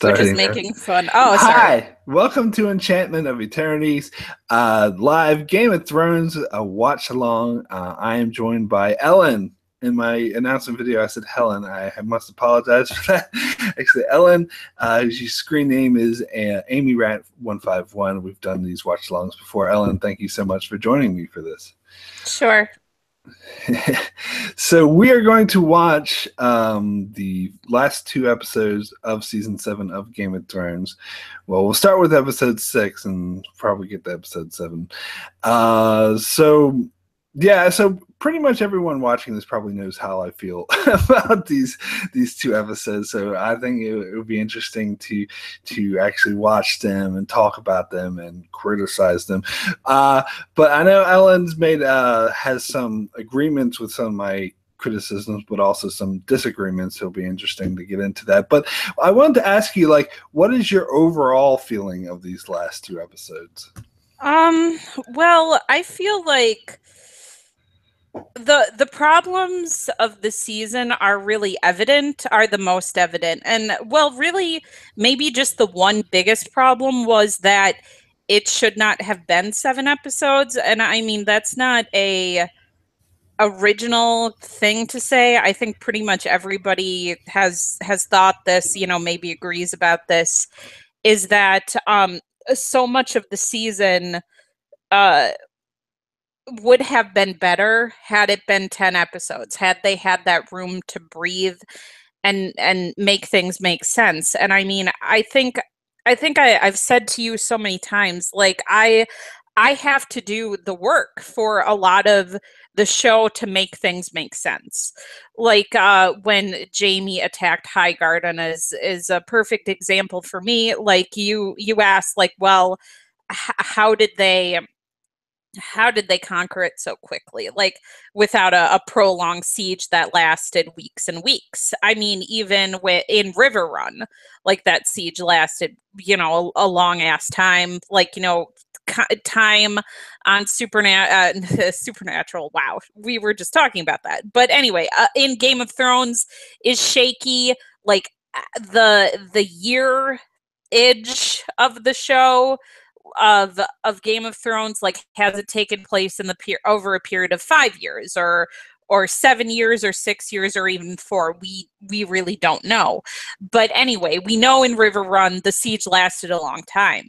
Which is starting. making fun. Oh, sorry. Hi, welcome to Enchantment of Eternities, live Game of Thrones watch along. I am joined by Ellen. In my announcement video, I said Helen. I must apologize for that. Actually, Ellen, whose screen name is Amy Rat 151. We've done these watch alongs before. Ellen, thank you so much for joining me for this. Sure. So we are going to watch the last two episodes of season 7 of Game of Thrones. Well, we'll start with episode 6 and probably get to episode 7. So pretty much everyone watching this probably knows how I feel about these two episodes. So I think it would be interesting to actually watch them and talk about them and criticize them. But I know Ellen's has some agreements with some of my criticisms, but also some disagreements. It'll be interesting to get into that. But I wanted to ask you, what is your overall feeling of these last two episodes? Well, I feel like the problems of the season are the most evident. And well, really, maybe just the one biggest problem was that it should not have been 7 episodes. And I mean, that's not a original thing to say. I think pretty much everybody has thought this, maybe agrees about this, is that so much of the season would have been better had it been 10 episodes, had they had that room to breathe and make things make sense. And I mean, I've said to you so many times, I have to do the work for a lot of the show to make things make sense. When Jaime attacked Highgarden is a perfect example for me. You asked, well, how did they conquer it so quickly, without a prolonged siege that lasted weeks and weeks? I mean, even in Riverrun, that siege lasted, a long ass time, time on Supernatural. Wow, we were just talking about that. But anyway, in Game of Thrones is shaky. The year edge of the show of Game of Thrones, has it taken place in over a period of 5 years or 7 years or 6 years or even 4? We really don't know. But anyway, we know in Riverrun the siege lasted a long time.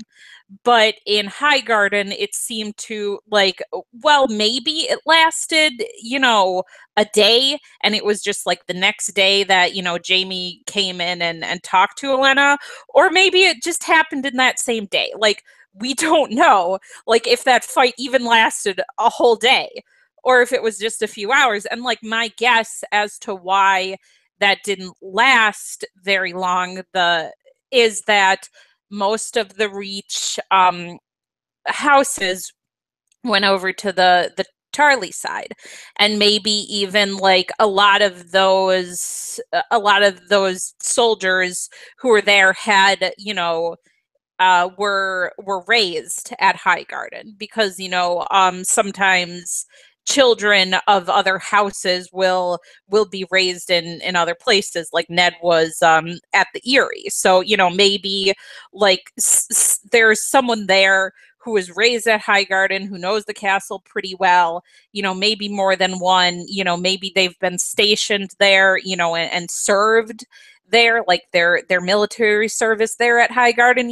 But in Highgarden, it seemed to maybe it lasted, a day, and it was just the next day that, Jaime came in and talked to Olenna, or maybe it just happened in that same day. We don't know, if that fight even lasted a whole day, or if it was just a few hours. And my guess as to why that didn't last very long is that most of the Reach houses went over to the Tarly side, and maybe even a lot of those soldiers who were there had were raised at Highgarden, because sometimes children of other houses will be raised in other places, like Ned was at the Eyrie. So maybe there's someone there who was raised at Highgarden, who knows the castle pretty well, maybe more than one, maybe they've been stationed there, and served there, their military service there at Highgarden,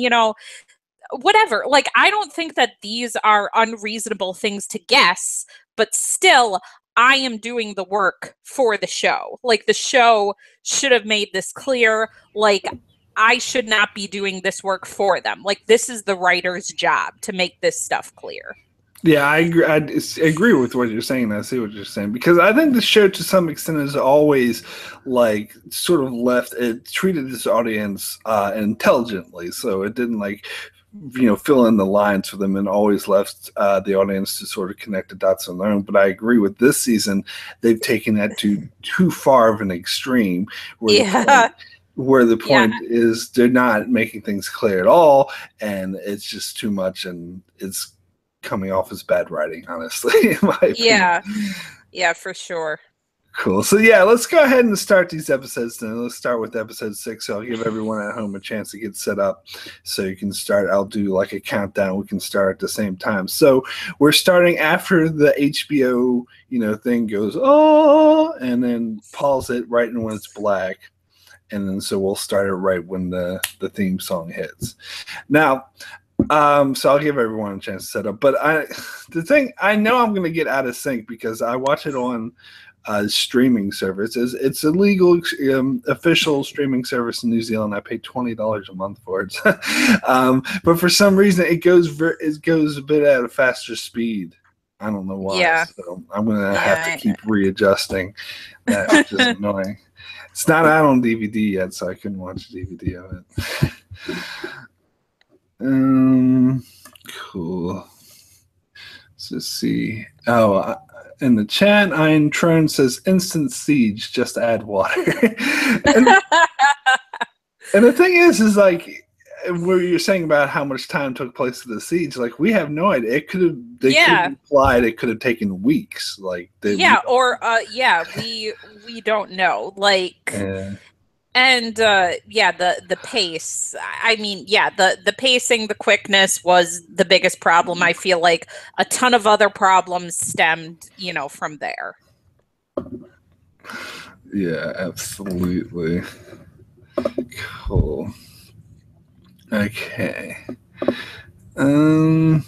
whatever. I don't think that these are unreasonable things to guess, but still, I am doing the work for the show. The show should have made this clear. I should not be doing this work for them. This is the writer's job to make this stuff clear. Yeah, I agree. I agree with what you're saying. I see what you're saying, because I think the show, to some extent, has always sort of treated this audience intelligently. So it didn't fill in the lines for them, and always left the audience to sort of connect the dots on their own. But I agree with this season, they've taken that to too far of an extreme, where the point is they're not making things clear at all, and it's just too much, and it's coming off as bad writing, honestly, in my opinion. Yeah, for sure. Cool. So yeah, let's go ahead and start these episodes then. Let's start with episode 6. So I'll give everyone at home a chance to get set up so you can start. I'll do like a countdown. We can start at the same time. So we're starting after the HBO, thing goes, oh, and then pause it right when it's black. And then so we'll start it right when the theme song hits. Now, so I'll give everyone a chance to set up. But I know I'm going to get out of sync because I watch it on streaming service. It's a legal official streaming service in New Zealand. I pay $20 a month for it. But for some reason it goes a bit at a faster speed. I don't know why. Yeah. So I'm gonna have to keep readjusting. That's just annoying. It's not out on DVD yet, so I couldn't watch a DVD of it. Cool. Let's just see. Oh, in the chat, Iron Tron says instant siege, just add water. and the thing is like where you're saying about how much time took place to the siege, like we have no idea. It could have could have implied it could have taken weeks. Like we don't know. Like and the pace. I mean, the pacing, the quickness was the biggest problem. I feel like a ton of other problems stemmed, from there. Yeah, absolutely. Cool. Okay. And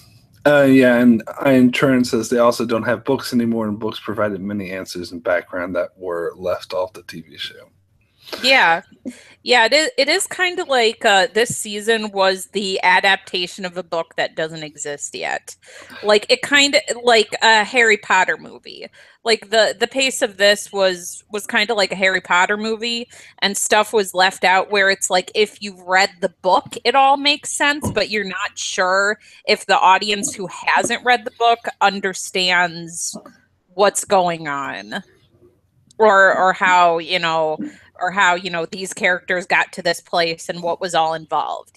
Ian Turn says they also don't have books anymore, and books provided many answers and background that were left off the TV show. Yeah, it is kind of like this season was the adaptation of a book that doesn't exist yet. Like it kind of like a Harry Potter movie. Like the pace of this was kind of like a Harry Potter movie, and stuff was left out where it's like if you've read the book, it all makes sense, but you're not sure if the audience who hasn't read the book understands what's going on, or how these characters got to this place and what was all involved.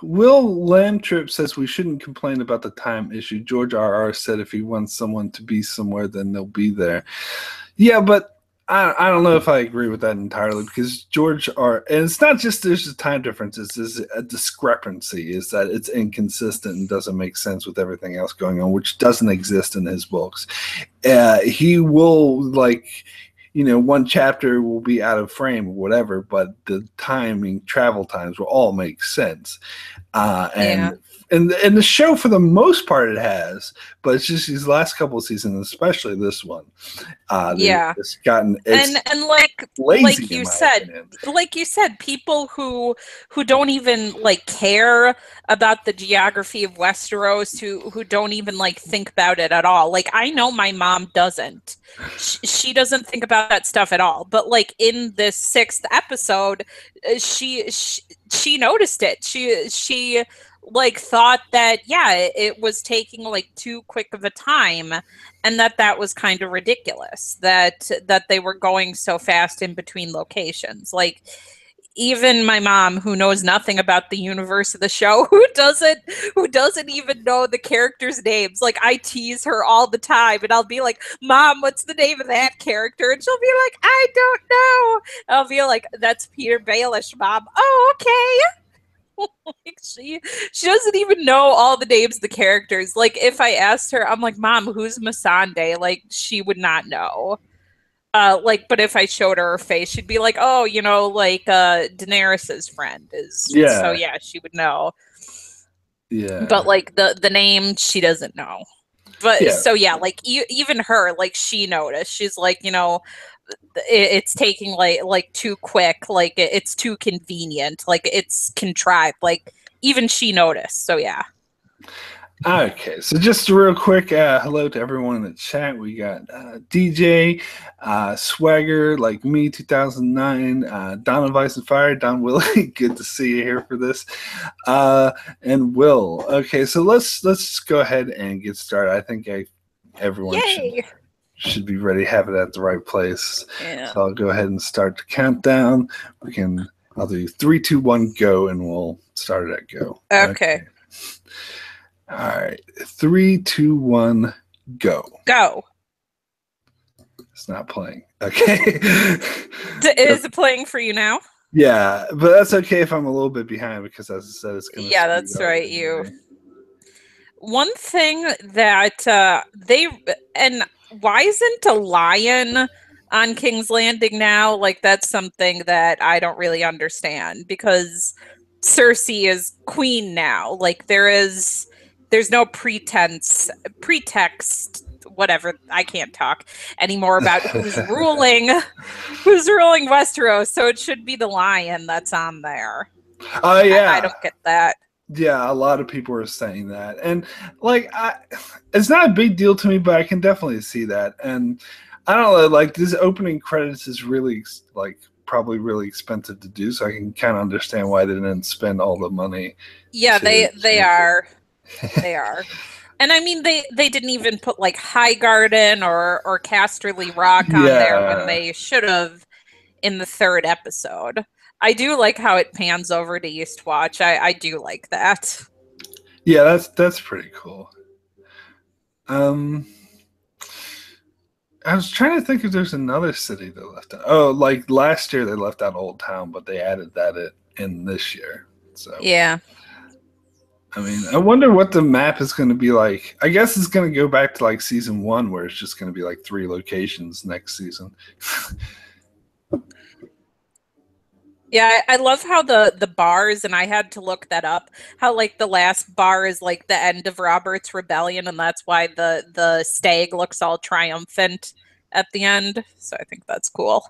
Will Lamtrip says we shouldn't complain about the time issue. George R.R. said if he wants someone to be somewhere, then they'll be there. Yeah, but I don't know if I agree with that entirely, because and it's not just there's a time difference, it's a discrepancy, is that it's inconsistent and doesn't make sense with everything else going on, which doesn't exist in his books. He will, one chapter will be out of frame or whatever, but the travel times will all make sense. And the show, for the most part, it has, but it's just these last couple of seasons, especially this one. It's gotten and like you said, people who don't even care about the geography of Westeros, who don't even think about it at all. Like I know my mom doesn't. She doesn't think about that stuff at all. But in this 6th episode, she noticed it. She thought that it was taking too quick of a time, and that was kind of ridiculous that they were going so fast in between locations. Even my mom, who knows nothing about the universe of the show, who doesn't even know the characters' names. I tease her all the time, and I'll be like, "Mom, what's the name of that character?" And she'll be like, "I don't know." I'll be like, "That's Peter Baelish, Mom." "Oh, okay." She doesn't even know all the names of the characters. If I asked her, I'm like, "Mom, who's Missandei?" She would not know. But if I showed her face, she'd be like, "Oh, Daenerys's friend is." Yeah. So yeah, she would know. Yeah. But the name, she doesn't know. But so yeah, even her, she noticed. She's it's taking too quick, it's too convenient, it's contrived, even she noticed. So yeah. Okay, so just real quick, hello to everyone in the chat. We got DJ, Swagger, like me, 2009, Don of Ice and Fire, Don Willie. Good to see you here for this, and Will. Okay, so let's go ahead and get started. I think everyone should be ready, have it at the right place. Yeah. So I'll go ahead and start the countdown. I'll do 3, 2, 1, go, and we'll start it at go. Okay. All right. 3, 2, 1, go. Go. It's not playing. Okay. Is it playing for you now? Yeah, but that's okay if I'm a little bit behind because, as I said, it's going to. Yeah, that's right. One thing that and why isn't a lion on King's Landing now? Like, that's something that I don't really understand, because Cersei is queen now. Like, there's no pretext, whatever. I can't talk anymore about who's ruling Westeros. So it should be the lion that's on there. Oh yeah, I don't get that. Yeah, a lot of people are saying that, and like, it's not a big deal to me, but I can definitely see that. And I don't know, like, this opening credits is really like probably really expensive to do, so I can kind of understand why they didn't spend all the money. Yeah, they are. They are. And I mean, they didn't even put like Highgarden or Casterly Rock on there when they should have in the third episode. I do like how it pans over to Eastwatch. I do like that. Yeah, that's pretty cool. I was trying to think if there's another city they left out. Oh, like last year they left out Old Town, but they added that in this year. So yeah. I mean, I wonder what the map is going to be like. I guess it's going to go back to like season 1, where it's just going to be like 3 locations next season. Yeah, I love how the bars, and I had to look that up, how like the last bar is like the end of Robert's Rebellion, and that's why the stag looks all triumphant at the end. So I think that's cool.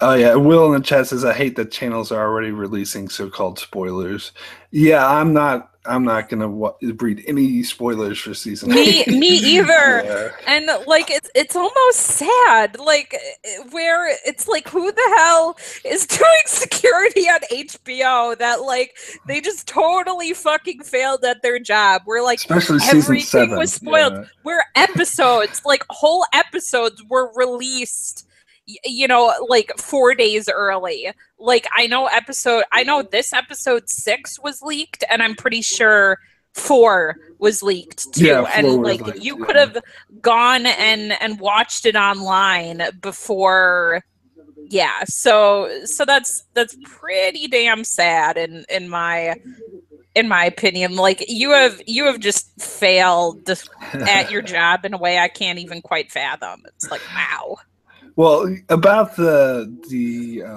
Oh yeah, Will in the chat says, I hate that channels are already releasing so-called spoilers. Yeah, I'm not gonna read any spoilers for season 8. Me either. Yeah. And like it's almost sad, like where it's like, who the hell is doing security on HBO that like they just totally fucking failed at their job? Where like especially everything was spoiled. Yeah. Where episodes, like whole episodes, were released, you know, like 4 days early. Like I know this episode 6 was leaked, and I'm pretty sure 4 was leaked too. Yeah, and like leaked, you could have gone and watched it online before. Yeah, so that's pretty damn sad in my opinion. Like you have just failed at your job in a way I can't even quite fathom. It's like, wow. Well, about the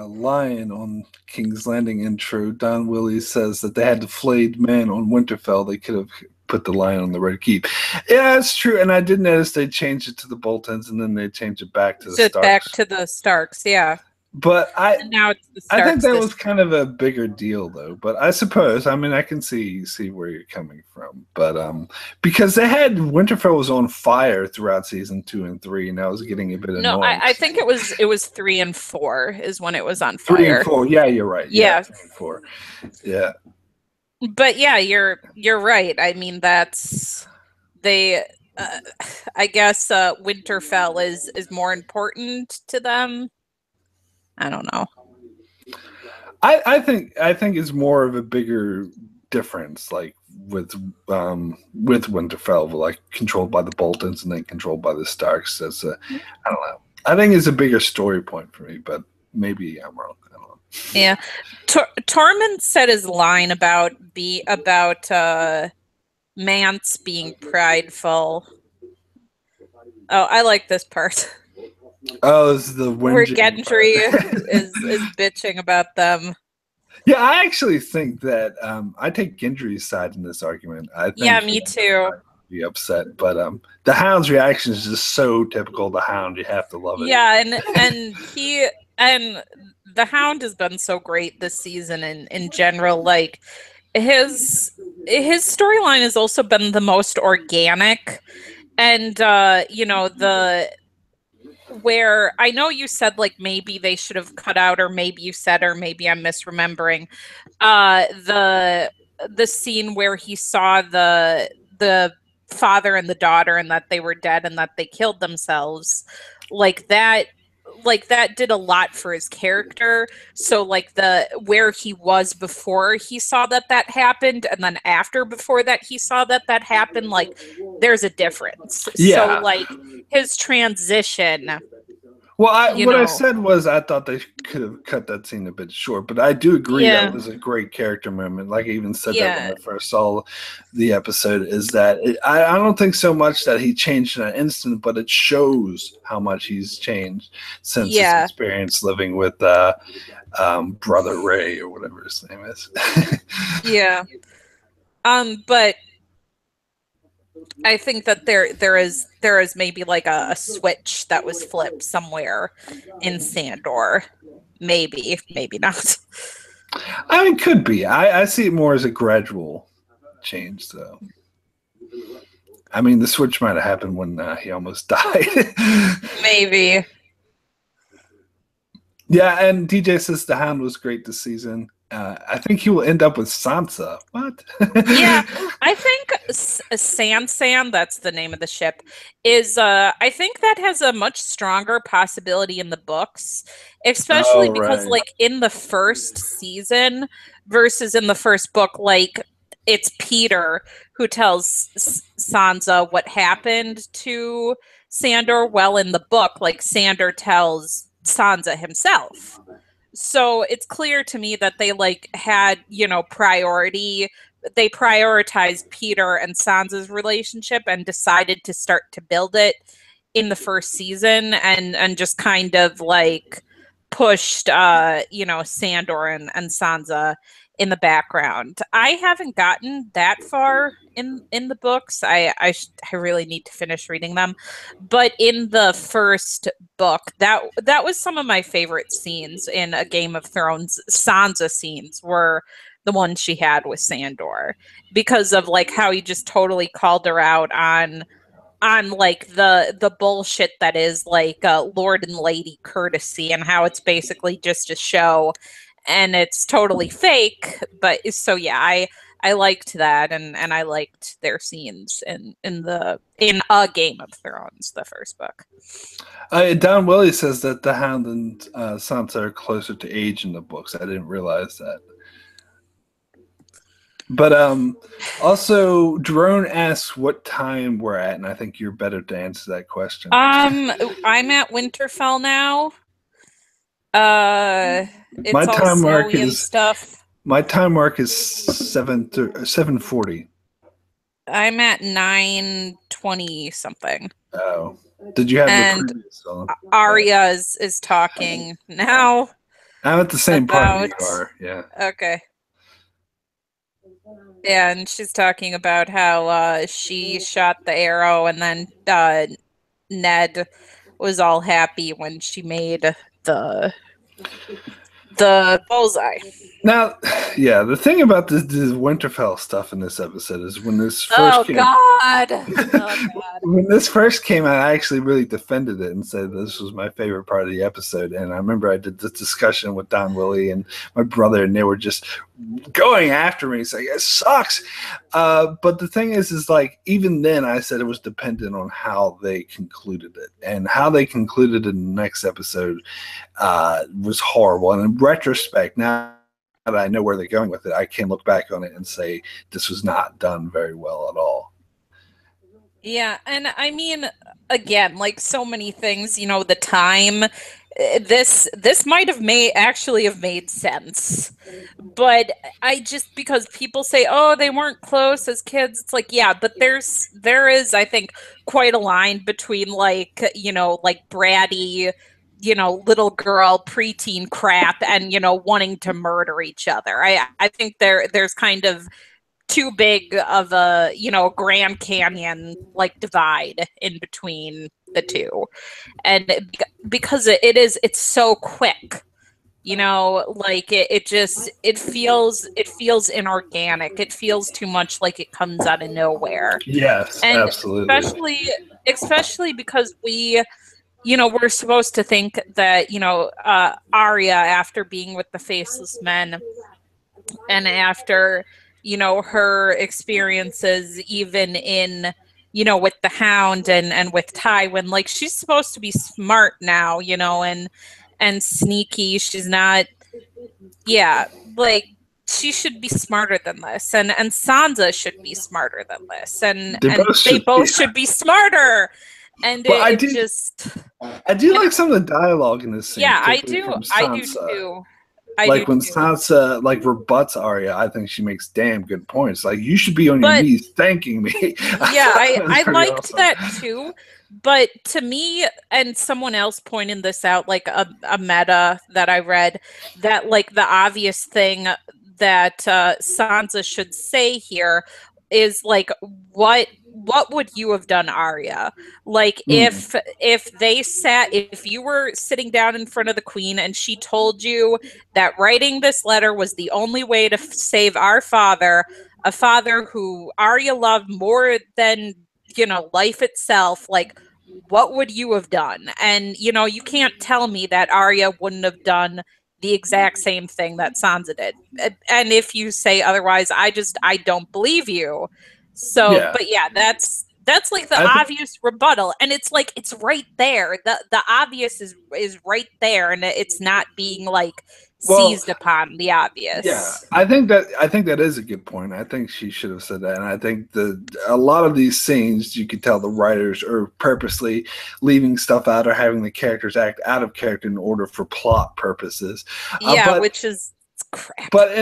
lion on King's Landing intro, Don Willie says that they had the flayed man on Winterfell. They could have put the lion on the Red Keep. Yeah, that's true. And I did notice they changed it to the Boltons, and then they changed it back to the Starks. Back to the Starks, yeah. But now it's the Starks. I think that was kind of a bigger deal, though. But I suppose, I mean, I can see where you're coming from. But because they had Winterfell was on fire throughout season 2 and 3, and that was getting a bit annoying. No, I think it was 3 and 4 is when it was on fire. 3 and 4, yeah, you're right. Yeah, 3 and 4, yeah. But yeah, you're right. I mean, that's they. I guess Winterfell is more important to them. I don't know. I think it's more of a bigger difference, like with Winterfell, like controlled by the Boltons and then controlled by the Starks. That's I don't know. I think it's a bigger story point for me, but maybe I'm wrong. I don't know. Yeah, Tormund said his line about Mance being prideful. Oh, I like this part. Oh, it's the where Gendry is bitching about them. Yeah, I actually think that I take Gendry's side in this argument. I think yeah, me too. Be upset, but the Hound's reaction is just so typical. The Hound, you have to love it. Yeah, and the Hound has been so great this season in general. Like his storyline has also been the most organic, and you know, where I know you said like maybe they should have cut out, or maybe you said, or maybe I'm misremembering, the scene where he saw the father and the daughter and that they were dead and that they killed themselves, like that like that did a lot for his character. So like the where he was before he saw that happened, and then after before that he saw that happened, like there's a difference. So Yeah. like his transition. Well, what I know. said was I thought they could have cut that scene a bit short, but I do agree Yeah. that was a great character moment. Like I even said that Yeah. when I first saw the episode, is that I don't think so much that he changed in an instant, but it shows how much he's changed since his Yeah. experience living with Brother Ray or whatever his name is. Yeah. But I think that there is maybe like a switch that was flipped somewhere in Sandor. Maybe not. I mean, could be. I see it more as a gradual change, though. I mean, the switch might have happened when he almost died. Maybe. Yeah, and DJ says the Hound was great this season. I think he will end up with Sansa. What? Yeah, I think Sansan, that's the name of the ship, is I think that has a much stronger possibility in the books, especially because right. like in the first season versus in the first book, like it's Peter who tells Sansa what happened to Sandor. Well, in the book, like Sandor tells Sansa himself. So it's clear to me that they like had, priority. They prioritized Peter and Sansa's relationship and decided to start to build it in the first season and just kind of like pushed Sandor and Sansa in the background. I haven't gotten that far in the books. I really need to finish reading them. But in the first book, that was some of my favorite scenes in a Game of Thrones. Sansa scenes were the ones she had with Sandor because of like how he just totally called her out on like the bullshit that is like Lord and Lady courtesy and how it's basically just a show and it's totally fake. But so yeah, I liked that and I liked their scenes in a Game of Thrones, the first book. Don Willie says that the Hound and Sansa are closer to age in the books. I didn't realize that. But also, Drone asks what time we're at, and I think you're better to answer that question. I'm at Winterfell now. It's my all time mark snowy and is stuff. My time mark is 7:40. I'm at 9:20 something. Oh, did you have and the previous song? Arya is talking now. I'm at the same part you are. Yeah. Okay. Yeah, and she's talking about how she shot the arrow, and then Ned was all happy when she made the bullseye. Now, yeah, the thing about this Winterfell stuff in this episode is when this first when this first came out, I actually really defended it and said this was my favorite part of the episode. And I remember I did this discussion with Don Willie and my brother, and they were just going after me, saying it sucks. But the thing is like even then, I said it was dependent on how they concluded it, and how they concluded it in the next episode was horrible. And in retrospect, now that I know where they're going with it, I can look back on it and say this was not done very well at all. Yeah, and I mean, again, like so many things, the time, this might have actually have made sense, but I just, because people say, oh, they weren't close as kids, it's like, yeah, but there is, I think, quite a line between like, like bratty, little girl preteen crap and, wanting to murder each other. I think there's kind of too big of a, Grand Canyon like divide in between the two. And because it's so quick, like it feels inorganic. It feels too much like it comes out of nowhere. Yes, and absolutely. Especially because we're supposed to think that, Arya, after being with the Faceless Men and after, her experiences even in, with the Hound and with Tywin, like she's supposed to be smart now, and sneaky. She's not, like she should be smarter than this, and Sansa should be smarter than this, and they both should be smarter. And well, I do like some of the dialogue in this scene. Yeah, I do too. When Sansa rebuts Arya, I think she makes damn good points. Like, you should be on your knees thanking me. Yeah, I liked awesome. That too. But to me, and someone else pointed this out, like a meta that I read, that like the obvious thing that Sansa should say here is like, what would you have done, Arya? Like if you were sitting down in front of the queen and she told you that writing this letter was the only way to save our father, a father who Arya loved more than, life itself, like, what would you have done? And, you can't tell me that Arya wouldn't have done the exact same thing that Sansa did. And if you say otherwise, I don't believe you. So, yeah. But yeah, that's like the obvious rebuttal. And it's like, it's right there. The obvious is right there. And it's not being like seized upon the obvious. Yeah, I think that is a good point. I think she should have said that. And I think a lot of these scenes, you can tell the writers are purposely leaving stuff out or having the characters act out of character in order for plot purposes. Which is crap. But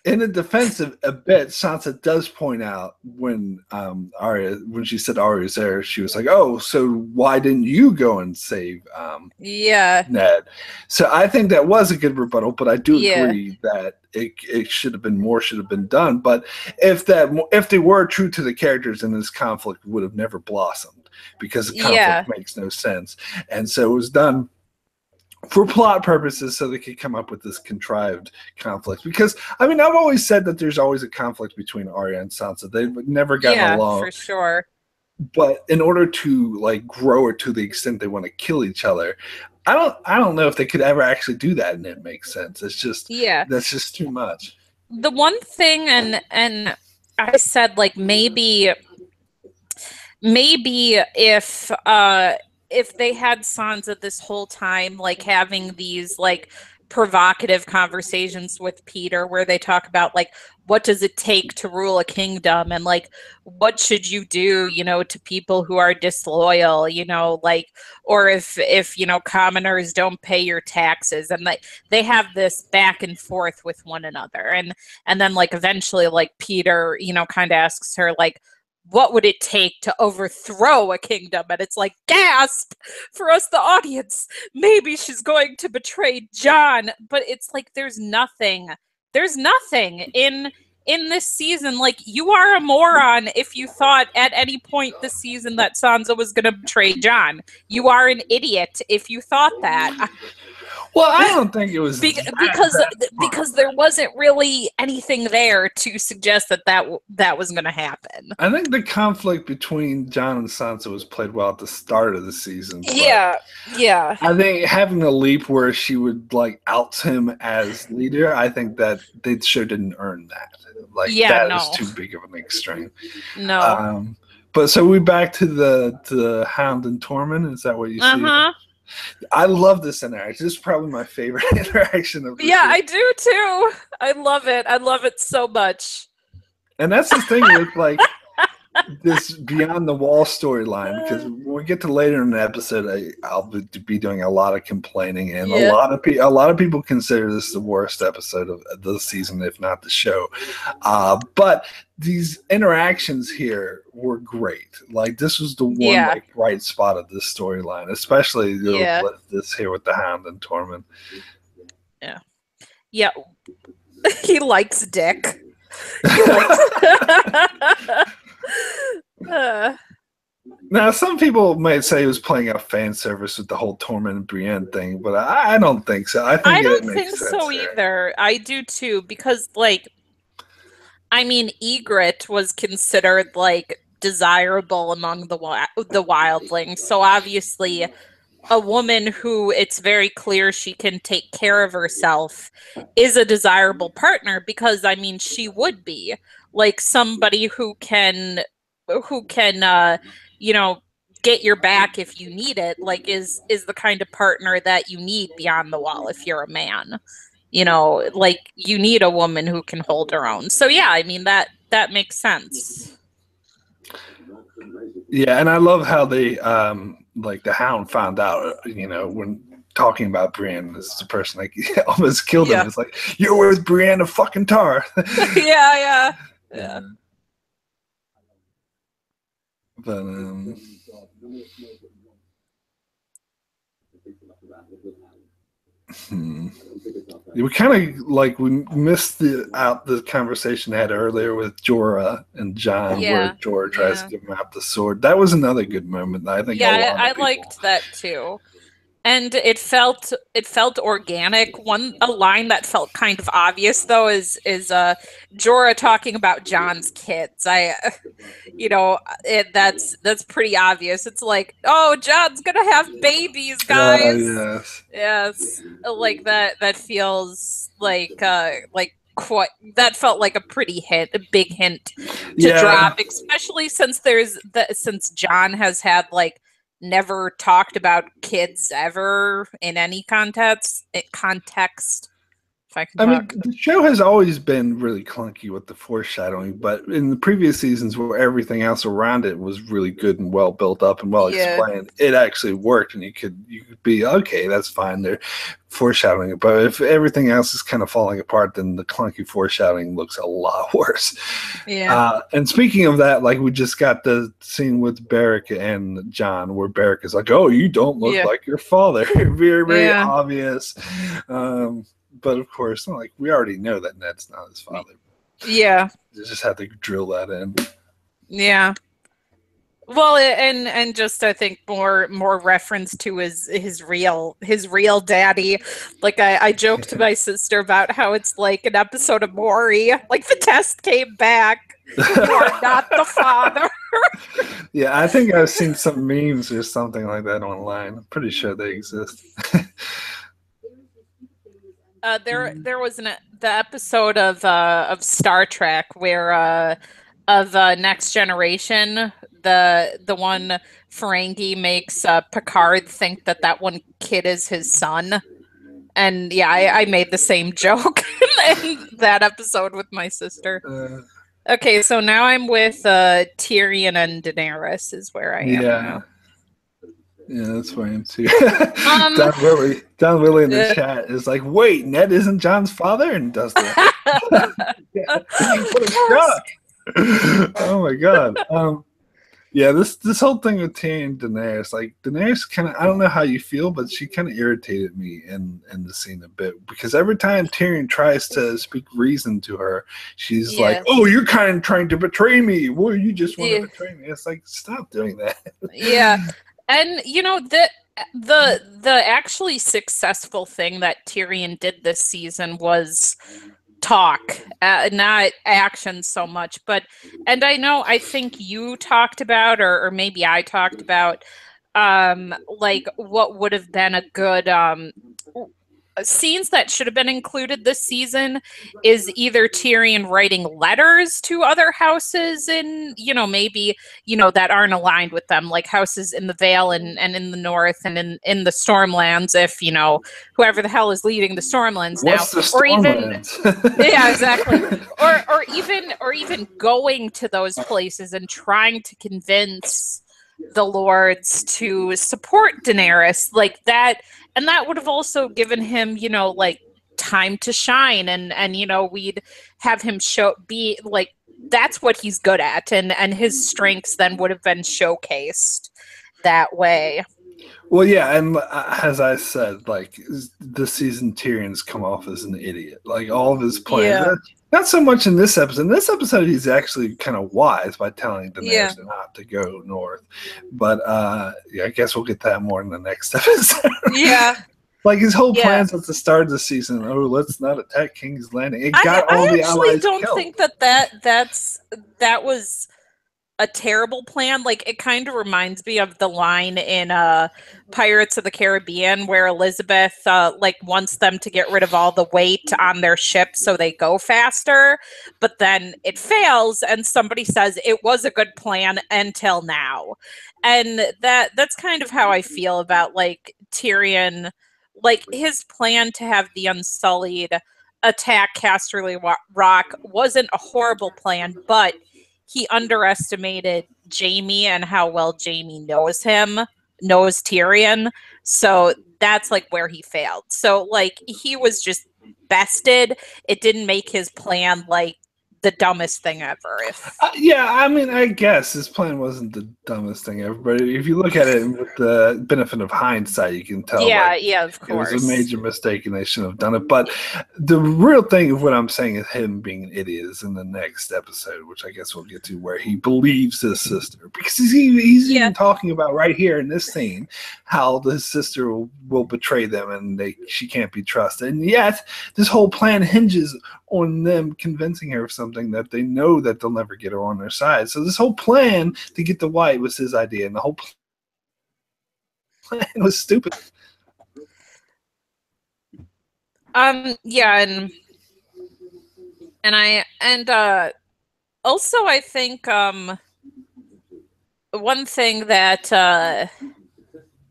in the defense of a bit, Sansa does point out when she said Arya's there, she was like, "Oh, so why didn't you go and save Ned?" So I think that was a good rebuttal, but I do agree that it should have been done. But if they were true to the characters, then this conflict would have never blossomed, because the conflict makes no sense. And so it was done for plot purposes, so they could come up with this contrived conflict. Because, I mean, I've always said that there's always a conflict between Arya and Sansa. They've never gotten along. For sure. But in order to, like, grow it to the extent they want to kill each other, I don't know if they could ever actually do that and it makes sense. It's just, that's just too much. The one thing, and I said, like, maybe if they had Sansa this whole time, like having these like provocative conversations with Peter where they talk about like, what does it take to rule a kingdom, and like, what should you do, to people who are disloyal, like, or if commoners don't pay your taxes, and like they have this back and forth with one another, and then like eventually like Peter, kind of asks her like, what would it take to overthrow a kingdom? And it's like, gasp for us, the audience. Maybe she's going to betray Jon. But it's like, there's nothing in this season. Like, you are a moron if you thought at any point this season that Sansa was going to betray Jon. You are an idiot if you thought that. Well, I don't think it was because there wasn't really anything there to suggest that was going to happen. I think the conflict between Jon and Sansa was played well at the start of the season. Yeah. I think having a leap where she would like out him as leader, I think that the show didn't earn that. Like that is too big of an extreme. No. But so we back to the Hound and Tormund. Is that what you see? I love this interaction. This is probably my favorite interaction of the season. I do too. I love it. I love it so much. And that's the thing with like this Beyond the Wall storyline, because when we get to later in the episode, I'll be doing a lot of complaining, and a lot of people consider this the worst episode of the season, if not the show. But these interactions here were great. Like, this was the one like bright spot of this storyline, especially this here with the Hound and Tormund. Yeah. He likes Dick. Now, some people might say he was playing out fan service with the whole Tormund and Brienne thing, but I don't think so. I don't think so either. I do too, because like, I mean, Ygritte was considered like desirable among the wildlings, so obviously a woman who it's very clear she can take care of herself is a desirable partner, because I mean, she would be like somebody who can you know, get your back if you need it, like is the kind of partner that you need beyond the wall if you're a man. You know, like you need a woman who can hold her own. So yeah, I mean that makes sense. Yeah, and I love how they like the Hound found out, you know, when talking about Brienne as the person like almost killed him. It's like, you're with Brienne of fucking Tar. Yeah. But we kind of like we missed the conversation I had earlier with Jorah and Jon, where Jorah tries to give him out the sword. That was another good moment. I think. Yeah, I liked that too. And it felt organic. A line that felt kind of obvious though is Jorah talking about Jon's kids. That's pretty obvious. It's like, oh, Jon's gonna have babies, guys. Yes, like that. That feels like quite. That felt like a big hint to drop, especially since since Jon has had like never talked about kids ever in any context. If I mean, the show has always been really clunky with the foreshadowing, but in the previous seasons where everything else around it was really good and well built up and well explained, it actually worked, and you could be okay, that's fine, they're foreshadowing it. But if everything else is kind of falling apart, then the clunky foreshadowing looks a lot worse. And speaking of that, like we just got the scene with Beric and Jon where Beric is like, oh, you don't look like your father. Very, very obvious. But of course, like we already know that Ned's not his father. Yeah, you just had to drill that in. Yeah. Well, and just I think more reference to his real daddy. Like I joked to my sister about how it's like an episode of Maury. Like the test came back. You are not the father. Yeah, I think I've seen some memes or something like that online. I'm pretty sure they exist. There was the episode of Star Trek where of Next Generation, the one Ferengi makes Picard think that one kid is his son, and I made the same joke in that episode with my sister. Okay, so now I'm with Tyrion and Daenerys is where I am now. Yeah, that's where I am too. Don Willie in the chat is like, wait, Ned isn't Jon's father? And does that. Oh my god. This whole thing with Tyrion and Daenerys, like Daenerys kind of, I don't know how you feel, but she kind of irritated me in the scene a bit, because every time Tyrion tries to speak reason to her, she's like, oh, you're kind of trying to betray me. Well, you just want to betray me. It's like, stop doing that. Yeah. And you know, the actually successful thing that Tyrion did this season was talk, not action so much. And I think you talked about, or maybe I talked about, like what would have been a good scenes that should have been included this season is either Tyrion writing letters to other houses in, maybe, that aren't aligned with them, like houses in the Vale and in the North and in the Stormlands, if, whoever the hell is leading the Stormlands now. Or even yeah, exactly. Or even going to those places and trying to convince the lords to support Daenerys like that. And that would have also given him, like time to shine, and we'd have him be like, that's what he's good at, and his strengths then would have been showcased that way. Well, yeah, and as I said, like this season, Tyrion's come off as an idiot. Like all of his plans, not so much in this episode. In this episode, he's actually kind of wise by telling Daenerys not to go north. But I guess we'll get that more in the next episode. Yeah. Like his whole plans at the start of the season. Oh, let's not attack King's Landing. It got all the allies killed. I actually don't think that was a terrible plan. Like, it kind of reminds me of the line in Pirates of the Caribbean where Elizabeth like wants them to get rid of all the weight on their ship so they go faster, but then it fails and somebody says it was a good plan until now. And that's kind of how I feel about like Tyrion, like his plan to have the Unsullied attack Casterly Rock wasn't a horrible plan, but he underestimated Jaime and how well Jaime knows Tyrion. So that's like where he failed. So like he was just bested. It didn't make his plan like the dumbest thing ever. Yeah, I mean, I guess his plan wasn't the dumbest thing ever, but if you look at it with the benefit of hindsight, you can tell. Yeah, like, yeah, of course. It was a major mistake and they shouldn't have done it. But the real thing of what I'm saying is him being an idiot is in the next episode, which I guess we'll get to, where he believes his sister. Because he's even talking about right here in this scene how his sister will betray them and she can't be trusted. And yet, this whole plan hinges on them convincing her of something that they know that they'll never get her on their side. So this whole plan to get the White was his idea, and the whole plan was stupid. Yeah, and also I think one thing that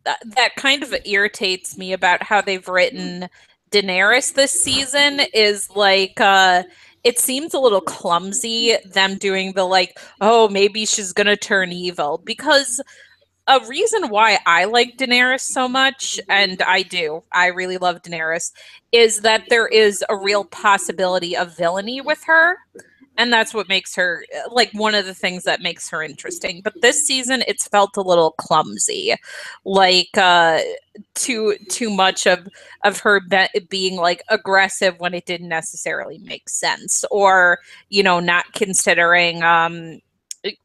that kind of irritates me about how they've written Daenerys this season is like it seems a little clumsy, them doing the like, oh, maybe she's gonna turn evil, because a reason why I like Daenerys so much, and I really love Daenerys, is that there is a real possibility of villainy with her. And that's what makes her, like, one of the things that makes her interesting. But this season, it's felt a little clumsy, like too much of her being like aggressive when it didn't necessarily make sense, or not considering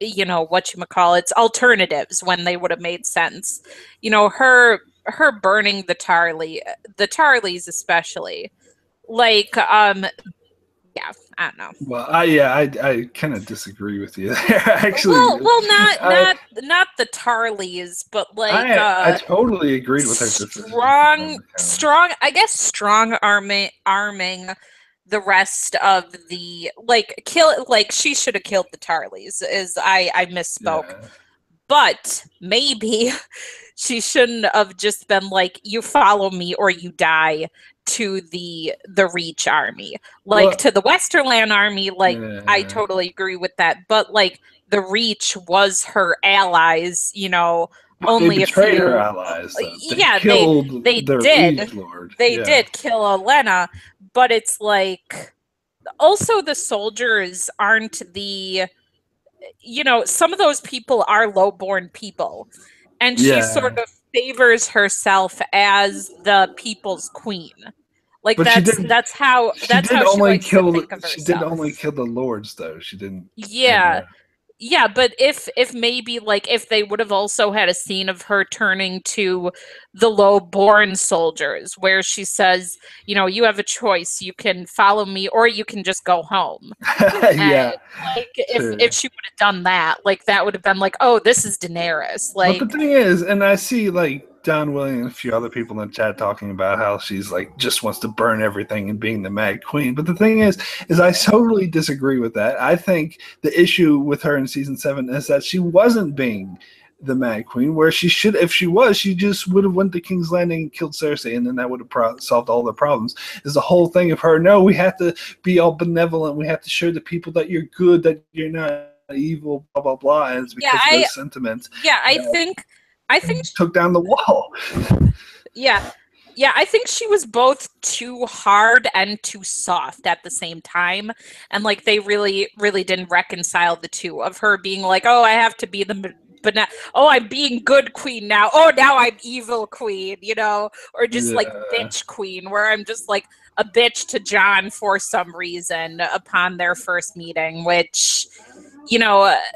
whatchamacallit's alternatives when they would have made sense. Her burning the Tarleys especially, like yeah, I don't know. Well, I kind of disagree with you there. Actually, well, not the Tarleys, but like I totally agreed with her. Strong. I guess strong arming the rest of the she should have killed the Tarleys. I misspoke, but maybe she shouldn't have just been like, you follow me or you die, to the Reach army, to the Westerland army. I totally agree with that, but like the Reach was her allies, only they betrayed her allies. They did kill Olenna, but it's like also the soldiers aren't some of those people are low-born people, and she sort of favors herself as the people's queen. Like, but that's how she only kill the lords, though. She didn't. Yeah, but if maybe if they would have also had a scene of her turning to the low-born soldiers, where she says, you have a choice, you can follow me or you can just go home. Yeah. If she would have done that, that would have been like, oh, this is Daenerys. But the thing is, and I see Don Williams and a few other people in the chat talking about how she's just wants to burn everything and being the Mad Queen. But the thing is I totally disagree with that. I think the issue with her in season 7 is that she wasn't being the Mad Queen, where she should, if she was, she just would have went to King's Landing and killed Cersei, and then that would have solved all the problems. Is the whole thing of her, no, we have to be all benevolent, we have to show the people that you're good, that you're not evil, blah blah blah, and it's because of those sentiments. I think took down the wall. Yeah, I think she was both too hard and too soft at the same time, and they really, really didn't reconcile the two, of her being like, oh, I have to be but now, oh, I'm being good queen now. Oh, now I'm evil queen, or just bitch queen, where I'm just a bitch to Jon for some reason upon their first meeting, which,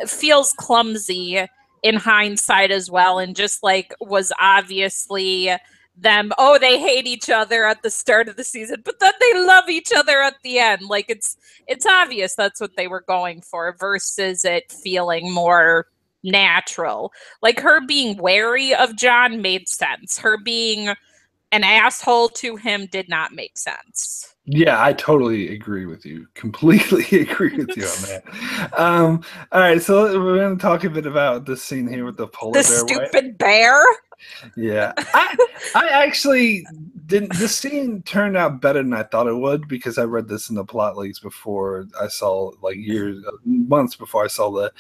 feels clumsy in hindsight as well, and just was obviously them, oh, they hate each other at the start of the season, but then they love each other at the end. Like it's obvious that's what they were going for versus it feeling more natural. Like her being wary of John made sense. Her being an asshole to him did not make sense. Yeah, I totally agree with you. Completely agree with you on that. All right, so we're going to talk a bit about this scene here with the polar bear. Stupid bear. Yeah, I actually didn't. This scene turned out better than I thought it would because I read this in the plot leaks before I saw, like months before I saw the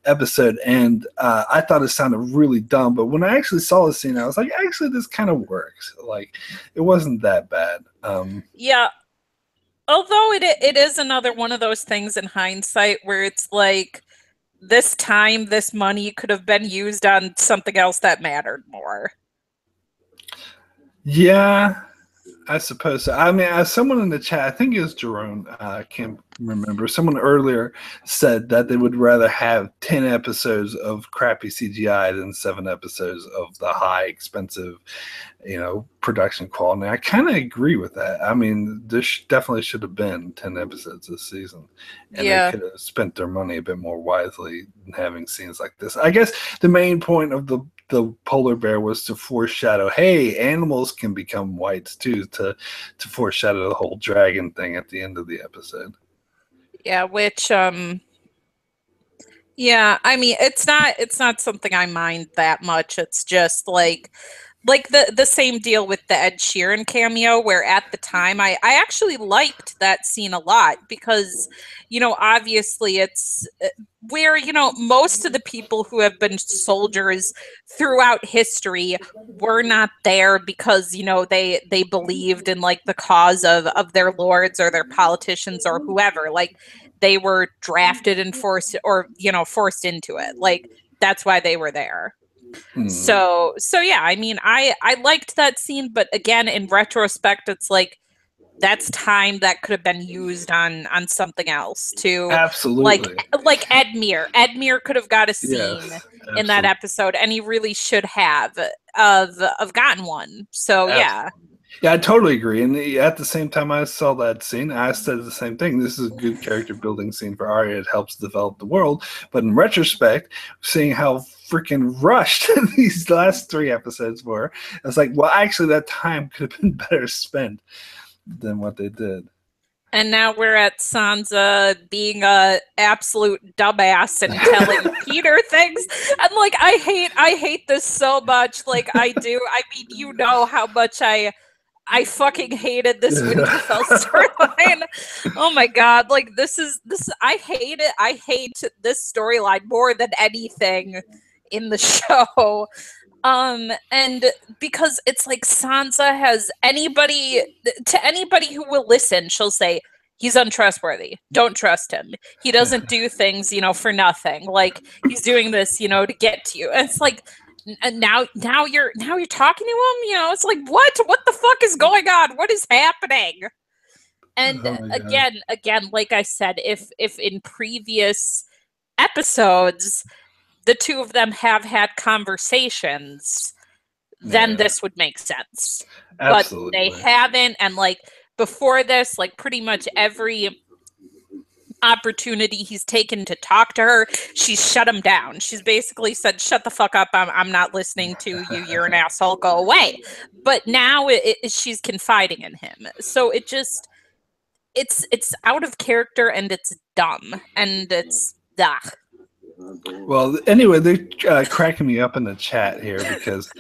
episode, and I thought it sounded really dumb. But when I actually saw the scene, I was like, actually, this kind of works. Like, it wasn't that bad. Yeah. Although it is another one of those things in hindsight where it's like, this time, this money could have been used on something else that mattered more. Yeah, I suppose so. I mean, as someone in the chat, I think it was Jerome, I can't remember, someone earlier said that they would rather have 10 episodes of crappy CGI than 7 episodes of the high, expensive, production quality. I kind of agree with that. I mean, there definitely should have been 10 episodes this season. And they could have spent their money a bit more wisely than having scenes like this. I guess the main point of the polar bear was to foreshadow, hey, animals can become whites too, to foreshadow the whole dragon thing at the end of the episode. Yeah, which yeah, I mean, it's not something I mind that much. It's just like the same deal with the Ed Sheeran cameo, where at the time I actually liked that scene a lot because, obviously it's where, most of the people who have been soldiers throughout history were not there because, they believed in like the cause of their lords or their politicians or whoever. Like they were drafted and forced into it. Like that's why they were there. So yeah, I mean, I liked that scene, but again, in retrospect, it's like that's time that could have been used on something else too. Absolutely. Like Edmure. Edmure could have got a scene in that episode, and he really should have of gotten one. So yeah. Yeah, I totally agree. And at the same time I saw that scene, I said the same thing. This is a good character building scene for Arya. It helps develop the world. But in retrospect, seeing how freaking rushed these last 3 episodes were, it's like, well, actually, that time could have been better spent than what they did. And now we're at Sansa being a absolute dumbass and telling Peter things. And like, I hate this so much. Like I do. I mean, how much I fucking hated this Winterfell storyline. Oh my god, like this I hate it. I hate this storyline more than anything in the show. And because it's like Sansa has anybody who will listen, she'll say, he's untrustworthy. Don't trust him. He doesn't do things, for nothing. Like he's doing this, to get to you. And it's like, and now you're talking to him, it's like, what the fuck is going on? What is happening? And again, like I said, if in previous episodes the two of them have had conversations, then this would make sense. Absolutely. But they haven't, and like before this, like pretty much every opportunity he's taken to talk to her, she's shut him down. She's basically said, shut the fuck up, I'm not listening to you, you're an asshole, go away. But now she's confiding in him, so it's out of character and it's dumb and it's Well, anyway, they're cracking me up in the chat here because,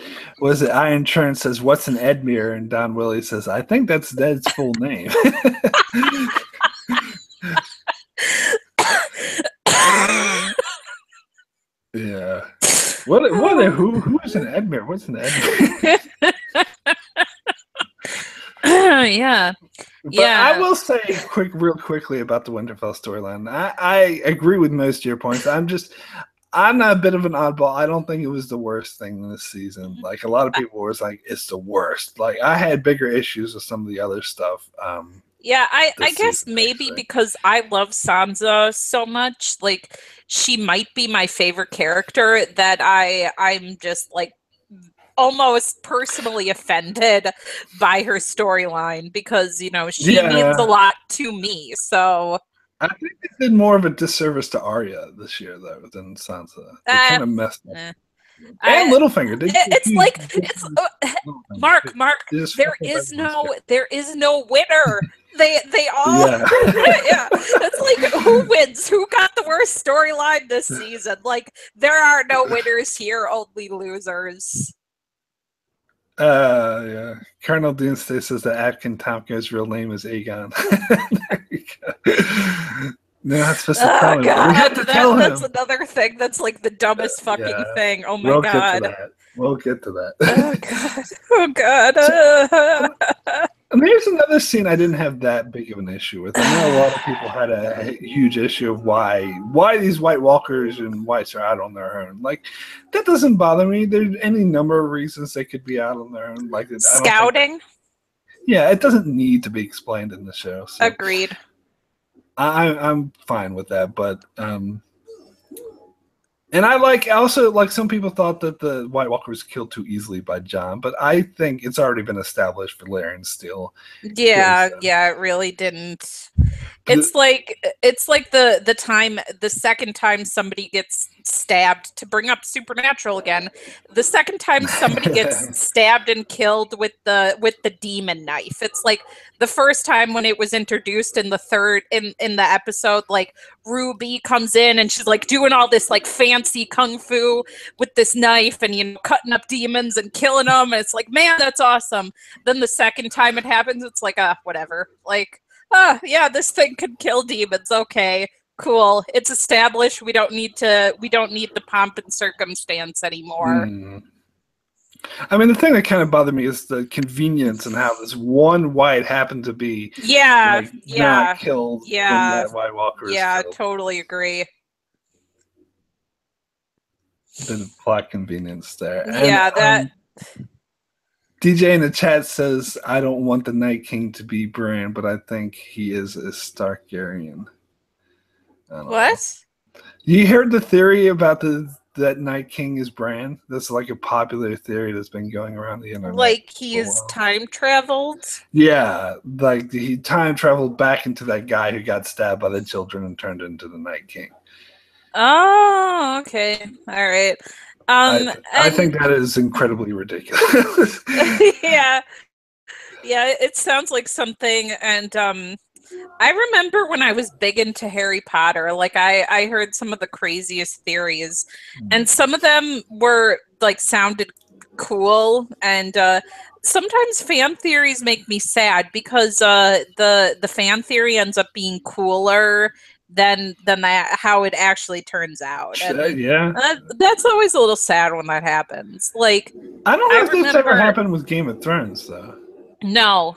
Iron Churn says, what's an Edmure? And Don Willie says, I think that's Ned's full name. Yeah. Who's an Edmure? What's an Edmure? Yeah. But I will say real quickly about the Winterfell storyline. I agree with most of your points. I'm not a bit of an oddball. I don't think it was the worst thing this season. Like a lot of people were like, it's the worst. Like I had bigger issues with some of the other stuff. Yeah, I guess maybe because I love Sansa so much, like she might be my favorite character, that I'm just like almost personally offended by her storyline because, you know, she Yeah. means a lot to me. So I think they did more of a disservice to Arya this year, though, than Sansa. They kind of messed up. eh. And Littlefinger. It's like Mark. There is no winner. They all Yeah. yeah. It's like who wins? Who got the worst storyline this season? Like there are no winners here, only losers. Yeah. Colonel Doomsday says that Atkin Tomko's real name is Aegon. There you go. No, not supposed to tell him. God, we have to tell him. That's another thing that's like the dumbest fucking thing. Oh my God. We'll get to that. Oh God. And here's another scene I didn't have that big of an issue with. I know a lot of people had a huge issue of why these White Walkers and Whites are out on their own. Like, that doesn't bother me. There's any number of reasons they could be out on their own. Like scouting. Yeah, it doesn't need to be explained in the show. So agreed. I'm fine with that, but and I also like some people thought that the White Walker was killed too easily by Jon, but I think it's already been established Valerian Steel. Yeah, it really didn't. It's like the second time somebody gets stabbed, to bring up Supernatural again. The second time somebody gets stabbed and killed with the demon knife. It's like the first time when it was introduced in the third in the episode, like Ruby comes in and she's like doing all this like fancy kung fu with this knife and, you know, cutting up demons and killing them. And it's like, man, that's awesome. Then the second time it happens, it's like, whatever. Like, yeah, this thing can kill demons. Okay, cool. It's established. We don't need the pomp and circumstance anymore. I mean, the thing that kind of bothered me is the convenience and how this one White happened to be not killed when that White Walker is killed. Totally agree. Bit of plot convenience there. Yeah, and, DJ in the chat says, I don't want the Night King to be Bran, but I think he is a Starkarian. What? You heard the theory about that Night King is Bran? That's like a popular theory that's been going around the internet. Like he is time traveled? Yeah, like he time traveled back into that guy who got stabbed by the children and turned into the Night King. Oh, okay. All right. I think that is incredibly ridiculous. Yeah, it sounds like something. And I remember when I was big into Harry Potter, like I heard some of the craziest theories, and some of them were like sounded cool. And sometimes fan theories make me sad because the fan theory ends up being cooler than that how it actually turns out. And, that's always a little sad when that happens. Like, I don't know if this ever happened with Game of Thrones though. No,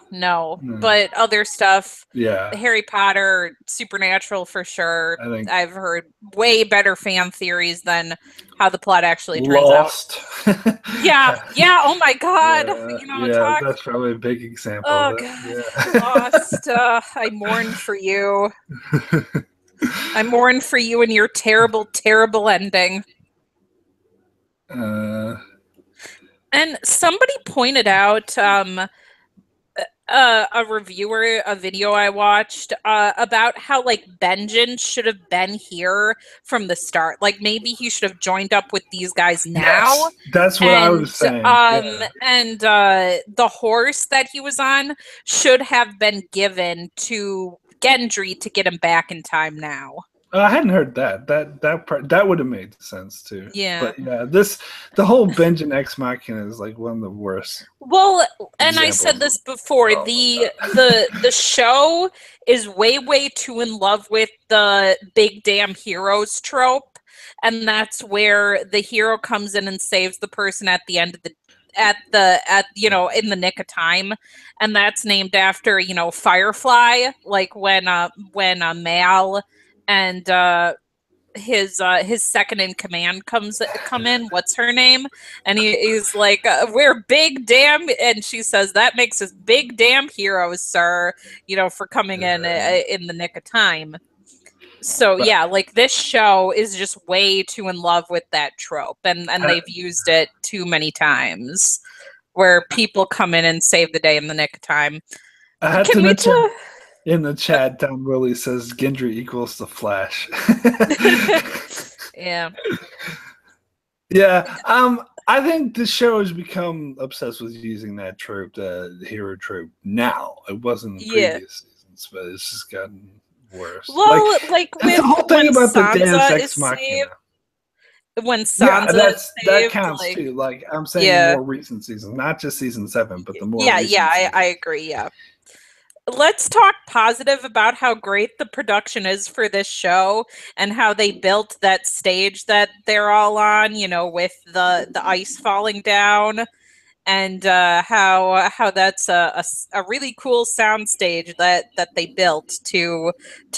but other stuff. Yeah, Harry Potter, Supernatural for sure. I've heard way better fan theories than how the plot actually turns Lost. out. Yeah. Oh my God. That's probably a big example. Oh God, Lost. I mourn for you. I mourn for you and your terrible, terrible ending. And somebody pointed out a video I watched about how like Benjen should have been here from the start. Like maybe he should have joined up with these guys now. Yes, that's what I was saying. And the horse that he was on should have been given to Gendry to get him back in time now. I hadn't heard that. That would have made sense too. Yeah. But yeah, the whole Benjen Ex Machina is like one of the worst. Well, and I said this before, the show is way too in love with the big damn heroes trope, and that's where the hero comes in and saves the person at the end of the in the nick of time, and that's named after Firefly, like when Mal and his second in command come in. What's her name? And he's like, we're big damn, and she says that makes us big damn heroes, sir. For coming in the nick of time. So But yeah, like this show is just way too in love with that trope, and they've used it too many times, where people come in and save the day in the nick of time. I had to Can we mention talk? in the chat, Tom Willie says Gendry equals the Flash. Yeah. Yeah, I think the show has become obsessed with using that trope, the hero trope. Now it wasn't in Yeah. previous seasons, but it's just gotten worse. Well, like that's the with whole thing when about the Deus Sansa is Ex Machina. saved, when Yeah, Sansa is that saved, counts like too. Like I'm saying, the yeah, more recent seasons, not just season 7, but the more yeah, recent seasons. I agree. Yeah. Let's talk positive about how great the production is for this show and how they built that stage that they're all on, you know, with the ice falling down, and how that's a really cool sound stage that they built to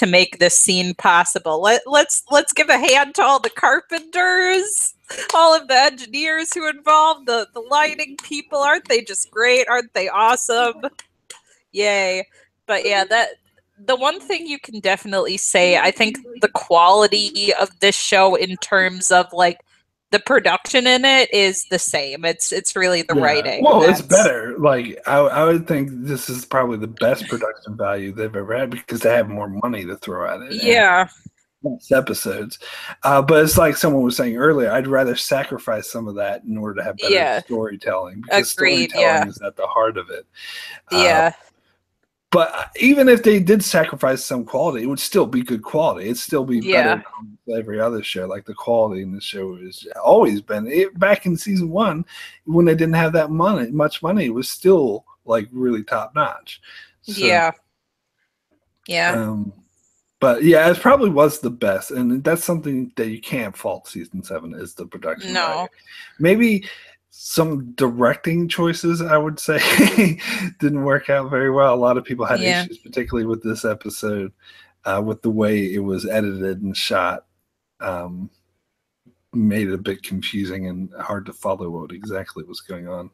make this scene possible. Let's give a hand to all the carpenters, all of the engineers who involved, the lighting people. Aren't they just great? Aren't they awesome? Yay. But yeah, that the one thing you can definitely say, I think the quality of this show in terms of like the production in it is the same. It's really the writing. Well, it's better. Like I would think this is probably the best production value they've ever had because they have more money to throw at it. Yeah. Episodes, but it's like someone was saying earlier. I'd rather sacrifice some of that in order to have better storytelling because storytelling is at the heart of it. Yeah. But even if they did sacrifice some quality, it would still be good quality. It'd still be better than every other show. Like the quality in the show has always been. Back in season 1, when they didn't have that much money, it was still like really top notch. So, yeah. But yeah, it probably was the best, and that's something that you can't fault season 7 is the production. No, maybe some directing choices, I would say, didn't work out very well. A lot of people had issues, particularly with this episode, with the way it was edited and shot. Made it a bit confusing and hard to follow what exactly was going on.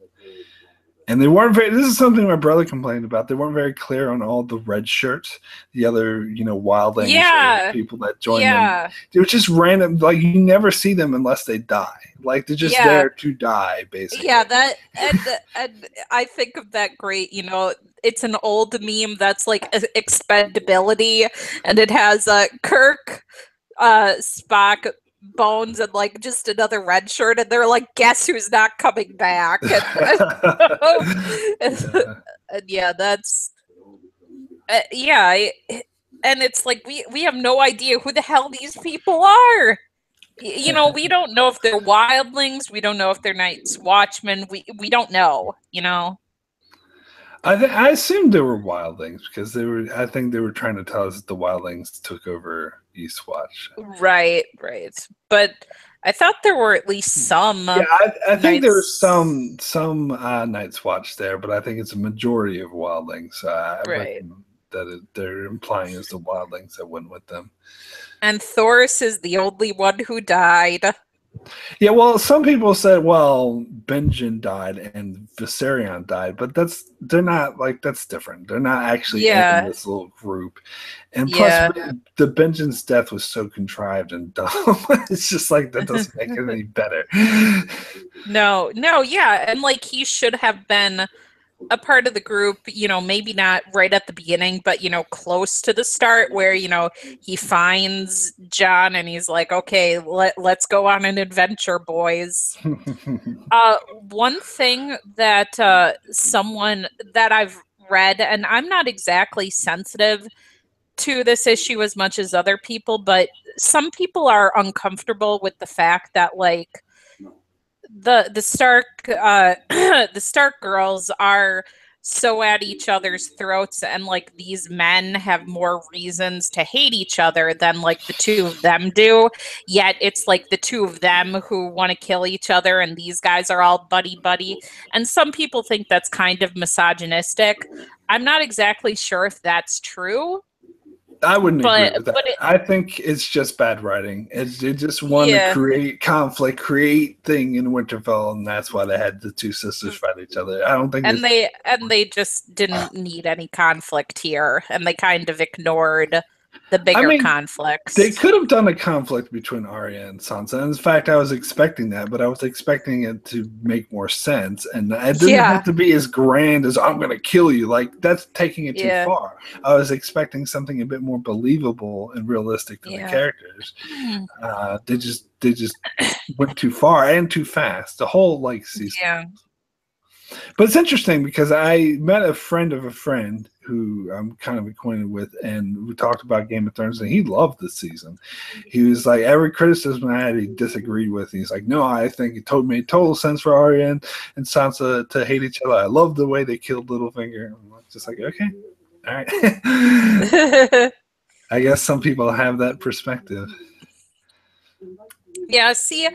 And they weren't very. This is something my brother complained about. They weren't very clear on all the red shirts, the other, wildlings, people that join them. They were just random. Like you never see them unless they die. Like they're just there to die, basically. Yeah, that and I think of that great. It's an old meme that's like expendability, and it has Kirk, Spock, Bones, and like just another red shirt, and they're like, guess who's not coming back? And yeah, that's and it's like we have no idea who the hell these people are. We don't know if they're wildlings, we don't know if they're Night's Watchmen, we don't know. I assumed they were wildlings because I think they were trying to tell us that the wildlings took over Eastwatch. Right. But I thought there were at least some. Yeah, I think there were some Night's Watch there, but I think it's a majority of wildlings. Right. That they're implying is the wildlings that went with them. And Thoris is the only one who died. Yeah, well, some people said, well, Benjen died and Viserion died, but that's different. They're not actually in this little group. And plus, the Benjen's death was so contrived and dumb. It's just like, that doesn't make it any better. No, and like he should have been a part of the group, maybe not right at the beginning, but close to the start where he finds Jon and he's like, okay, let's go on an adventure, boys. One thing that someone that I've read, and I'm not exactly sensitive to this issue as much as other people, but some people are uncomfortable with the fact that like the Stark the Stark girls are so at each other's throats, and like these men have more reasons to hate each other than like the two of them do, yet it's like the two of them who want to kill each other and these guys are all buddy, and some people think that's kind of misogynistic. I'm not exactly sure if that's true. I wouldn't agree with that. I think it's just bad writing. It just wanted to create conflict, create thing in Winterfell, and that's why they had the two sisters fight each other. I don't think, they just didn't need any conflict here, and they kind of ignored the I bigger mean, conflicts. they could have done a conflict between Arya and Sansa. In fact, I was expecting that, but I was expecting it to make more sense. And it didn't have to be as grand as I'm going to kill you. Like, that's taking it too far. I was expecting something a bit more believable and realistic to the characters. They just went too far and too fast. The whole like season. Yeah. But it's interesting because I met a friend of a friend who I'm kind of acquainted with, and we talked about Game of Thrones, and he loved the season. He was like, every criticism I had, he disagreed with. He's like, no, I think it made total sense for Arya and Sansa to hate each other. I love the way they killed Littlefinger. I'm just like, okay, all right. I guess some people have that perspective. Yeah, see,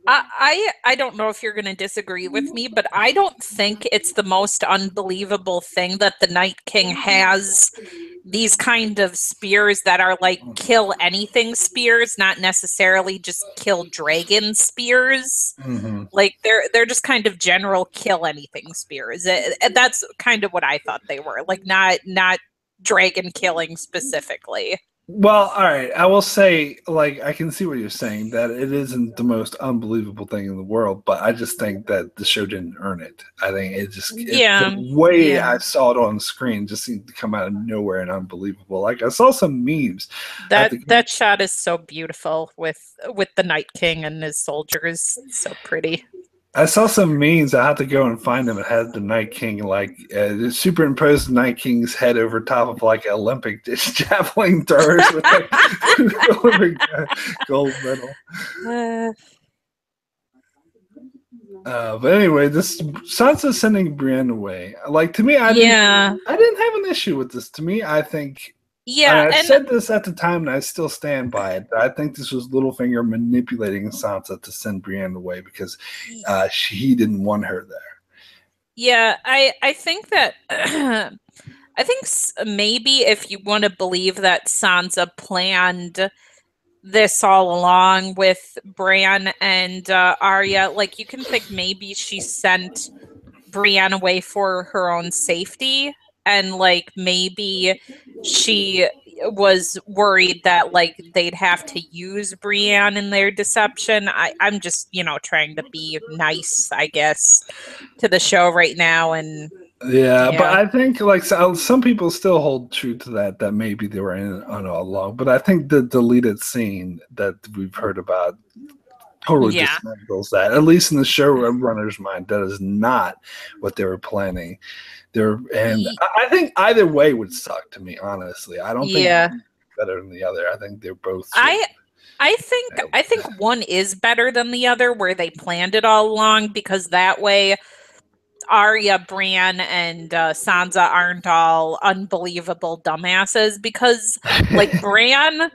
I don't know if you're going to disagree with me, but I don't think it's the most unbelievable thing that the Night King has these kind of spears that are like kill anything spears, not necessarily just kill dragon spears. Mm-hmm. Like they're just kind of general kill anything spears. That's kind of what I thought they were, like not dragon killing specifically. Well, all right. I will say, like, I can see what you're saying, that it isn't the most unbelievable thing in the world, but I just think that the show didn't earn it. I think the way I saw it on the screen just seemed to come out of nowhere and unbelievable. Like, I saw some memes. That shot is so beautiful with the Night King and his soldiers. So pretty. I saw some memes. I had to go and find them. It had the Night King, like, superimposed the Night King's head over top of, like, Olympic javelin throwers with, like, Olympic gold medal. But anyway, this Sansa sending Brienne away. Like, to me, I didn't have an issue with this. To me, I think... Yeah, I said this at the time, and I still stand by it. I think this was Littlefinger manipulating Sansa to send Brienne away because he didn't want her there. Yeah, I think that I think maybe if you want to believe that Sansa planned this all along with Bran and Arya, like you can think maybe she sent Brienne away for her own safety. And like maybe she was worried that like they'd have to use Brienne in their deception. I'm just, trying to be nice, I guess, to the show right now. And yeah, but I think like some people still hold true to that maybe they were in on all along. But I think the deleted scene that we've heard about totally dismantles that. At least in the showrunner's mind, that is not what they were planning. I think either way would suck to me, honestly. I don't think one is better than the other. I think they're both. I think one is better than the other, where they planned it all along, because that way Arya, Bran, and Sansa aren't all unbelievable dumbasses. Because like Bran.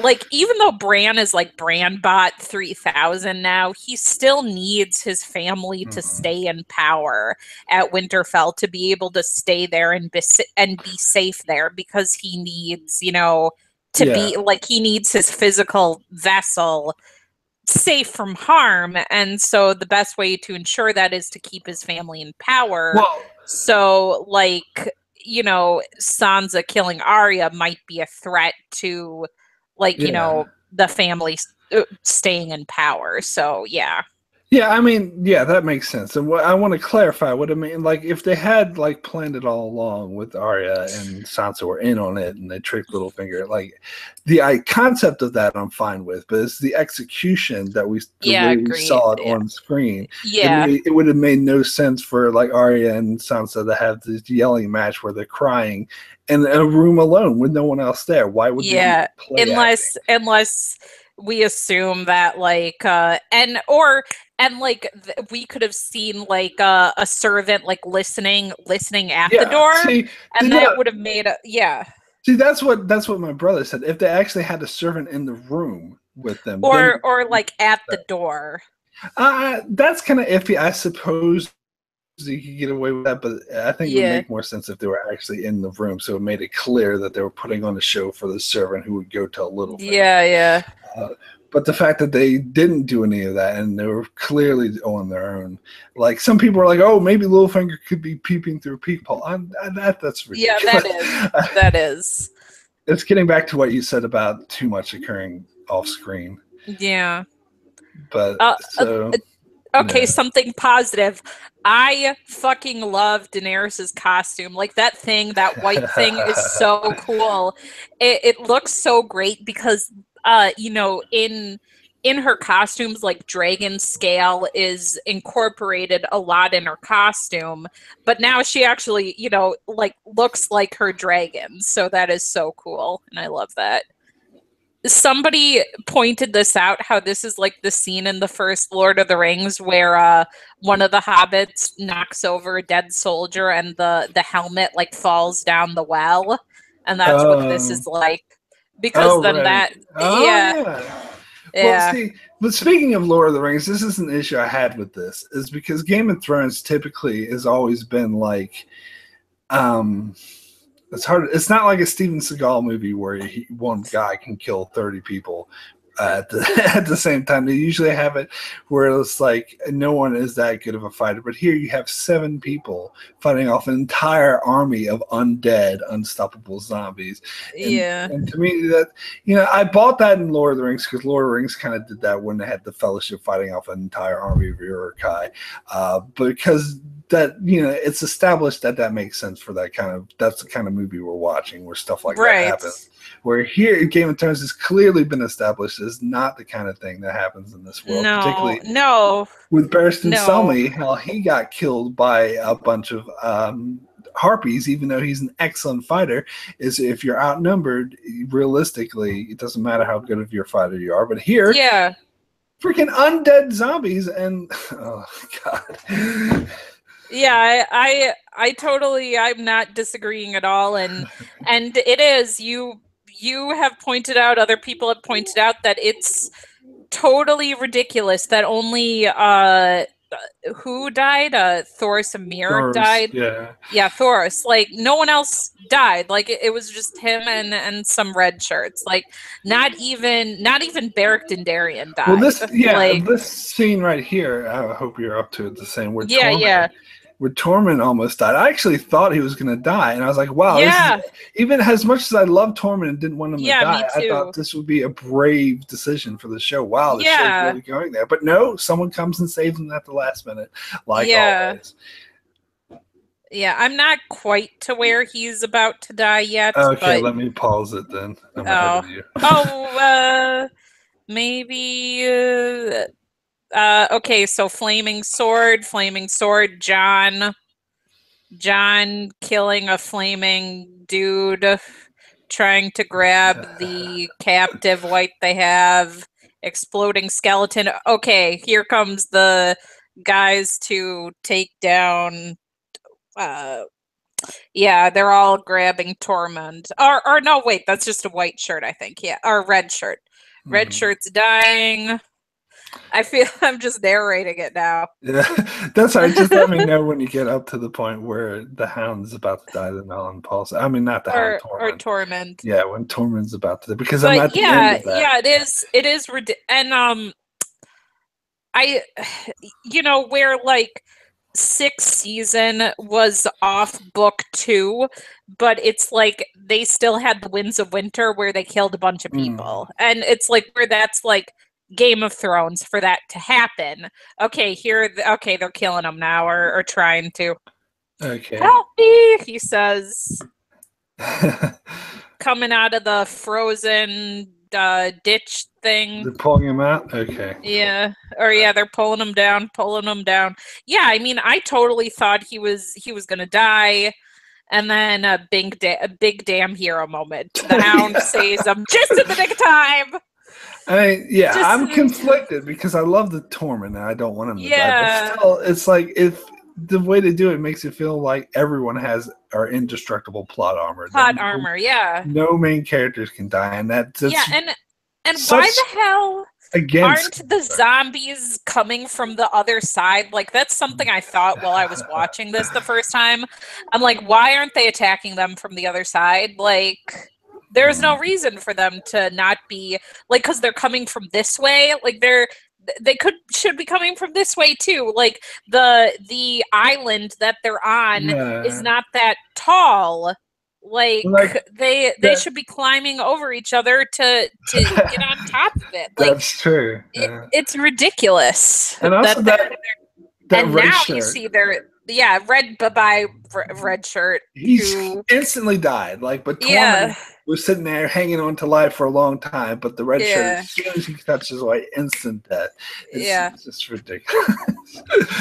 Like, even though Bran is like Branbot 3000 now, he still needs his family to stay in power at Winterfell to be able to stay there and be safe there, because he needs, be like, he needs his physical vessel safe from harm. And so the best way to ensure that is to keep his family in power. Well, so like, Sansa killing Arya might be a threat to the family staying in power. So, yeah. Yeah, I mean, that makes sense. And I want to clarify what I mean. Like, if they had like planned it all along with Arya and Sansa were in on it, and they tricked Littlefinger, like the concept of that, I'm fine with. But it's the execution that we saw it on screen. Yeah, it would have made no sense for like Arya and Sansa to have this yelling match where they're crying in a room alone with no one else there. Why would they play unless we assume that like we could have seen like a servant like listening at the door, and that would have made See, that's what my brother said. If they actually had a servant in the room with them, or like at the door, that's kind of iffy. I suppose you could get away with that, but I think it would make more sense if they were actually in the room, so it made it clear that they were putting on a show for the servant who would go tell Littlefinger. Yeah. But the fact that they didn't do any of that and they were clearly on their own, like some people are like, "Oh, maybe Littlefinger could be peeping through a peephole." That's ridiculous. Yeah, that is. it's getting back to what you said about too much occurring off screen. Yeah. But okay, yeah. something positive. I fucking love Daenerys's costume. Like that thing, that white thing is so cool. It looks so great because in her costumes, like dragon scale is incorporated a lot in her costume, but now she actually, like looks like her dragon. So that is so cool, and I love that. Somebody pointed this out, how this is like the scene in the first Lord of the Rings where one of the hobbits knocks over a dead soldier and the helmet like falls down the well, and that's what this is like, because then right. yeah. Well, see, but speaking of Lord of the Rings, this is an issue I had with this, is because Game of Thrones typically has always been like, it's hard. It's not like a Steven Seagal movie where one guy can kill 30 people at the same time. They usually have it where it's like no one is that good of a fighter. But here you have 7 people fighting off an entire army of undead, unstoppable zombies. And to me, that I bought that in Lord of the Rings because Lord of the Rings kind of did that when they had the Fellowship fighting off an entire army of Uruk-hai. But because that it's established that makes sense for that's the kind of movie we're watching where stuff like that happens. Where here Game of Thrones has clearly been established as not the kind of thing that happens in this world. Particularly with Barristan Selmy, how he got killed by a bunch of harpies, even though he's an excellent fighter. Is if you're outnumbered, realistically, it doesn't matter how good of your fighter you are. But here, freaking undead zombies, and oh god. Yeah, I totally, I'm not disagreeing at all, and it is, you have pointed out, other people have pointed out that it's totally ridiculous that only who died? Thoros of Myr died. Yeah, Thoros. Like no one else died. Like it was just him and some red shirts. Like not even Beric Dondarrion died. Well, this scene right here, I hope you're up to it. The same where where Tormund almost died. I actually thought he was going to die, and I was like, wow. Even as much as I love Tormund and didn't want him to die, I thought this would be a brave decision for the show. Wow, the show's really going there. But no, someone comes and saves him at the last minute, like always. Yeah, I'm not quite to where he's about to die yet. Okay, let me pause it then. I'm ahead of you. Maybe... okay, so flaming sword, Jon killing a flaming dude, trying to grab the captive wight they have, exploding skeleton. Okay, here comes the guys to take down they're all grabbing Tormund. Or no, wait, that's just a white shirt, I think. Yeah, or red shirt. Red shirt's dying. I feel I'm just narrating it now. Yeah, that's all right. Just let me know when you get up to the point where the Hound's about to die. Then I'll impulse. I mean, not the Hound, Tormund. Or Tormund. Yeah, when Tormund's about to, because I'm at the end of that. Yeah, it is, and I, where like 6th season was off book 2, but it's like they still had the Winds of Winter where they killed a bunch of people, and it's like where that's like Game of Thrones for that to happen. Okay, they're killing them now, or trying to. Okay. Help me, he says. Coming out of the frozen ditch thing. They're pulling him out? Okay. Yeah. Or they're pulling him down. Yeah, I mean, I totally thought he was gonna die. And then a big damn hero moment. The Hound saves him just in the nick of time. I'm conflicted because I love the Tormund and I don't want him to die. But still, it's like if the way to do it makes it feel like everyone has our indestructible plot armor. No main characters can die, and that's and why the hell aren't the zombies coming from the other side? Like that's something I thought while I was watching this the first time. I'm like, why aren't they attacking them from the other side? Like, there's no reason for them to not be, like, because they're coming from this way. Like they should be coming from this way too. Like the island that they're on is not that tall. Like, they should be climbing over each other to get on top of it. Like, that's true. Yeah. It's ridiculous. And also that and red now shirt. you see red shirt. He instantly died. Like, but Tormund was sitting there hanging on to life for a long time, but the red shirt, as soon as he touches white, instant death. It's just ridiculous.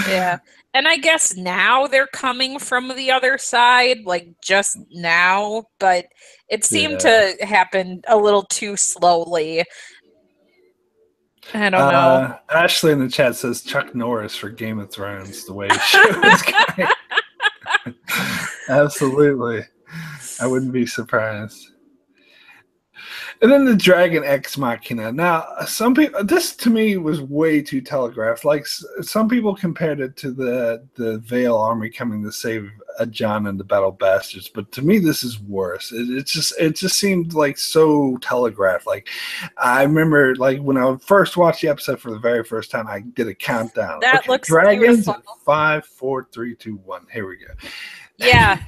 Yeah. And I guess now they're coming from the other side, like just now, but it seemed to happen a little too slowly. I don't know. Ashley in the chat says Chuck Norris for Game of Thrones, the way he shows going. Absolutely. I wouldn't be surprised. And then the Dragon Ex Machina. Now, some people, this to me was way too telegraphed. Like, some people compared it to the Vale army coming to save Jon and the Battle Bastards, but to me, this is worse. It just seemed like so telegraphed. Like, I remember, like, when I first watched the episode for the very first time, I did a countdown. That looks Dragons beautiful. 5, 4, 3, 2, 1. Here we go. Yeah.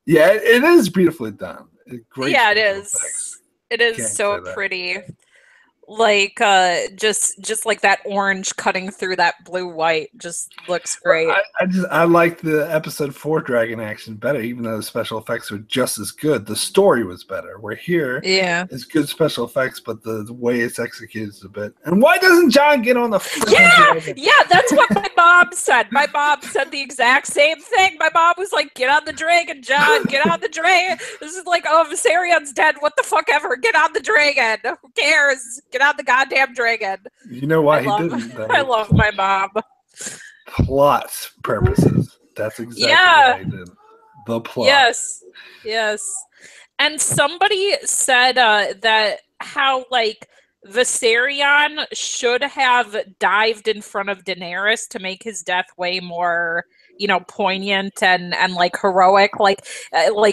Yeah, it is beautifully done. Great. Yeah, it is. Effects. It is so pretty. Like just like that orange cutting through that blue white just looks great. I like the episode 4 dragon action better, even though the special effects were just as good. The story was better. Where here, it's good special effects, but the way it's executed is a bit. And why doesn't Jon get on the dragon? Yeah, that's what my mom said. My mom said the exact same thing. My mom was like, "Get on the dragon, Jon. Get on the dragon." This is like, "Oh, Viserion's dead. What the fuck ever? Get on the dragon. Who cares? Get on the goddamn dragon." You know why he didn't, though? I love my mom. Plot purposes. That's exactly why he did. The plot. Yes. And somebody said that how, like, Viserion should have dived in front of Daenerys to make his death way more, poignant and like heroic. Like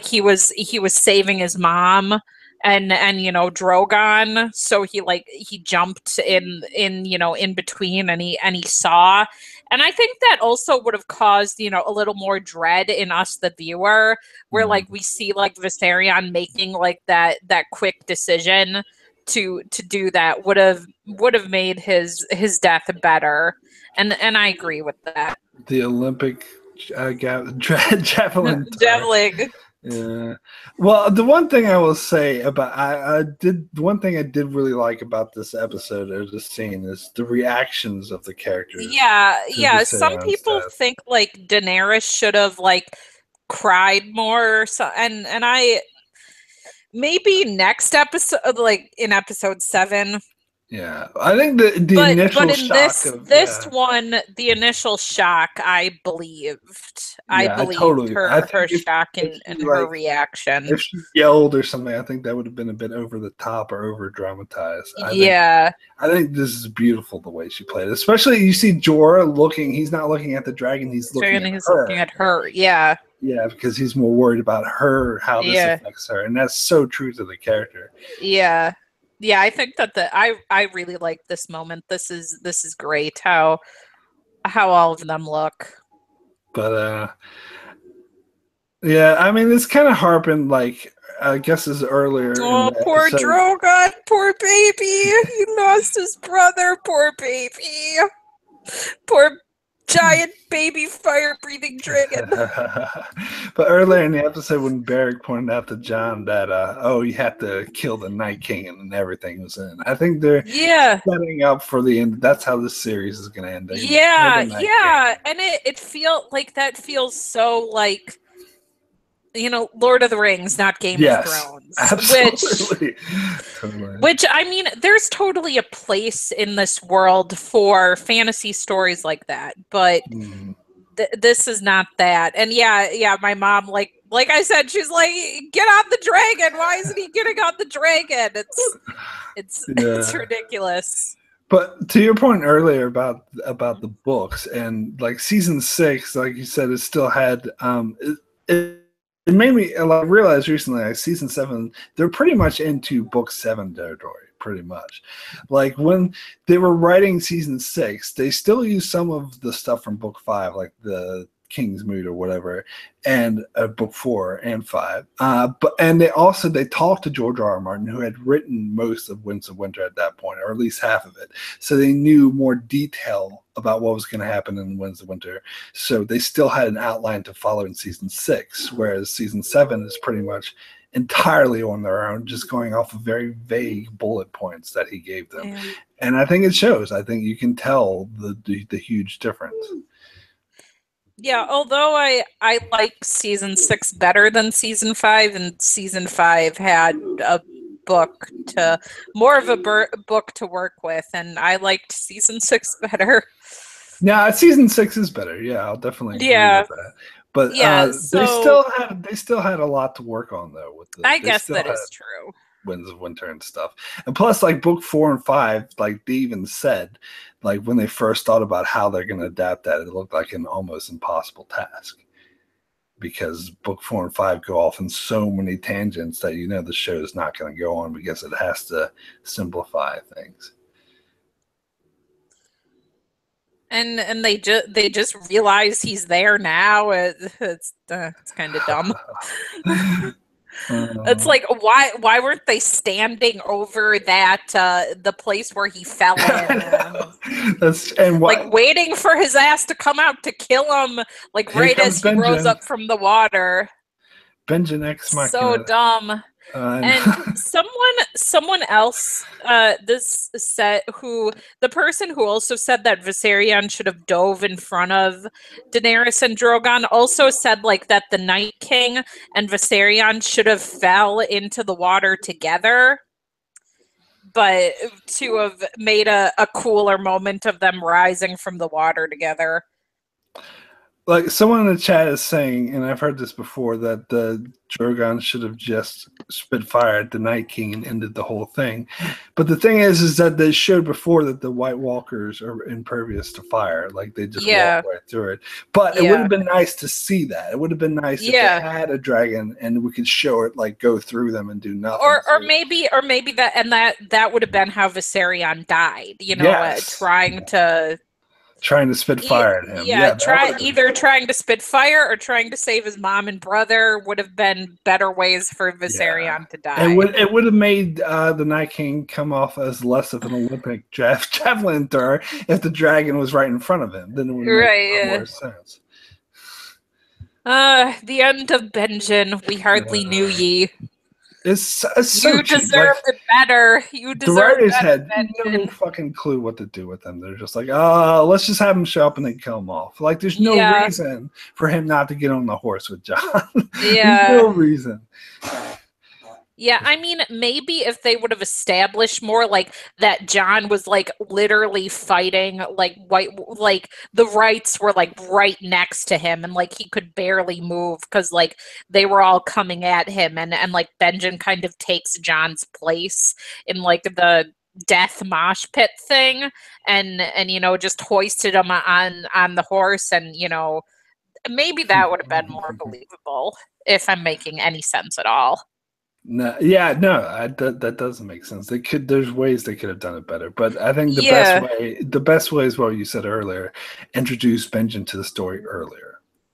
he was saving his mom. And Drogon, so he jumped in between and he saw, and I think that also would have caused a little more dread in us, the viewer, where like we see like Viserion making like that quick decision to do that would have made his death better, and I agree with that. The Olympic javelin. Javelin. Yeah. Well, the one thing I will say about the one thing I did really like about this episode or this scene is the reactions of the characters. Yeah. Some people think like Daenerys should have like cried more, and I maybe next episode, like in episode 7. Yeah, I think the initial but in shock this one, the initial shock, I believed. I believed her shock and her reaction. If she yelled or something, I think that would have been a bit over the top or over dramatized. I think this is beautiful the way she played it. Especially you see Jorah looking. He's not looking at the dragon. He's looking at her. Yeah. Yeah, because he's more worried about her, how this affects her, and that's so true to the character. Yeah. Yeah, I think that I really like this moment. This is great how all of them look. But I mean, it's kind of harping like I guess is earlier. Oh, poor Drogon, poor baby. He lost his brother. Poor baby. Poor giant baby fire-breathing dragon. But earlier in the episode when Beric pointed out to Jon that you have to kill the Night King and everything was in. I think they're setting up for the end. That's how this series is going to end. Yeah. And it feels so like Lord of the Rings, not Game of Thrones. Absolutely. Which, I mean, there's totally a place in this world for fantasy stories like that, but this is not that. And my mom, like I said, she's like, get on the dragon. Why isn't he getting on the dragon? It's ridiculous. But to your point earlier about the books and like season 6, like you said, it still had it made me realize recently, like season 7, they're pretty much into book 7 territory, pretty much. Like when they were writing season 6, they still use some of the stuff from book 5, like the King's Mood or whatever, and book 4 and 5. And they talked to George R. R. Martin, who had written most of Winds of Winter at that point, or at least half of it. So they knew more detail about what was going to happen in Winds of Winter. So they still had an outline to follow in season 6, whereas season 7 is pretty much entirely on their own, just going off of very vague bullet points that he gave them. Yeah. And I think it shows. I think you can tell the huge difference. Yeah, although I like season 6 better than season 5, and season 5 had more of a book to work with, and I liked season 6 better. Yeah, season 6 is better. Yeah, I'll definitely agree with that. But they still had a lot to work on though. I guess that is true. Winds of Winter and stuff, and plus, like book 4 and 5, like they even said, like when they first thought about how they're going to adapt that, it looked like an almost impossible task because book 4 and 5 go off in so many tangents that the show is not going to go on because it has to simplify things. And they just realize he's there now. It's kind of dumb. It's like why weren't they standing over that the place where he fell in? Like waiting for his ass to come out to kill him, like right as he rose up from the water. Benjen X Machina. So dumb. And someone else, this said, the person who also said that Viserion should have dove in front of Daenerys and Drogon also said like that the Night King and Viserion should have fell into the water together, but to have made a cooler moment of them rising from the water together. Like someone in the chat is saying, and I've heard this before, that the Drogon should have just spit fire at the Night King and ended the whole thing. But the thing is that they showed before that the White Walkers are impervious to fire. Like they just walk right through it. But it would have been nice to see that. It would have been nice if they had a dragon and we could show it like go through them and do nothing. Or maybe that would have been how Viserion died. Trying to spit fire at him. Either trying to spit fire or trying to save his mom and brother would have been better ways for Viserion to die. It would have made the Night King come off as less of an Olympic javelin thrower if the dragon was right in front of him. Then it would make more sense. The end of Benjen. We hardly knew ye. It's so you deserved it better. You deserved the writers had no fucking clue what to do with them. They're just like, let's just have him show up and then kill him off. Like, there's no reason for him not to get on the horse with Jon. Yeah, there's no reason. Yeah, I mean, maybe if they would have established more like that Jon was like literally fighting like the Wrights were like right next to him and like he could barely move because like they were all coming at him and like Benjen kind of takes Jon's place in like the death mosh pit thing and just hoisted him on the horse and maybe that would have been more believable if I'm making any sense at all. No, that doesn't make sense. There's ways they could have done it better, but I think the best way is what you said earlier. Introduce Benjen to the story earlier.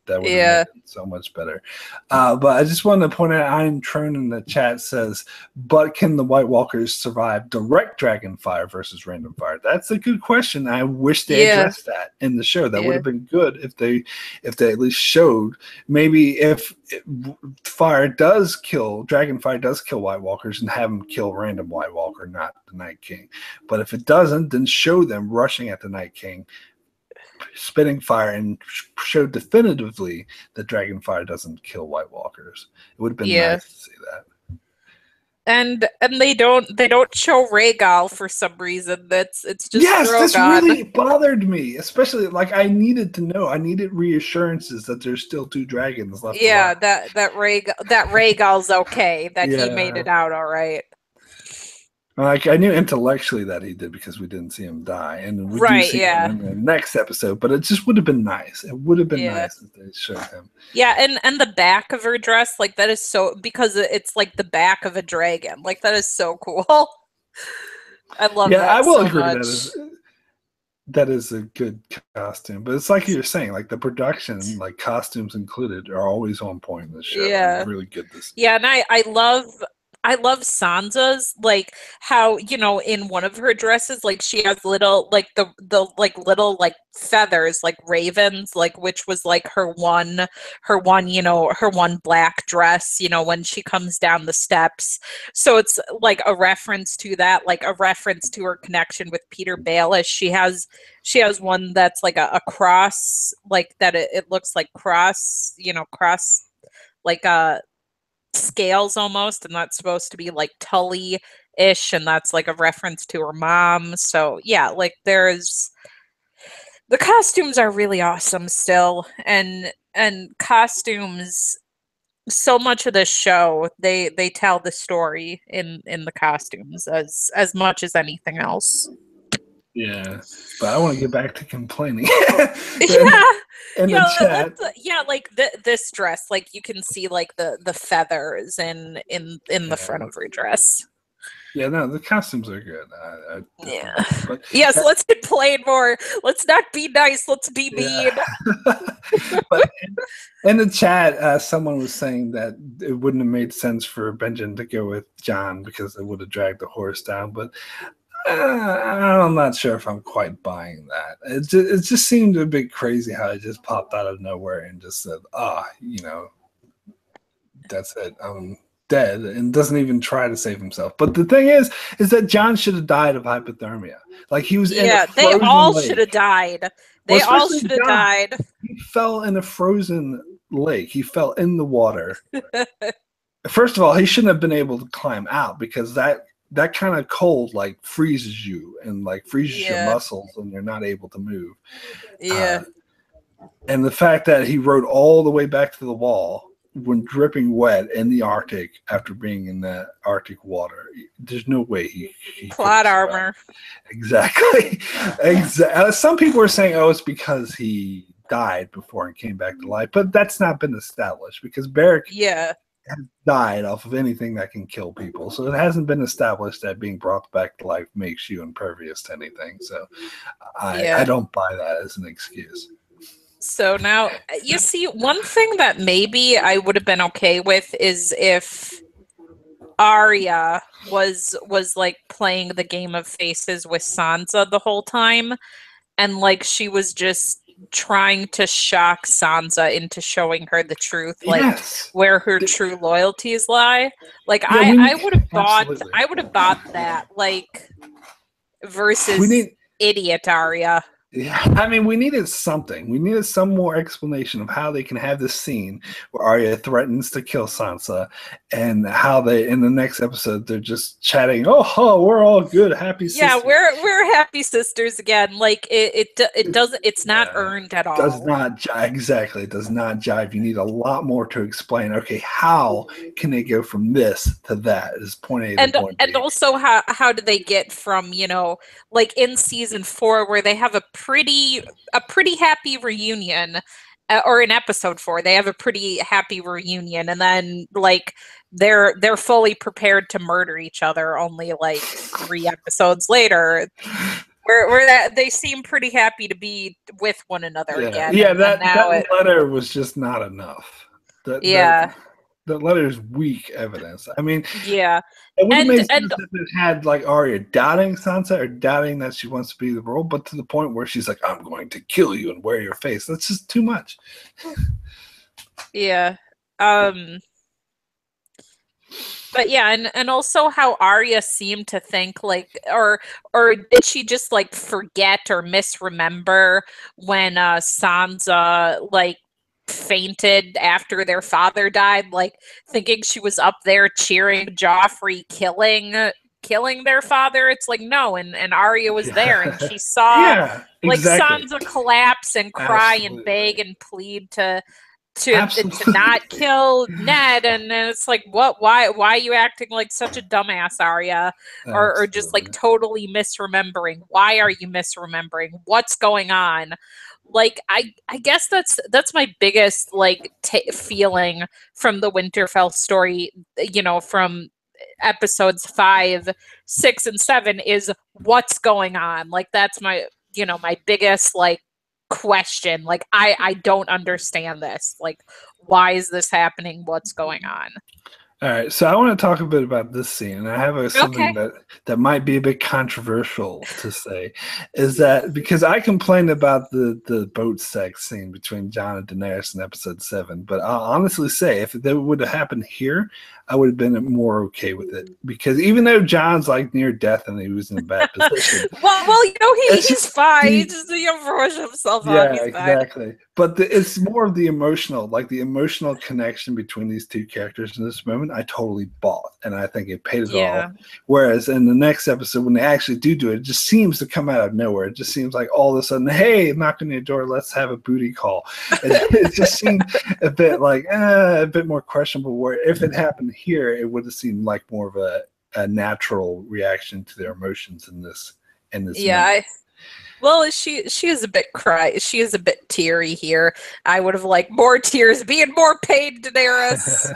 That would have made it so much better. But I just wanted to point out, Iron Throne in the chat says, but can the White Walkers survive direct dragon fire versus random fire? That's a good question. I wish they addressed that in the show. That would have been good if they at least showed. Maybe if dragon fire does kill White Walkers and have them kill random White Walker, not the Night King. But if it doesn't, then show them rushing at the Night King, spitting fire, and show definitively that dragon fire doesn't kill White Walkers. It would have been nice to see that. And they don't show Rhaegal for some reason. It's just Drogon. This really bothered me, especially like I needed to know. I needed reassurances that there's still 2 dragons left. Yeah, that Rhaegal's okay. That he made it out all right. Like I knew intellectually that he did because we didn't see him die, and we do see him in the next episode. But it just would have been nice. It would have been nice if they showed him. Yeah, and the back of her dress, like that is so because it's like the back of a dragon. Like that is so cool. I love that. Yeah, I will so agree much. with that. That is a good costume, but it's like you're saying, like the production, like costumes included, are always on point in the show. Yeah. And really good this. Yeah, and I love Sansa's, like how, in one of her dresses, like she has little, like the like little like feathers, like ravens, like which was like her one black dress, when she comes down the steps. So it's like a reference to that, like a reference to her connection with Peter Baelish. She has one that's like a cross, like that it looks like cross, cross, like a scales almost, and that's supposed to be like Tully-ish, and that's like a reference to her mom. So yeah, like the costumes are really awesome still, and costumes, so much of this show, they tell the story in the costumes as much as anything else. Yeah, but I want to get back to complaining. Yeah. In the chat. Like this dress, like you can see like the feathers in the front of her dress. Yeah, no, the costumes are good. Yeah. But yes, let's complain more. Let's not be nice. Let's be mean. But in the chat, someone was saying that it wouldn't have made sense for Benjen to go with Jon because it would have dragged the horse down. But I'm not sure if I'm quite buying that. It just seemed a bit crazy how it just popped out of nowhere and just said, that's it. I'm dead, and doesn't even try to save himself. But the thing is that Jon should have died of hypothermia. Like he was in a frozen they all lake. should have died. They all should have died. He fell in a frozen lake. He fell in the water. First of all, he shouldn't have been able to climb out because that kind of cold like freezes you and like freezes your muscles and you're not able to move. Yeah. And the fact that he rode all the way back to the wall when dripping wet in the Arctic after being in the Arctic water, there's no way he plot armor. Exactly. Some people are saying, it's because he died before and came back to life, but that's not been established because Beric has died off of anything that can kill people. So it hasn't been established that being brought back to life makes you impervious to anything. So I don't buy that as an excuse. So now, you see, one thing that maybe I would have been okay with is if Arya was like playing the game of faces with Sansa the whole time, and like she was just trying to shock Sansa into showing her the truth, like where her true loyalties lie. Like I would have bought that, like versus idiot Arya. Yeah, I mean, we needed something. We needed some more explanation of how they can have this scene where Arya threatens to kill Sansa, and how they, in the next episode, they're just chatting. Oh, we're all good, happy sisters. Yeah, we're happy sisters again. Like it doesn't. It's not earned at all. Does not exactly. It does not jive. You need a lot more to explain. Okay, how can they go from this to that? Is point A to point B. And also, how do they get from like in season 4 where they have a pretty happy reunion, or in episode 4 they have a pretty happy reunion, and then like they're fully prepared to murder each other only like 3 episodes later, where that they seem pretty happy to be with one another again. Yeah, that letter was just not enough. The letter is weak evidence. I mean, yeah. It would have made sense if it had like Arya doubting Sansa or doubting that she wants to be the role, but to the point where she's like, "I'm going to kill you and wear your face." That's just too much. Yeah. But yeah, and also how Arya seemed to think like, or did she just like forget or misremember when Sansa like fainted after their father died, like thinking she was up there cheering Joffrey killing their father? It's like, no, and Arya was there and she saw like Sansa collapse and cry and beg and plead to not kill Ned, and it's like, why are you acting like such a dumbass, Arya? Or just like totally misremembering. Why are you misremembering? What's going on? Like I guess that's my biggest like feeling from the Winterfell story, from episodes 5, 6, and 7 is what's going on. Like that's my my biggest like question. Like I don't understand this. Like, why is this happening? What's going on? All right, so I want to talk a bit about this scene. I have something Okay. that might be a bit controversial to say, is that because I complained about the boat sex scene between Jon and Daenerys in episode 7, but I'll honestly say if that would have happened here, I would have been more okay with it, because even though Jon's like near death and he was in a bad position, well, he's fine. He the, just brush himself off. yeah, He's fine. exactly. But it's more of the emotional connection between these two characters in this moment. I totally bought, and I think it paid it Yeah. off. Whereas in the next episode, when they actually do it, it just seems to come out of nowhere. It just seems like all of a sudden, hey, knock on your door, let's have a booty call. It just seemed a bit like a bit more questionable. Where if it happened here, it would have seemed like more of a natural reaction to their emotions in this. Yeah. Well, she is a bit She is a bit teary here. I would have liked more tears, being more pain, Daenerys.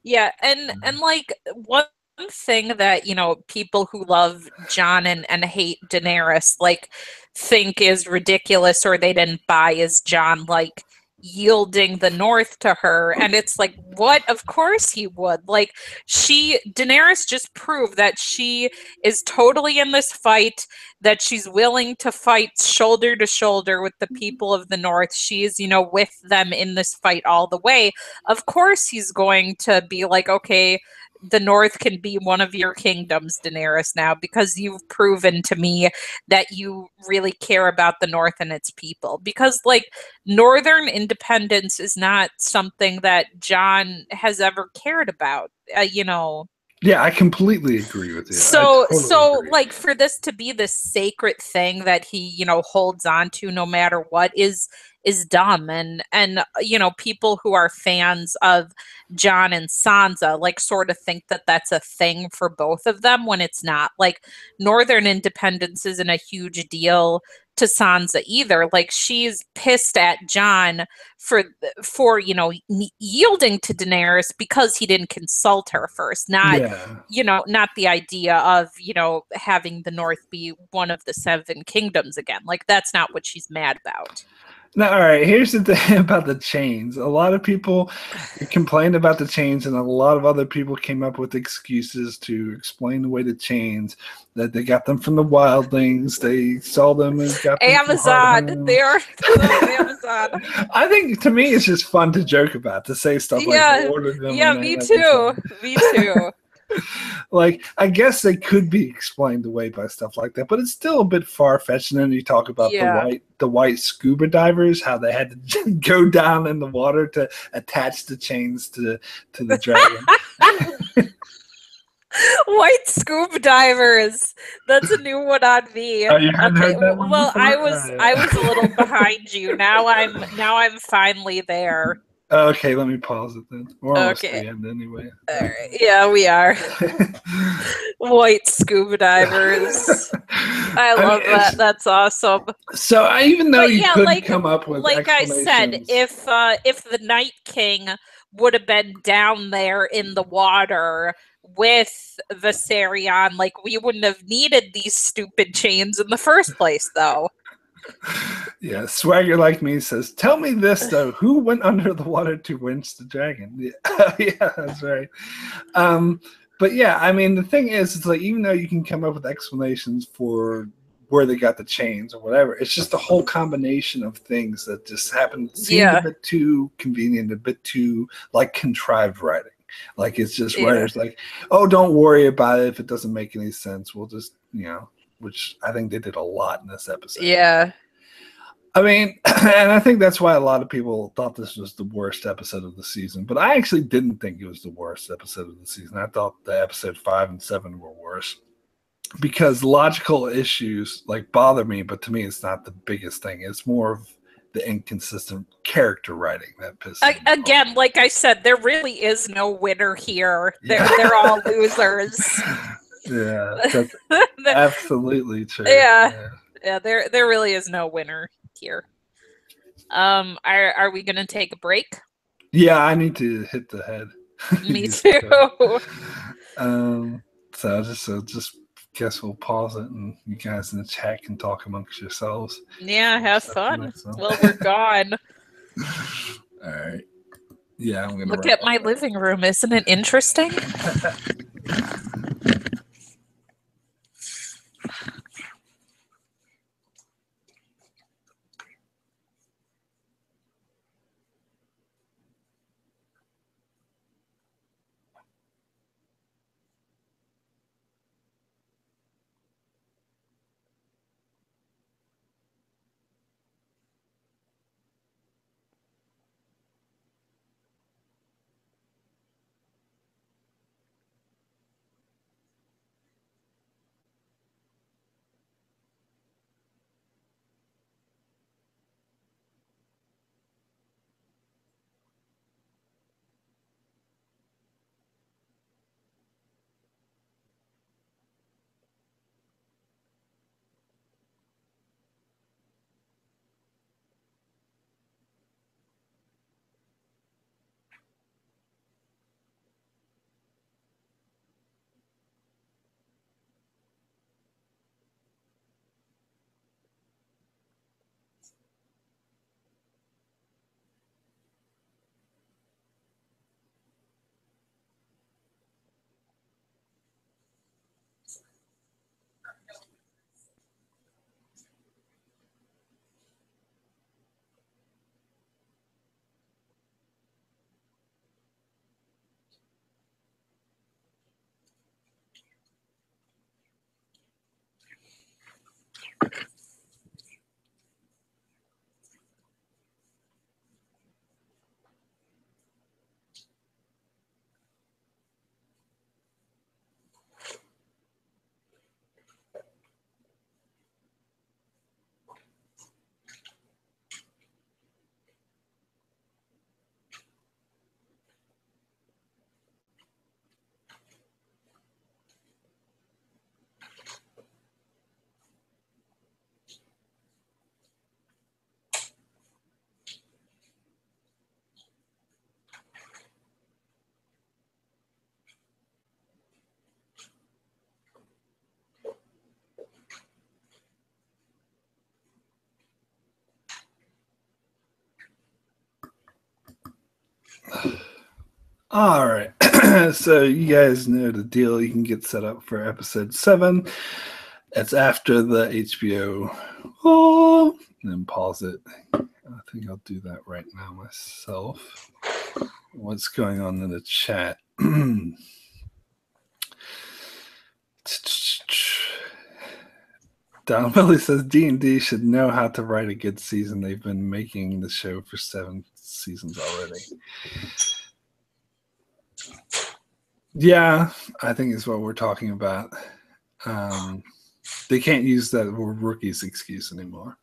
Yeah, and like one thing that people who love Jon and hate Daenerys like think is ridiculous or they didn't buy is Jon like yielding the North to her, and it's like, what? Of course he would. Like Daenerys just proved that she is totally in this fight, that she's willing to fight shoulder to shoulder with the people of the North. She's with them in this fight all the way. Of course he's going to be like, okay, the North can be one of your kingdoms, Daenerys, now, because you've proven to me that you really care about the North and its people. Because, like, Northern independence is not something that Jon has ever cared about, Yeah, I completely agree with you. So, Agree. like, for this to be this sacred thing that he, holds on to no matter what is dumb. And people who are fans of Jon and Sansa, like, sort of think that that's a thing for both of them when it's not. Like, Northern independence isn't a huge deal to Sansa either. Like, she's pissed at Jon for yielding to Daenerys because he didn't consult her first, not not the idea of having the North be one of the 7 kingdoms again. Like, that's not what she's mad about. Now, all right, here's the thing about the chains. A lot of people complained about the chains, and a lot of other people came up with excuses to explain away the chains, that they got them from the wildlings, they saw them and got them Amazon. They are Amazon. I think, to me, it's just fun to joke about, to say stuff like they ordered them. Yeah, me too. Me too. Like, I guess they could be explained away by stuff like that, but it's still a bit far-fetched. And then you talk about the white scuba divers, how they had to go down in the water to attach the chains to the dragon. White scuba divers. That's a new one on me. Oh, you hadn't heard that one well, before? I was a little behind you. Now I'm finally there. Okay, let me pause it then. We're almost Okay. at the end anyway. All right. Yeah, we are. White scuba divers. I love that. That's awesome. So even though you couldn't come up with, like I said, if the Night King would have been down there in the water with Viserion, like, we wouldn't have needed these stupid chains in the first place, though. Yeah, Swagger Like Me says, tell me this, though. Who went under the water to winch the dragon? Yeah, that's right. But yeah, I mean, the thing is, it's like, even though you can come up with explanations for where they got the chains or whatever, it's just a whole combination of things that just happened. Seemed a bit too convenient, a bit too, like, contrived writing. Like, it's just writers like, oh, don't worry about it if it doesn't make any sense. We'll just, which I think they did a lot in this episode. Yeah. I mean, and I think that's why a lot of people thought this was the worst episode of the season. But I actually didn't think it was the worst episode of the season. I thought the episode 5 and 7 were worse, because logical issues like bother me. But to me, it's not the biggest thing. It's more of the inconsistent character writing that pisses me off. Again, like I said, there really is no winner here. They're all losers. Yeah, that's absolutely true. Yeah, there really is no winner here. Are we gonna take a break? Yeah, I need to hit the head. Me too. So just guess we'll pause it, and you guys in the chat can talk amongst yourselves. Yeah, have fun. Well, we're gone. All right. Yeah, I'm gonna look at my living room. Isn't it interesting? All right. So you guys know the deal. You can get set up for episode 7. It's after the HBO. Oh, and then pause it. I think I'll do that right now myself. What's going on in the chat? Don Billy says D&D should know how to write a good season. They've been making the show for 7 seasons already. Yeah, I think it's what we're talking about. They can't use that rookie's excuse anymore.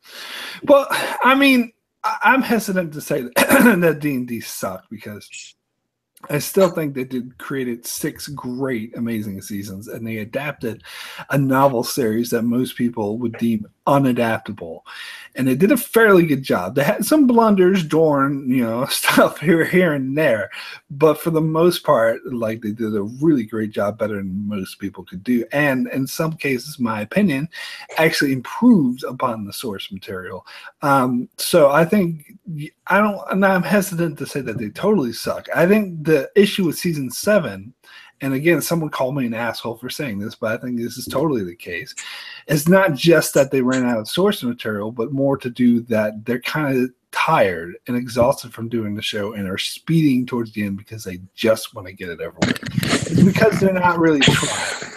But I mean, I'm hesitant to say that D&D sucked because I still think they created 6 great, amazing seasons, and they adapted a novel series that most people would deem unadaptable. And they did a fairly good job. They had some blunders, stuff here and there, but for the most part, like, they did a really great job, better than most people could do. And in some cases, my opinion, actually improved upon the source material. So I think I'm hesitant to say that they totally suck. I think the issue with season 7, and again, someone called me an asshole for saying this, but I think this is totally the case. It's not just that they ran out of source material, but more to do that they're kind of tired and exhausted from doing the show and are speeding towards the end because they just want to get it over with. It's because they're not really trying,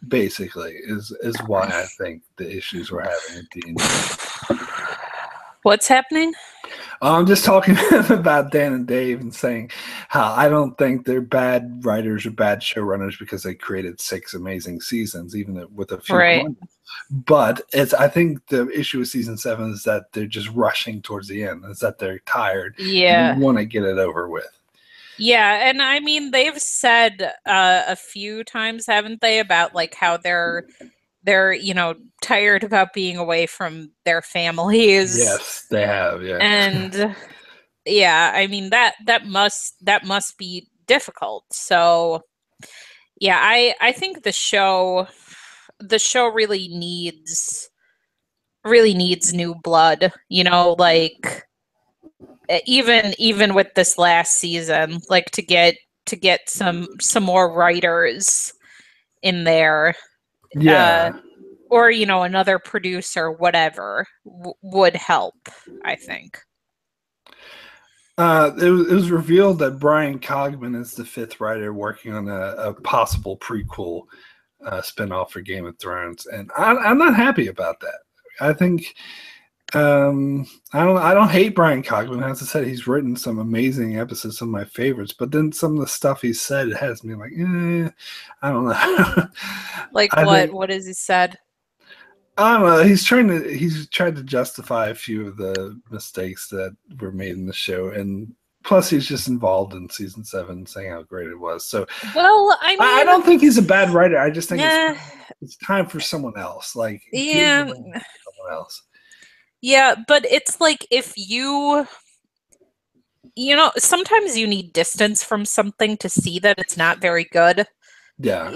basically, is why I think the issues we're having at D&D. What's happening? I'm just talking about Dan and Dave and saying how I don't think they're bad writers or bad showrunners because they created 6 amazing seasons, even with a few. Right. But I think the issue with season 7 is that they're just rushing towards the end. Is that they're tired. Yeah. And they want to get it over with. Yeah, and I mean, they've said a few times, haven't they, about like how they're tired about being away from their families. Yes, they have. Yeah. And yeah, I mean that must be difficult. So yeah, I think the show the show really needs new blood, like even with this last season, like to get some more writers in there, or another producer, whatever, would help, I think. It was revealed that Brian Cogman is the fifth writer working on a possible prequel spinoff for Game of Thrones, and I'm not happy about that. I think I don't hate Brian Cogman. As I said, he's written some amazing episodes, some of my favorites. But then some of the stuff he said has me like, I don't know. Like what has he said? I don't know. He's tried to justify a few of the mistakes that were made in the show, and plus he's just involved in season 7, saying how great it was. So, well, I mean, I don't think he's a bad writer. I just think it's time for someone else. Like, someone else. Yeah, but it's like if sometimes you need distance from something to see that it's not very good. Yeah,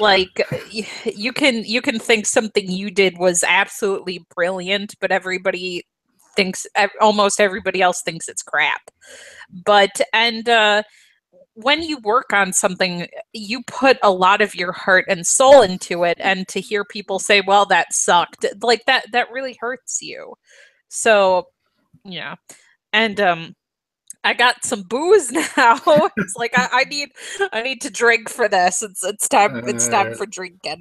like you can think something you did was absolutely brilliant, but almost everybody else thinks it's crap. But when you work on something, you put a lot of your heart and soul into it, and to hear people say, well, that sucked, like that really hurts you. So yeah. And I got some booze now. It's like I need to drink for this. It's time for drinking.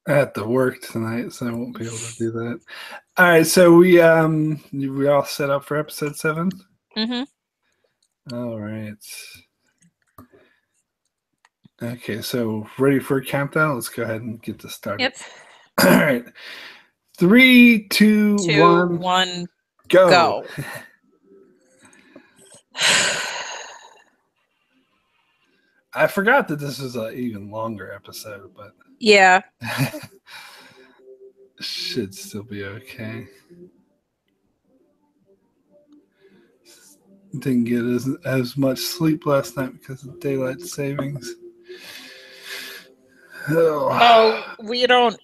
I have to work tonight, so I won't be able to do that. All right, so we all set up for episode 7? Mm-hmm. All right. Okay, so ready for a countdown? Let's go ahead and get this started. Yep. All right. 3, 2, 1, go. I forgot that this was an even longer episode, but yeah, should still be okay. Didn't get as much sleep last night because of daylight savings. Oh, we don't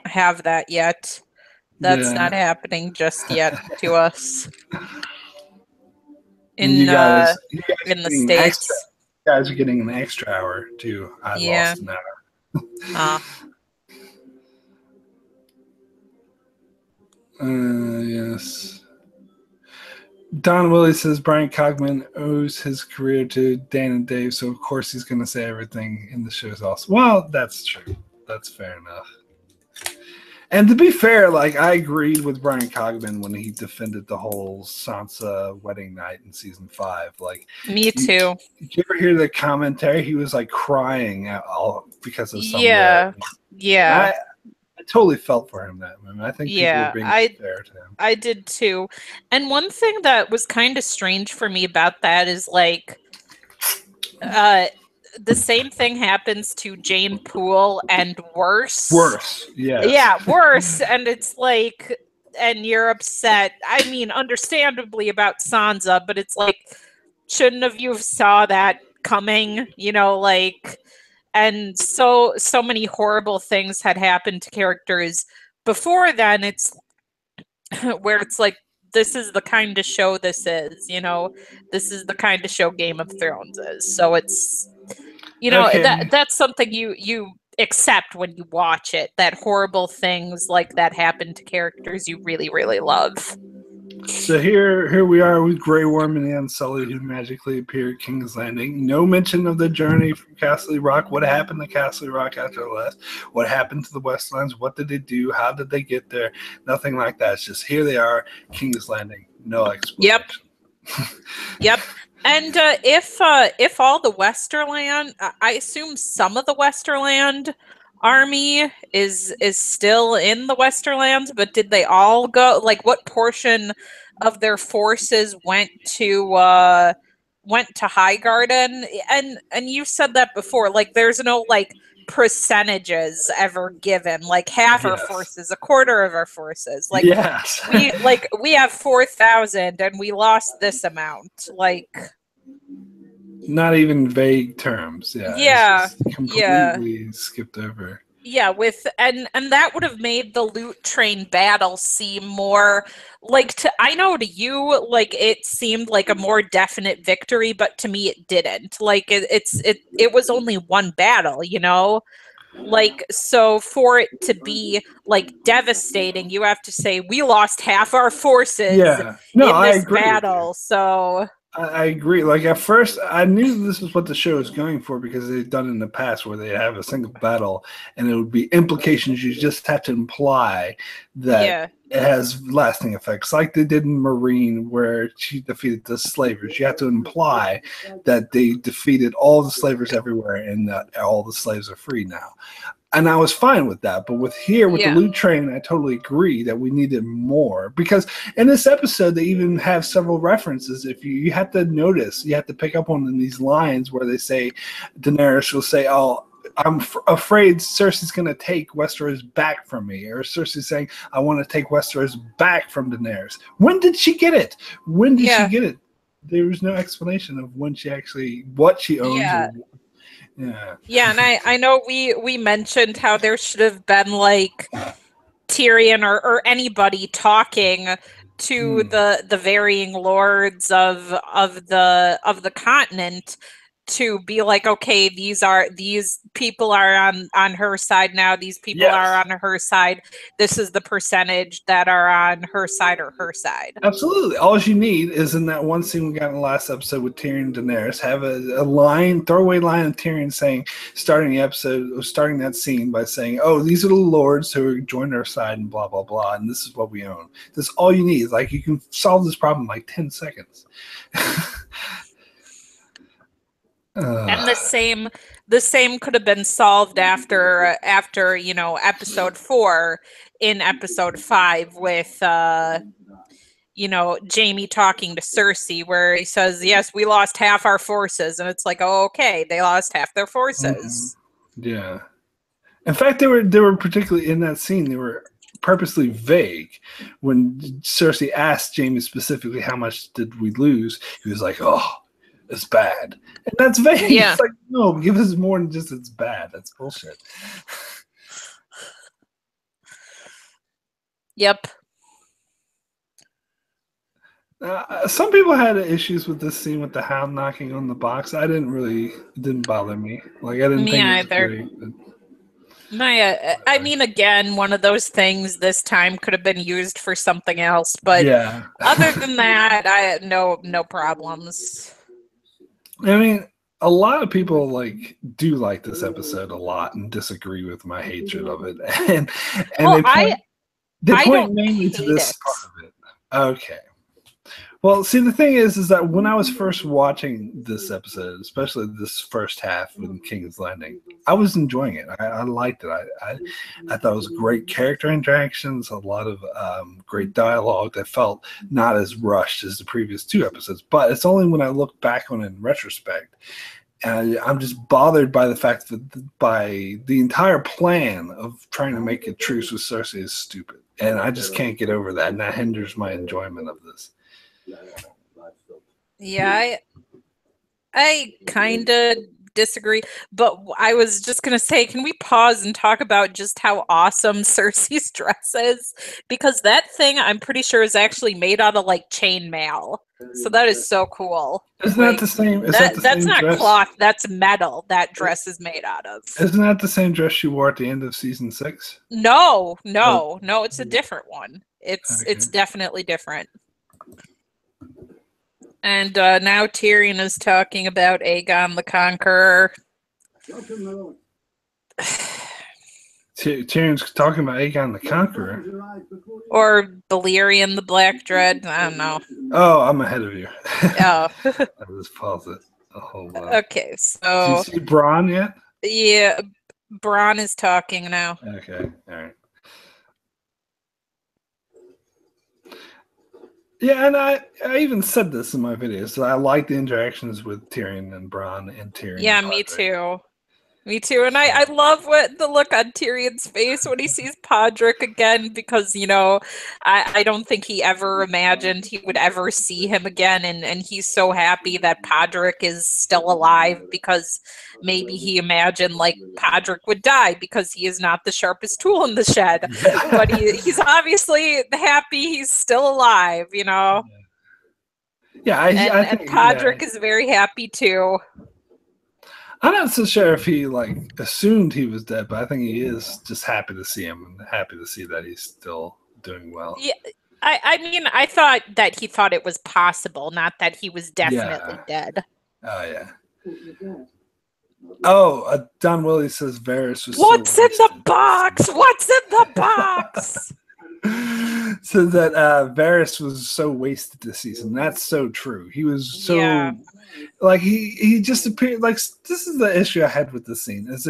have that yet. That's not happening just yet to us. In the States. You guys are getting an extra hour too. I lost an hour. Yes. Don Willie says Brian Cogman owes his career to Dan and Dave, so of course he's going to say everything in the show is awesome. Well, that's true. That's fair enough. And to be fair, like, I agreed with Brian Cogman when he defended the whole Sansa wedding night in season 5. Like, me too. Did you ever hear the commentary? He was like crying because of some. Yeah. I totally felt for him that moment. I think people were being fair to him. I did too. And one thing that was kind of strange for me about that is like, the same thing happens to Jane Poole and worse. Worse, yeah. Yeah, worse. And it's like, and you're upset. I mean, understandably about Sansa, but it's like, shouldn't have you saw that coming? Like, and so many horrible things had happened to characters before then. It's where it's like, this is the kind of show this is, this is the kind of show Game of Thrones is. So it's, that's something you accept when you watch it, that horrible things like that happen to characters you really, really love. So here we are with Grey Worm and the Unsullied, who magically appear at King's Landing. No mention of the journey from Castle Rock. What happened to Castle Rock after the last? What happened to the Westlands? What did they do? How did they get there? Nothing like that. It's just here they are, King's Landing. No explanation. Yep. And if all the Westerland, I assume some of the Westerland army is still in the Westerlands, but did they all go? Like, what portion of their forces went to Highgarden? And you said that before. Like, there's no like percentages ever given. Like half our forces, a quarter of our forces. Like we have 4,000 and we lost this amount. Like, not even vague terms. Yeah. Completely skipped over. Yeah, with and that would have made the loot train battle seem more like I know to you like it seemed like a more definite victory, but to me it didn't. Like it was only one battle, you know? Like, so for it to be like devastating, you have to say we lost half our forces Yeah. No, in I this agree with you. battle. So I agree. Like at first, I knew this was what the show was going for because they've done it in the past where they have a single battle and it would be implications you just have to imply that yeah. it has lasting effects, like they did in Marine where she defeated the slavers. You have to imply that they defeated all the slavers everywhere and that all the slaves are free now. And I was fine with that. But with here, with the Yeah. loot train, I totally agree that we needed more because in this episode, they even have several references. If you have to notice, you have to pick up on these lines where they say, Daenerys will say, "Oh, I'm afraid Cersei's going to take Westeros back from me," or Cersei saying, "I want to take Westeros back from Daenerys." When did she get it? When did she Yeah. get it? There was no explanation of when she actually what she owns. Yeah. Or, yeah. Yeah, and I know we mentioned how there should have been like Tyrion or anybody talking to the varying lords of the continent to be like, okay, these people are on her side now, these people are Yes. on her side, this is the percentage that are on her side or her side. Absolutely. All you need is in that one scene we got in the last episode with Tyrion and Daenerys, have a line, throwaway line of Tyrion saying, starting the episode, or starting that scene by saying, "Oh, these are the lords who joined our side and blah, blah, blah, and this is what we own." That's all you need. Like, you can solve this problem in like 10 seconds. And the same could have been solved after you know episode 4 in episode 5 with you know Jaime talking to Cersei where he says yes we lost half our forces and it's like oh okay they lost half their forces. Yeah. In fact, they were particularly in that scene. They were purposely vague when Cersei asked Jaime specifically how much did we lose. He was like, "Oh, it's bad," and that's vague. Yeah. It's like, no, give us more than just it's bad. That's bullshit. Yep. Some people had issues with this scene with the hound knocking on the box. I didn't really, it didn't bother me. Like I didn't Me think it was either. great. But... I mean, again, one of those things this time could have been used for something else, but yeah. other than that, I no problems. I mean, a lot of people do like this episode a lot and disagree with my hatred of it, and Well, they I point don't mainly to hate this it. part of it. Okay. Well, see, the thing is that when I was first watching this episode, especially this first half with King's Landing, I was enjoying it. I liked it. I thought it was great character interactions, a lot of great dialogue that felt not as rushed as the previous 2 episodes. But it's only when I look back on it in retrospect, and I'm just bothered by the fact that by the entire plan of trying to make a truce with Cersei is stupid. And I just can't get over that, and that hinders my enjoyment of this. Yeah, I kind of disagree, but I was just gonna say, can we pause and talk about just how awesome Cersei's dress is? Because that thing, I'm pretty sure, is actually made out of like chainmail. So that is so cool. Isn't that the same? Is that the That's same not dress? cloth. That's metal. That dress is made out of. Isn't that the same dress she wore at the end of season 6? No. It's a different one. It's Okay. definitely different. And now Tyrion is talking about Aegon the Conqueror. Tyrion's talking about Aegon the Conqueror. Or Balerion the Black Dread. I don't know. Oh, I'm ahead of you. Oh. I'll just pause it. Hold on. Okay, Do so you see Bronn yet? yeah, Bronn is talking now. Okay, all right. Yeah, and I even said this in my videos. So I like the interactions with Tyrion and Bronn and Tyrion. Yeah, and me Podrick. too. Me too. And I love what the look on Tyrion's face when he sees Podrick again, because, I don't think he ever imagined he would ever see him again. And he's so happy that Podrick is still alive, because maybe he imagined like Podrick would die because he is not the sharpest tool in the shed. But he's obviously happy he's still alive, Yeah, I think Podrick yeah. is very happy too. I'm not so sure if he assumed he was dead, but I think he is just happy to see him and happy to see that he's still doing well. Yeah, I mean, I thought that he thought it was possible, not that he was definitely dead. Oh yeah. Oh, Don Willie says Varys was. What's in the box? What's in the box? So that Varys was so wasted this season. That's so true. He was so he just appeared this is the issue I had with the scene. Is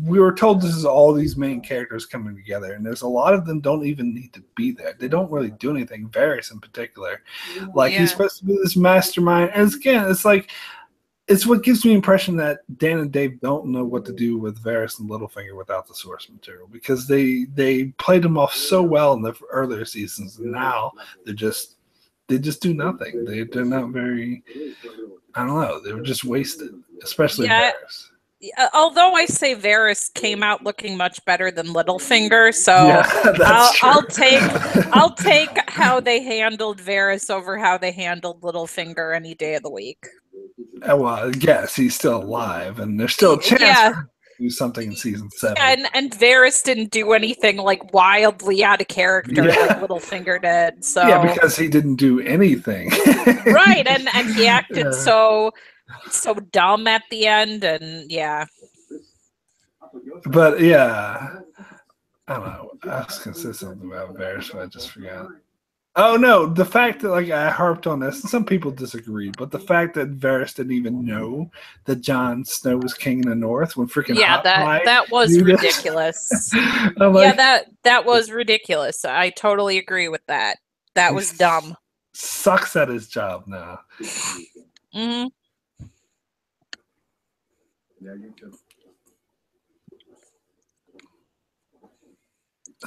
we were told this is all these main characters coming together, and there's a lot of them don't even need to be there. They don't really do anything. Varys in particular, he's supposed to be this mastermind, and it's what gives me the impression that Dan and Dave don't know what to do with Varys and Littlefinger without the source material, because they played them off so well in the earlier seasons, and now they just do nothing. They're not very. I don't know. They were just wasted, especially Varys. Although I say Varys came out looking much better than Littlefinger, so I'll take how they handled Varys over how they handled Littlefinger any day of the week. Well, yes, he's still alive, and there's still a chance to do something in season 7. And Varys didn't do anything wildly out of character like Littlefinger did. So because he didn't do anything. Right, and he acted so dumb at the end, and But I don't know. I was gonna say something about Varys, but I just forgot. Oh no, the fact that I harped on this, and some people disagreed, but the fact that Varys didn't even know that Jon Snow was king in the North when freaking that was ridiculous. That was ridiculous. I totally agree with that. That was dumb. Sucks at his job now. Mm-hmm. Yeah, you too.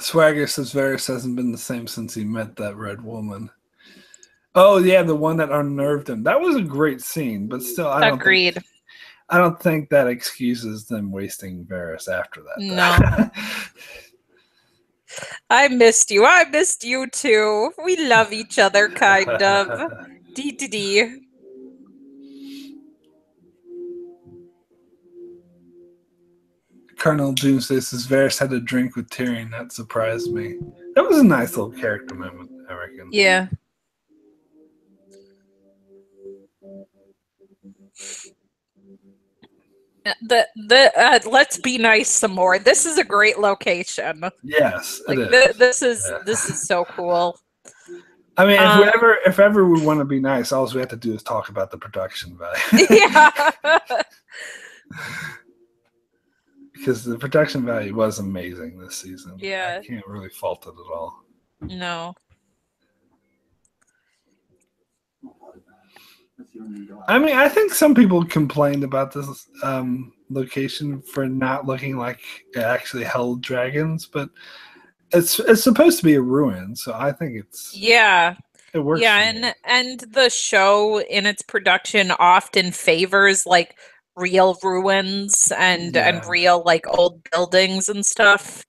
Swagger says Varys hasn't been the same since he met that red woman. Oh yeah, the one that unnerved him. That was a great scene, but still, I don't think that excuses them wasting Varys after that. No. I missed you. I missed you too. We love each other, kind of. D. Colonel Doomsday says Varys had a drink with Tyrion. That surprised me. That was a nice little character moment, I reckon. Yeah. Let's be nice some more. This is a great location. Yes, it is. This is so cool. I mean, if ever we want to be nice, all we have to do is talk about the production value. Yeah. Because the production value was amazing this season. Yeah. I can't really fault it at all. No. I mean, I think some people complained about this location for not looking like it actually held dragons, but it's supposed to be a ruin, so I think it works. Yeah, and the show in its production often favors real ruins and real old buildings and stuff.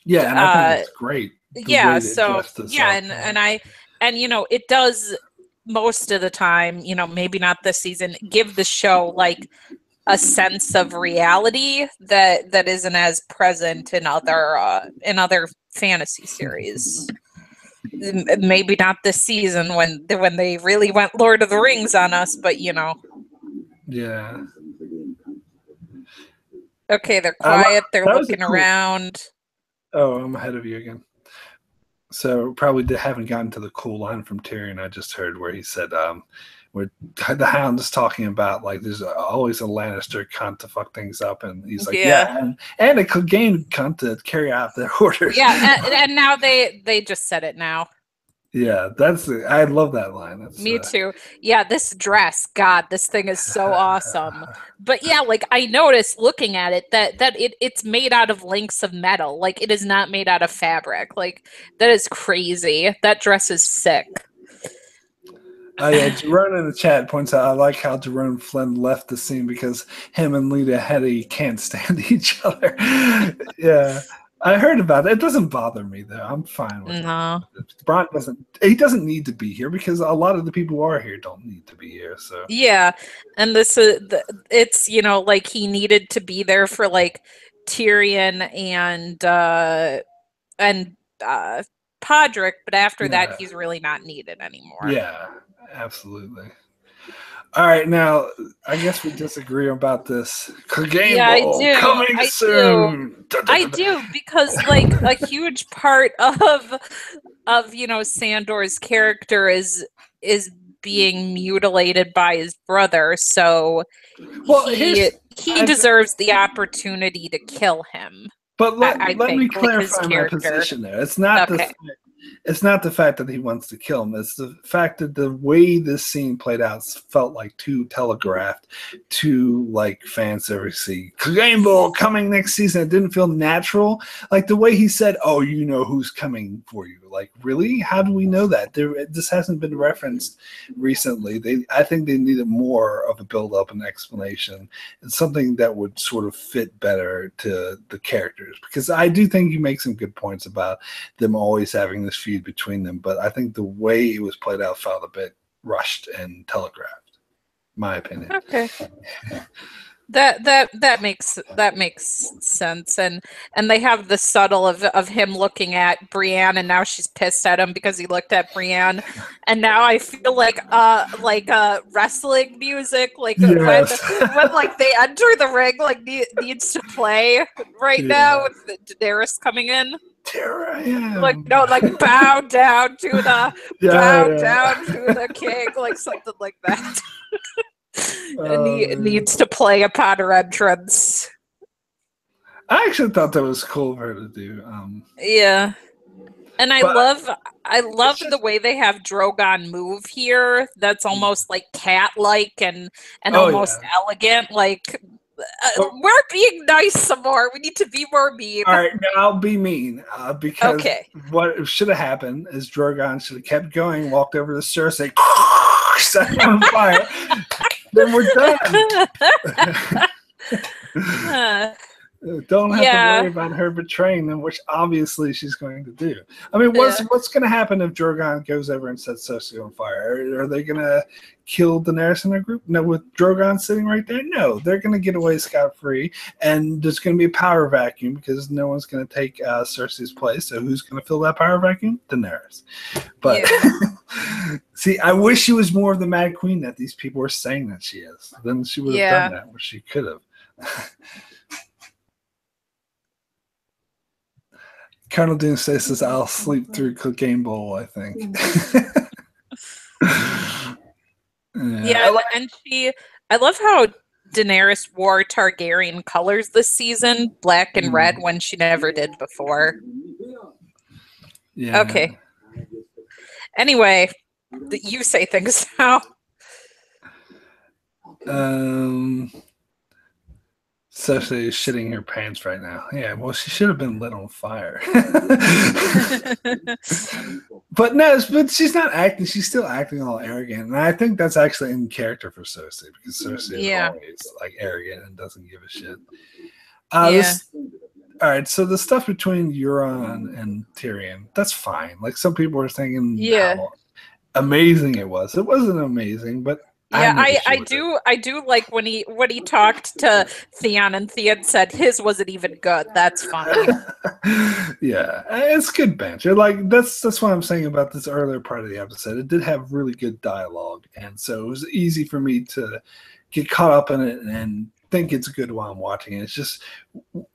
Yeah, and I think it's great. And it does most of the time, maybe not this season, give the show a sense of reality that isn't as present in other fantasy series. Maybe not this season when they really went Lord of the Rings on us, but Yeah. Okay, they're quiet. They're looking around. Oh, I'm ahead of you again. So probably haven't gotten to the cool line from Tyrion I just heard where he said, where the Hound is talking about there's always a Lannister cunt to fuck things up, and he's like, and a Clegane cunt to carry out their orders. Yeah, and now they just said it now. Yeah, I love that line. Me too. Yeah, this dress, God, this thing is so awesome. But yeah, like I noticed looking at it that it's made out of links of metal. Like it is not made out of fabric. Like that is crazy. That dress is sick. Oh yeah, Jerome in the chat points out I like how Jerome Flynn left the scene because him and Lita Headey can't stand each other. Yeah. I heard about it. It doesn't bother me though. I'm fine with it. Bron doesn't need to be here because a lot of the people who are here don't need to be here. So yeah, and this is it's like he needed to be there for like Tyrion and Podrick, but after that he's really not needed anymore. Yeah, absolutely. All right, now I guess we disagree about this. Game Ball coming soon. I do because like a huge part of Sandor's character is being mutilated by his brother, so he deserves the opportunity to kill him. But let me clarify my position there. It's not it's not the fact that he wants to kill him. It's the fact that the way this scene played out felt like too telegraphed, too like fan servicey. Game Ball coming next season. It didn't feel natural. Like the way he said, "Oh, you know who's coming for you." Like, really? How do we know that? This hasn't been referenced recently. I think they needed more of a build-up and explanation, and something that would sort of fit better to the characters. Because I do think you make some good points about them always having this feud between them, but I think the way it was played out felt a bit rushed and telegraphed. My opinion. Okay. That makes sense, and they have the subtle of him looking at Brienne, and now she's pissed at him because he looked at Brienne, and now I feel like wrestling music, like when like they enter the ring, like needs to play right now with Daenerys coming in. Like no, like bow down to the king, like something like that. And he needs to play upon her entrance. I actually thought that was cool of her to do. Yeah, and I love the way they have Drogon move here. That's almost like cat-like and almost elegant. Like we're being nice some more. We need to be more mean. All right, now I'll be mean because what should have happened is Drogon should have kept going, walked over to Cersei, set her on fire. Then we're done. Don't have to worry about her betraying them, which obviously she's going to do. I mean, what's going to happen if Drogon goes over and sets Cersei on fire? Are they going to kill Daenerys in their group? No, with Drogon sitting right there? No, they're going to get away scot-free, and there's going to be a power vacuum because no one's going to take Cersei's place. So who's going to fill that power vacuum? Daenerys. But see, I wish she was more of the Mad Queen that these people were saying that she is. Then she would have done that, which she could have. Colonel Doomsday says, "I'll sleep through Game Bowl, I think." And I love how Daenerys wore Targaryen colors this season, black and red, when she never did before. Yeah. Okay. Anyway, you say things now. Cersei is shitting her pants right now. Yeah, well, she should have been lit on fire. But she's not acting. She's still acting all arrogant, and I think that's actually in character for Cersei because Cersei is always like arrogant and doesn't give a shit. All right, so the stuff between Euron and Tyrion, that's fine. Like some people were thinking how amazing it was. It wasn't amazing, but I do like when he talked to Theon and Theon said his wasn't even good. That's funny. Yeah, it's good banter. Like that's what I'm saying about this earlier part of the episode. It did have really good dialogue, and so it was easy for me to get caught up in it and think it's good while I'm watching it. It's just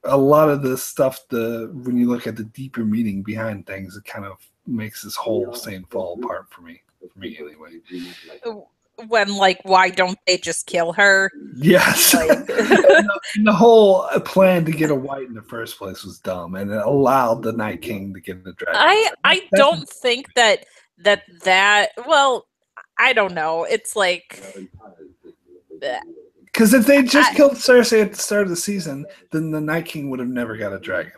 a lot of the stuff. When you look at the deeper meaning behind things, it kind of makes this whole scene fall apart for me. For me, anyway. When why don't they just kill her? Yes. The whole plan to get a white in the first place was dumb, and it allowed the Night King to get the dragon. I don't think that well, I don't know. It's like Because if they just killed Cersei at the start of the season, then the Night King would have never got a dragon.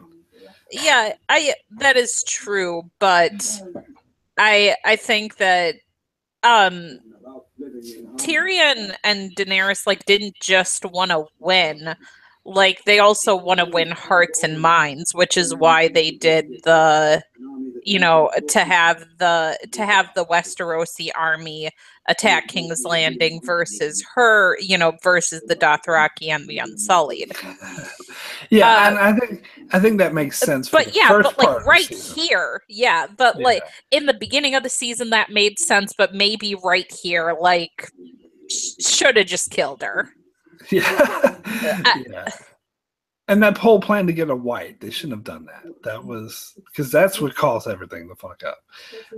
Yeah, that is true, but I think that Tyrion and Daenerys like didn't just want to win. Like they also want to win hearts and minds, which is why they did the to have the Westerosi army attack King's Landing versus her, versus the Dothraki and the Unsullied. Yeah, and I think that makes sense. But like right here, like in the beginning of the season that made sense, but maybe right here, like should have just killed her. Yeah. Yeah. And that whole plan to get a white, they shouldn't have done that. That was because that's what caused everything the fuck up.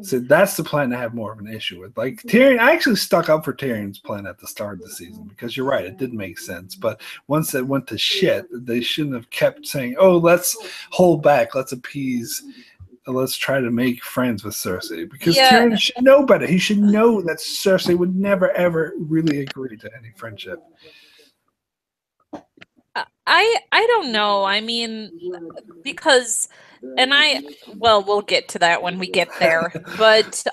So that's the plan to have more of an issue with. Like Tyrion, I actually stuck up for Tyrion's plan at the start of the season because you're right, it did make sense. But once it went to shit, they shouldn't have kept saying, "Oh, let's hold back, let's appease, let's try to make friends with Cersei." Because Tyrion should know better. He should know that Cersei would never ever really agree to any friendship. I don't know. I mean, because, and we'll get to that when we get there. But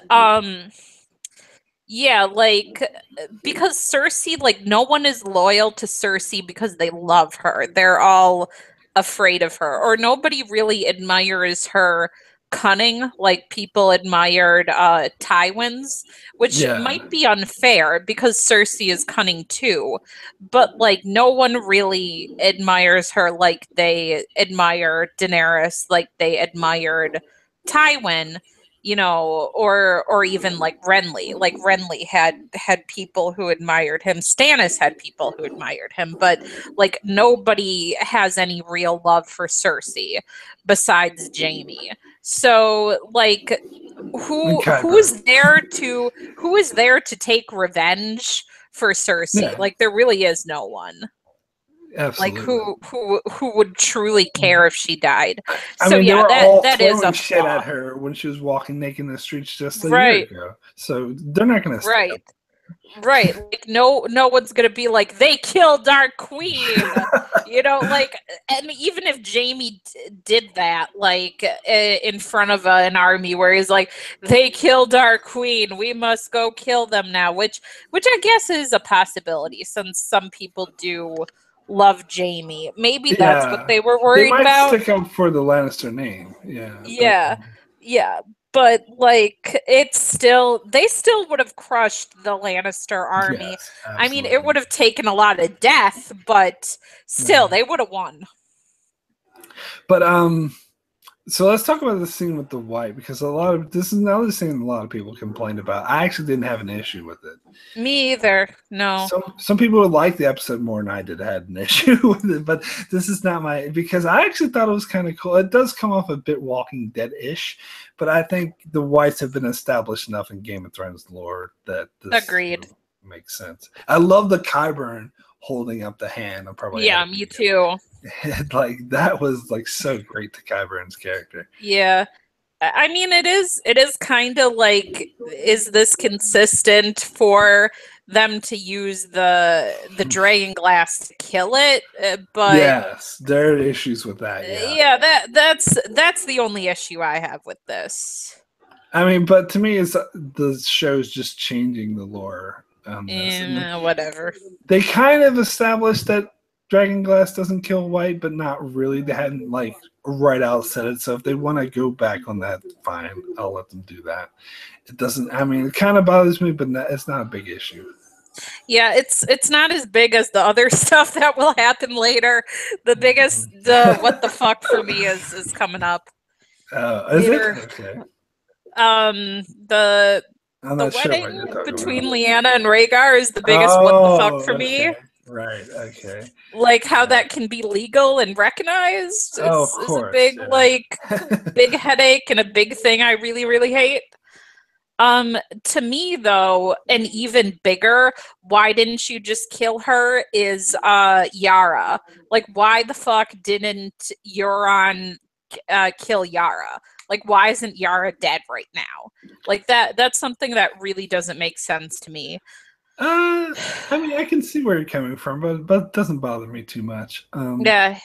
yeah, like because Cersei, like no one is loyal to Cersei because they love her. They're all afraid of her, or nobody really admires her cunning like people admired Tywin's, which might be unfair because Cersei is cunning too, but like no one really admires her like they admire Daenerys, like they admired Tywin, or even like Renly. Like Renly had people who admired him. Stannis had people who admired him, but like nobody has any real love for Cersei besides Jaime. So like who is there to take revenge for Cersei? Yeah. Like there really is no one. Absolutely. Like who would truly care if she died? I mean, that is a shit at her when she was walking naked in the streets just a year ago. So they're not going to Right. Like no one's gonna be like they killed our queen, like, and even if Jaime did that, like in front of an army where he's like, they killed our queen, we must go kill them now, which I guess is a possibility since some people do love Jaime. Maybe that's what they were worried about. They might stick up for the Lannister name. Yeah. But like they still would have crushed the Lannister army. Yes, I mean, it would have taken a lot of death, but still they would have won. But so let's talk about the scene with the white, because this is another scene a lot of people complained about. I actually didn't have an issue with it. Me either. No. Some people would like the episode more than I did. I had an issue with it, but this is not because I actually thought it was kind of cool. It does come off a bit Walking Dead-ish, but I think the whites have been established enough in Game of Thrones lore that this agreed makes sense. I love the Qyburn holding up the hand. Me too. Like that was like so great to Qyburn's character. Yeah. I mean, it is kind of like, is this consistent for them to use the dragon glass to kill it? But yes, there are issues with that. That's the only issue I have with this. I mean, but to me, it's the show's just changing the lore. Whatever. They kind of established that dragon glass doesn't kill white, but not really. They hadn't like right out said it. So if they want to go back on that, fine. I'll let them do that. It doesn't. I mean, it kind of bothers me, but it's not a big issue. Yeah, it's not as big as the other stuff that will happen later. The biggest, what the fuck for me is coming up. Is it? Okay. The wedding between Lyanna and Rhaegar is the biggest what the fuck for me. Right, okay. Like how that can be legal and recognized is a big big headache and a big thing I really, really hate. To me though, an even bigger, why didn't you just kill her is Yara. Like why the fuck didn't Euron kill Yara? Like, why isn't Yara dead right now? Like that's something that really doesn't make sense to me. I mean, I can see where you're coming from, but it doesn't bother me too much. Yeah.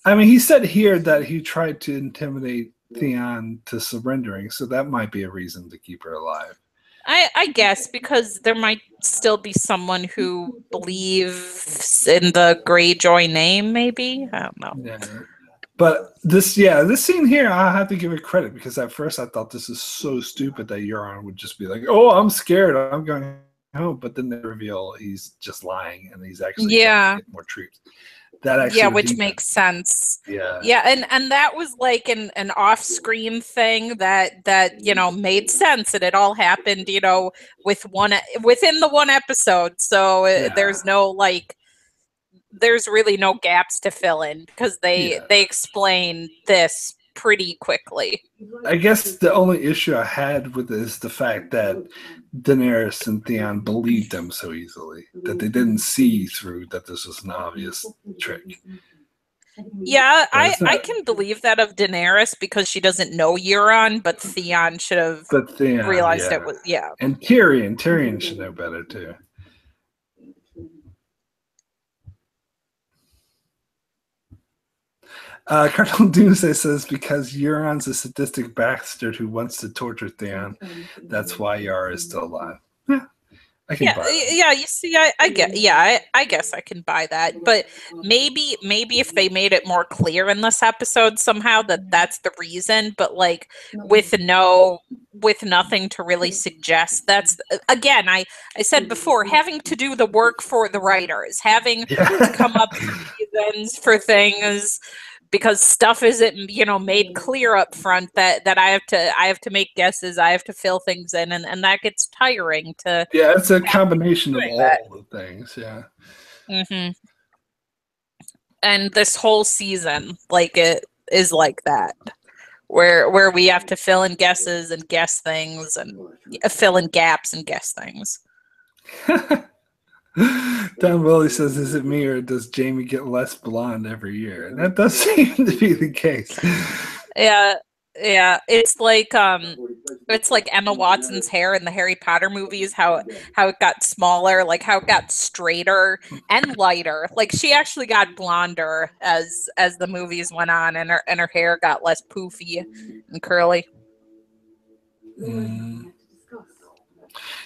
I mean, he said here that he tried to intimidate Theon to surrendering, so that might be a reason to keep her alive. I guess because there might still be someone who believes in the Greyjoy name, maybe. I don't know. Yeah. But this scene here, I have to give it credit because at first I thought this is so stupid that Euron would just be like, "Oh, I'm scared, I'm going home," but then they reveal he's just lying and he's actually trying to get more troops. That actually, which makes sense. Yeah, and that was like an off-screen thing that made sense, and it all happened within the one episode. So there's no there's really no gaps to fill in because they explain this pretty quickly. I guess the only issue I had with it is the fact that Daenerys and Theon believed them so easily that they didn't see through that this was an obvious trick. Yeah, I can believe that of Daenerys because she doesn't know Euron, but Theon should have realized it was, And Tyrion should know better too. Colonel Doomsday says because Euron's a sadistic bastard who wants to torture Theon, that's why Yara is still alive. Yeah, I can buy that. Yeah. You see, I guess I can buy that. But maybe if they made it more clear in this episode somehow that's the reason. But like with nothing to really suggest, that's again. I said before, having to do the work for the writers, having to come up with reasons for things. Because stuff isn't, made clear up front that I have to make guesses, I have to fill things in, and that gets tiring to. Yeah, it's a combination of all the things. Yeah. Mm-hmm. And this whole season, like it is like that, where we have to fill in guesses and guess things, and fill in gaps and guess things. Don Willie says, "Is it me or does Jaime get less blonde every year?" And that does seem to be the case. Yeah. It's like Emma Watson's hair in the Harry Potter movies. How it got smaller, like how it got straighter and lighter. Like she actually got blonder as the movies went on, and her hair got less poofy and curly.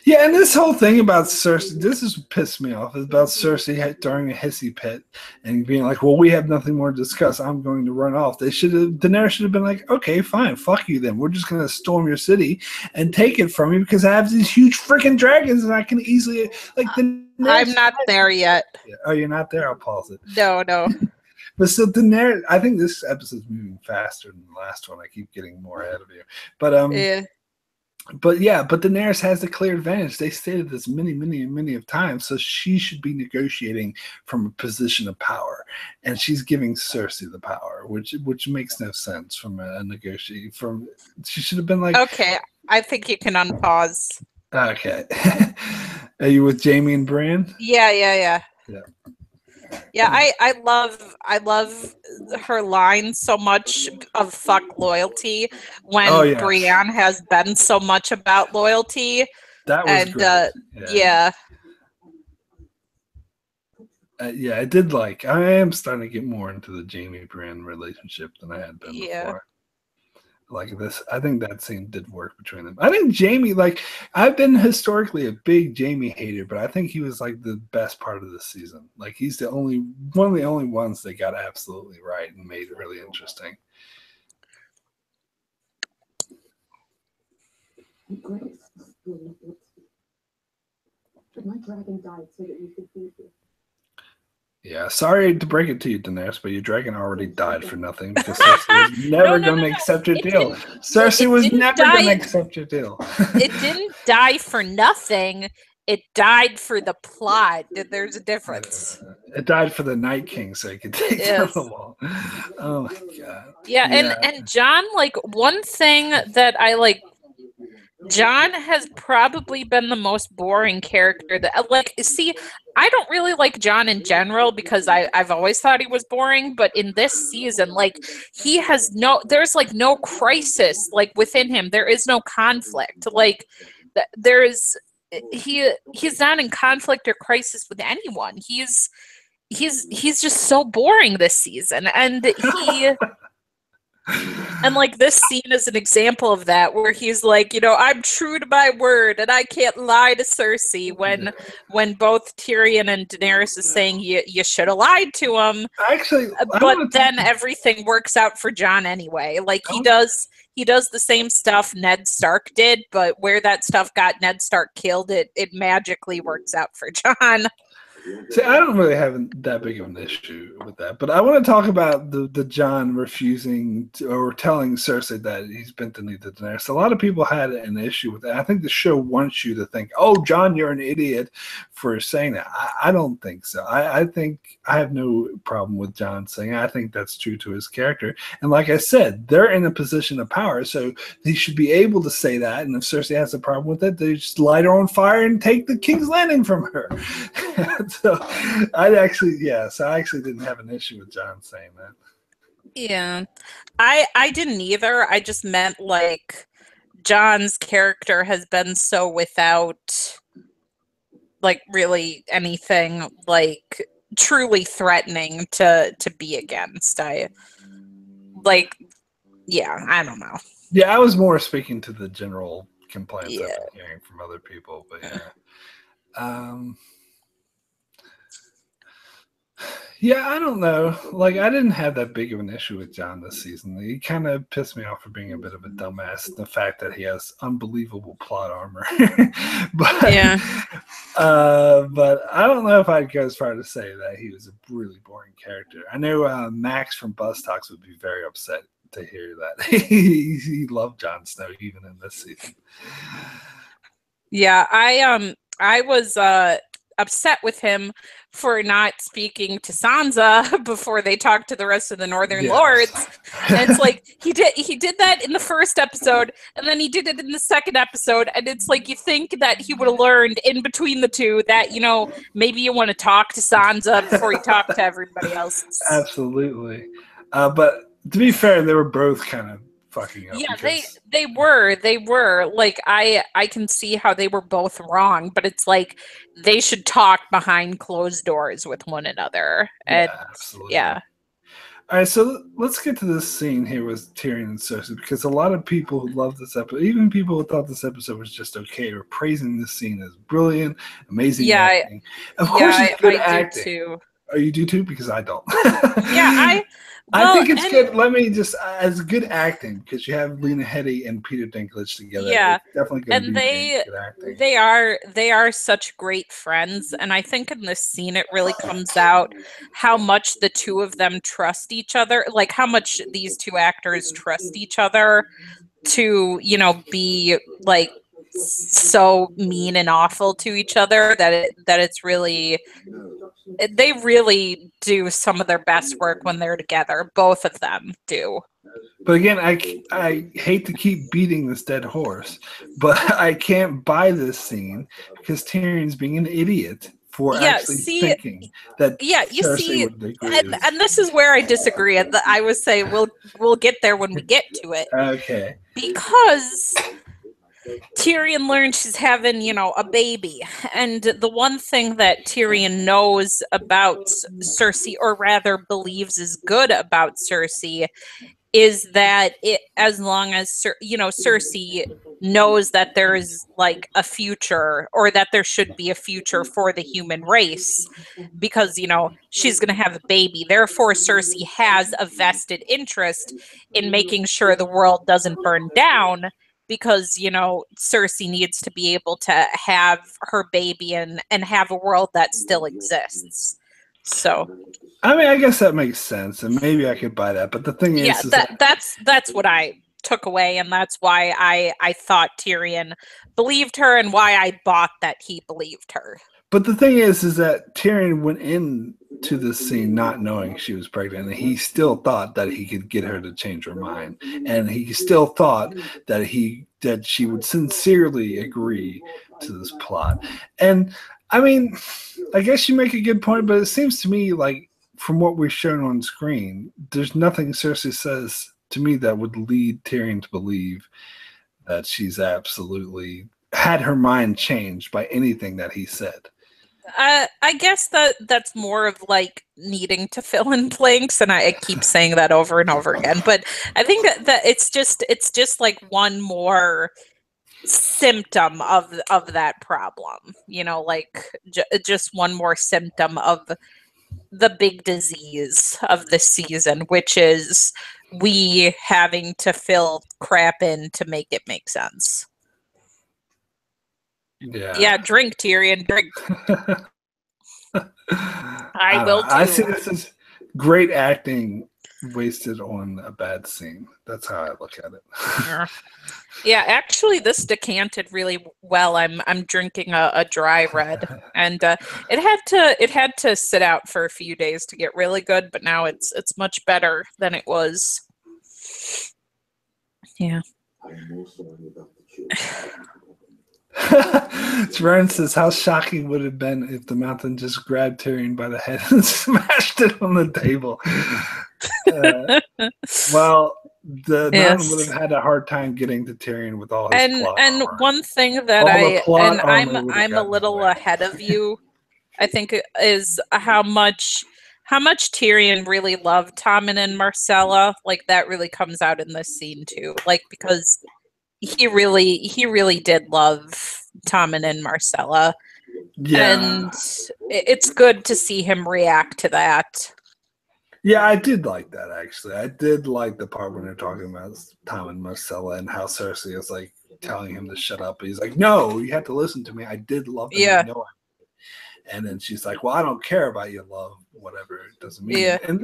Yeah, and this whole thing about Cersei, this is what pissed me off. It's about Cersei during a hissy fit and being like, "Well, we have nothing more to discuss. I'm going to run off." Daenerys should have been like, "Okay, fine, fuck you then. We're just going to storm your city and take it from you because I have these huge freaking dragons and I can easily I'm not there yet. Oh, you're not there? I'll pause it. No. But so Daenerys, I think this episode's moving faster than the last one. I keep getting more ahead of you, but But Daenerys has the clear advantage. They stated this many of times, so she should be negotiating from a position of power, and she's giving Cersei the power, which makes no sense from a negotiating. She should have been like, "Okay, I think you can unpause." Okay, are you with Jaime and Bran? Yeah. Yeah, I love her line so much of fuck loyalty when Brienne has been so much about loyalty. That was great. I did like. I am starting to get more into the Jaime Bran relationship than I had been before. Like this, I think that scene did work between them. I think Jaime, I've been historically a big Jaime hater, but I think he was like the best part of the season. Like he's one of the only ones that got absolutely right and made it really interesting. My dragon died so that we could feed you. Yeah, sorry to break it to you, Daenerys, but your dragon already died for nothing because Cersei was never going to accept your deal. Cersei was never going to accept your deal. It didn't die for nothing. It died for the plot. There's a difference. It died for the Night King so he could take down the wall. Oh my god. Yeah, and Jon, one thing that I John has probably been the most boring character that, like, see, I don't really like John in general because I've always thought he was boring, but in this season, like, he has there's like no crisis, like, within him. There is no conflict. Like, there's, he's not in conflict or crisis with anyone. He's just so boring this season. And like this scene is an example of that, where he's like, I'm true to my word and I can't lie to Cersei, when both Tyrion and Daenerys is saying you should have lied to him. Actually, but then everything works out for John anyway. Like he does the same stuff Ned Stark did, but where that stuff got Ned Stark killed, it magically works out for John. See, I don't really have that big of an issue with that, but I want to talk about the John refusing or telling Cersei that he's bent the knee to Daenerys. A lot of people had an issue with that. I think the show wants you to think, "Oh, John, you're an idiot for saying that." I don't think so. I think I have no problem with John saying. I think that's true to his character. And like I said, they're in a position of power, so they should be able to say that. And if Cersei has a problem with it, they just light her on fire and take the King's Landing from her. So I actually didn't have an issue with John saying that. Yeah, I didn't either. I just meant like John's character has been so without like really anything like truly threatening to be against. I don't know. Yeah, I was more speaking to the general complaints I've been hearing from other people, but yeah. Yeah, I don't know. Like, I didn't have that big of an issue with John this season. He kind of pissed me off for being a bit of a dumbass. The fact that he has unbelievable plot armor, but I don't know if I'd go as far to say that he was a really boring character. I know Max from Buzz Talks would be very upset to hear that. He loved Jon Snow even in this season. Yeah, I was upset with him for not speaking to Sansa before they talked to the rest of the Northern Lords. And it's like he did that in the first episode, and then he did it in the second episode, and it's like you think that he would have learned in between the two that, maybe you want to talk to Sansa before you talk to everybody else. Absolutely. But to be fair, they were both kind of fucking up. Yeah, they were like, I can see how they were both wrong, but it's like they should talk behind closed doors with one another. And absolutely. Yeah. All right, so let's get to this scene here with Tyrion and Cersei, because a lot of people who love this episode, even people who thought this episode was just okay, were praising this scene as brilliant, amazing acting. Of course, it's good acting. Too. Oh, you do too? Because I don't. I think it's good. Let me just, as good acting, because you have Lena Headey and Peter Dinklage together. Yeah, it's definitely going to be good acting. They are such great friends, and I think in this scene it really comes out how much the two of them trust each other, like how much these two actors trust each other to, be like so mean and awful to each other that it's really, they really do some of their best work when they're together. Both of them do. But again, I hate to keep beating this dead horse, but I can't buy this scene because Tyrion's being an idiot for actually thinking that Cersei would agree. And this is where I disagree. I would say we'll get there when we get to it. Okay. Because Tyrion learns she's having, a baby. And the one thing that Tyrion knows about Cersei, or rather believes is good about Cersei, is that as long as, Cersei knows that there is like a future, or that there should be a future for the human race, because, she's going to have a baby. Therefore, Cersei has a vested interest in making sure the world doesn't burn down, because, Cersei needs to be able to have her baby and have a world that still exists. So, I mean, I guess that makes sense, and maybe I could buy that. But the thing is, that's what I took away, and that's why I thought Tyrion believed her, and why I bought that he believed her. But the thing is that Tyrion went into this scene not knowing she was pregnant, and he still thought that he could get her to change her mind, and he still thought that she would sincerely agree to this plot. And I mean, I guess you make a good point, but it seems to me like from what we've shown on screen, there's nothing Cersei says to me that would lead Tyrion to believe that she's absolutely had her mind changed by anything that he said. I guess that's more of like needing to fill in blanks, and I keep saying that over and over again. But I think that it's just like one more symptom of that problem, you know, like just one more symptom of the big disease of the season, which is we having to fill crap in to make it make sense. Yeah, drink, Tyrion, drink. I will too. I see this as great acting wasted on a bad scene. That's how I look at it. Yeah, actually this decanted really well. I'm drinking a dry red, and it had to sit out for a few days to get really good, but now it's much better than it was. Yeah. Vern says, how shocking would it have been if the mountain just grabbed Tyrion by the head and smashed it on the table? Well, the mountain would have had a hard time getting to Tyrion with all his plot and armor. One thing that I'm a little ahead of you, I think, is how much Tyrion really loved Tommen and Myrcella. Like that really comes out in this scene too. Like because he really did love Tommen and Myrcella. Yeah. And it's good to see him react to that. Yeah, I did like that, actually. I did like the part when they're talking about Tom and Myrcella and how Cersei is like telling him to shut up. He's like, no, you have to listen to me. I did love them. Yeah. I know I and then she's like, well, I don't care about your love, whatever it doesn't mean. Yeah. And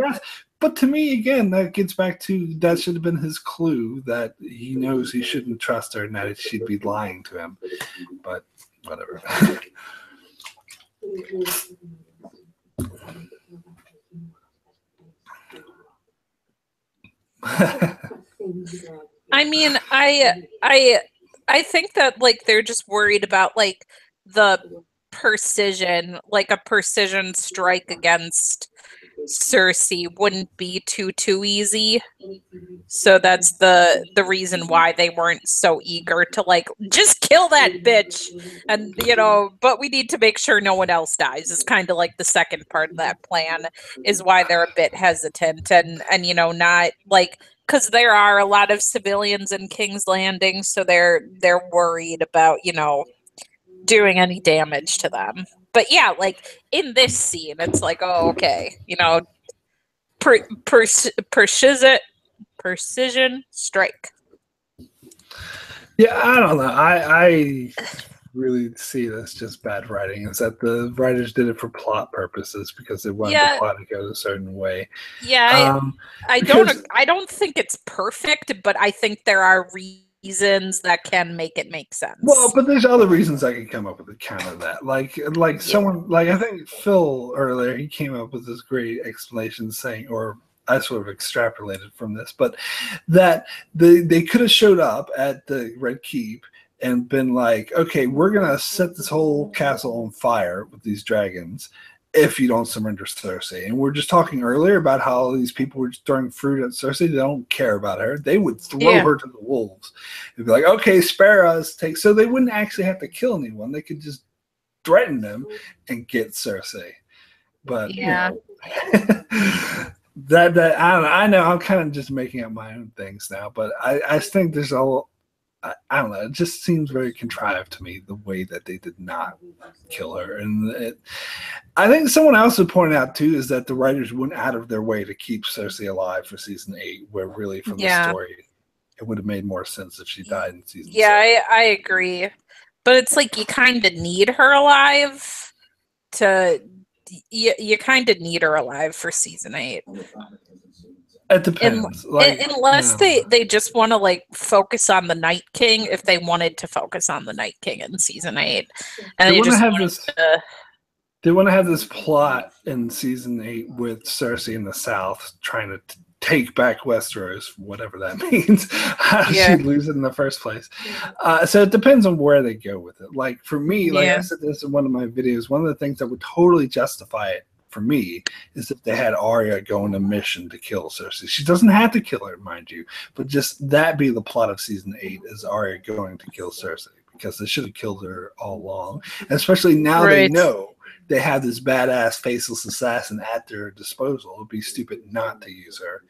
but to me, again, that gets back to that should have been his clue that he knows he shouldn't trust her and that she'd be lying to him. But whatever. I mean, I think that like they're just worried about like the precision, like a precision strike against Cersei wouldn't be too easy. So that's the reason why they weren't so eager to like just kill that bitch. And you know, but we need to make sure no one else dies. Is kind of like the second part of that plan is why they're a bit hesitant and you know, not like because there are a lot of civilians in King's Landing, so they're worried about, you know, doing any damage to them. But yeah, like in this scene, it's like, oh, okay, you know, precision strike. Yeah, I don't know. I really see this just bad writing. Is that the writers did it for plot purposes because they wanted the plot to go a certain way. Yeah, I don't think it's perfect, but I think there are reasons that can make it make sense. Well, but there's other reasons I could come up with to counter that. Like someone, like I think Phil earlier, he came up with this great explanation saying, or I sort of extrapolated from this, but that they could have showed up at the Red Keep and been like, okay, we're going to set this whole castle on fire with these dragons if you don't surrender Cersei. And we're just talking earlier about how these people were just throwing fruit at Cersei. They don't care about her. They would throw her to the wolves. They'd be like, okay, spare us. So they wouldn't actually have to kill anyone. They could just threaten them and get Cersei. But yeah. You know, that I know I'm kind of just making up my own things now, but I think there's I don't know. It just seems very contrived to me the way that they did not kill her, and I think someone else would point out too is that the writers went out of their way to keep Cersei alive for season 8, where really from the story it would have made more sense if she died in season 6. I agree, but it's like you kind of need her alive to. You kind of need her alive for season 8. It depends. Unless they just want to like focus on the Night King, if they wanted to focus on the Night King in season 8, and they just wanted to They want to have this plot in season 8 with Cersei in the South trying to take back Westeros, whatever that means. How did she lose it in the first place? So it depends on where they go with it. Like for me, like I said this in one of my videos, one of the things that would totally justify it for me is if they had Arya go on a mission to kill Cersei. She doesn't have to kill her, mind you, but just that be the plot of season 8 is Arya going to kill Cersei, because they should have killed her all along. And especially now they know they have this badass faceless assassin at their disposal. It would be stupid not to use her,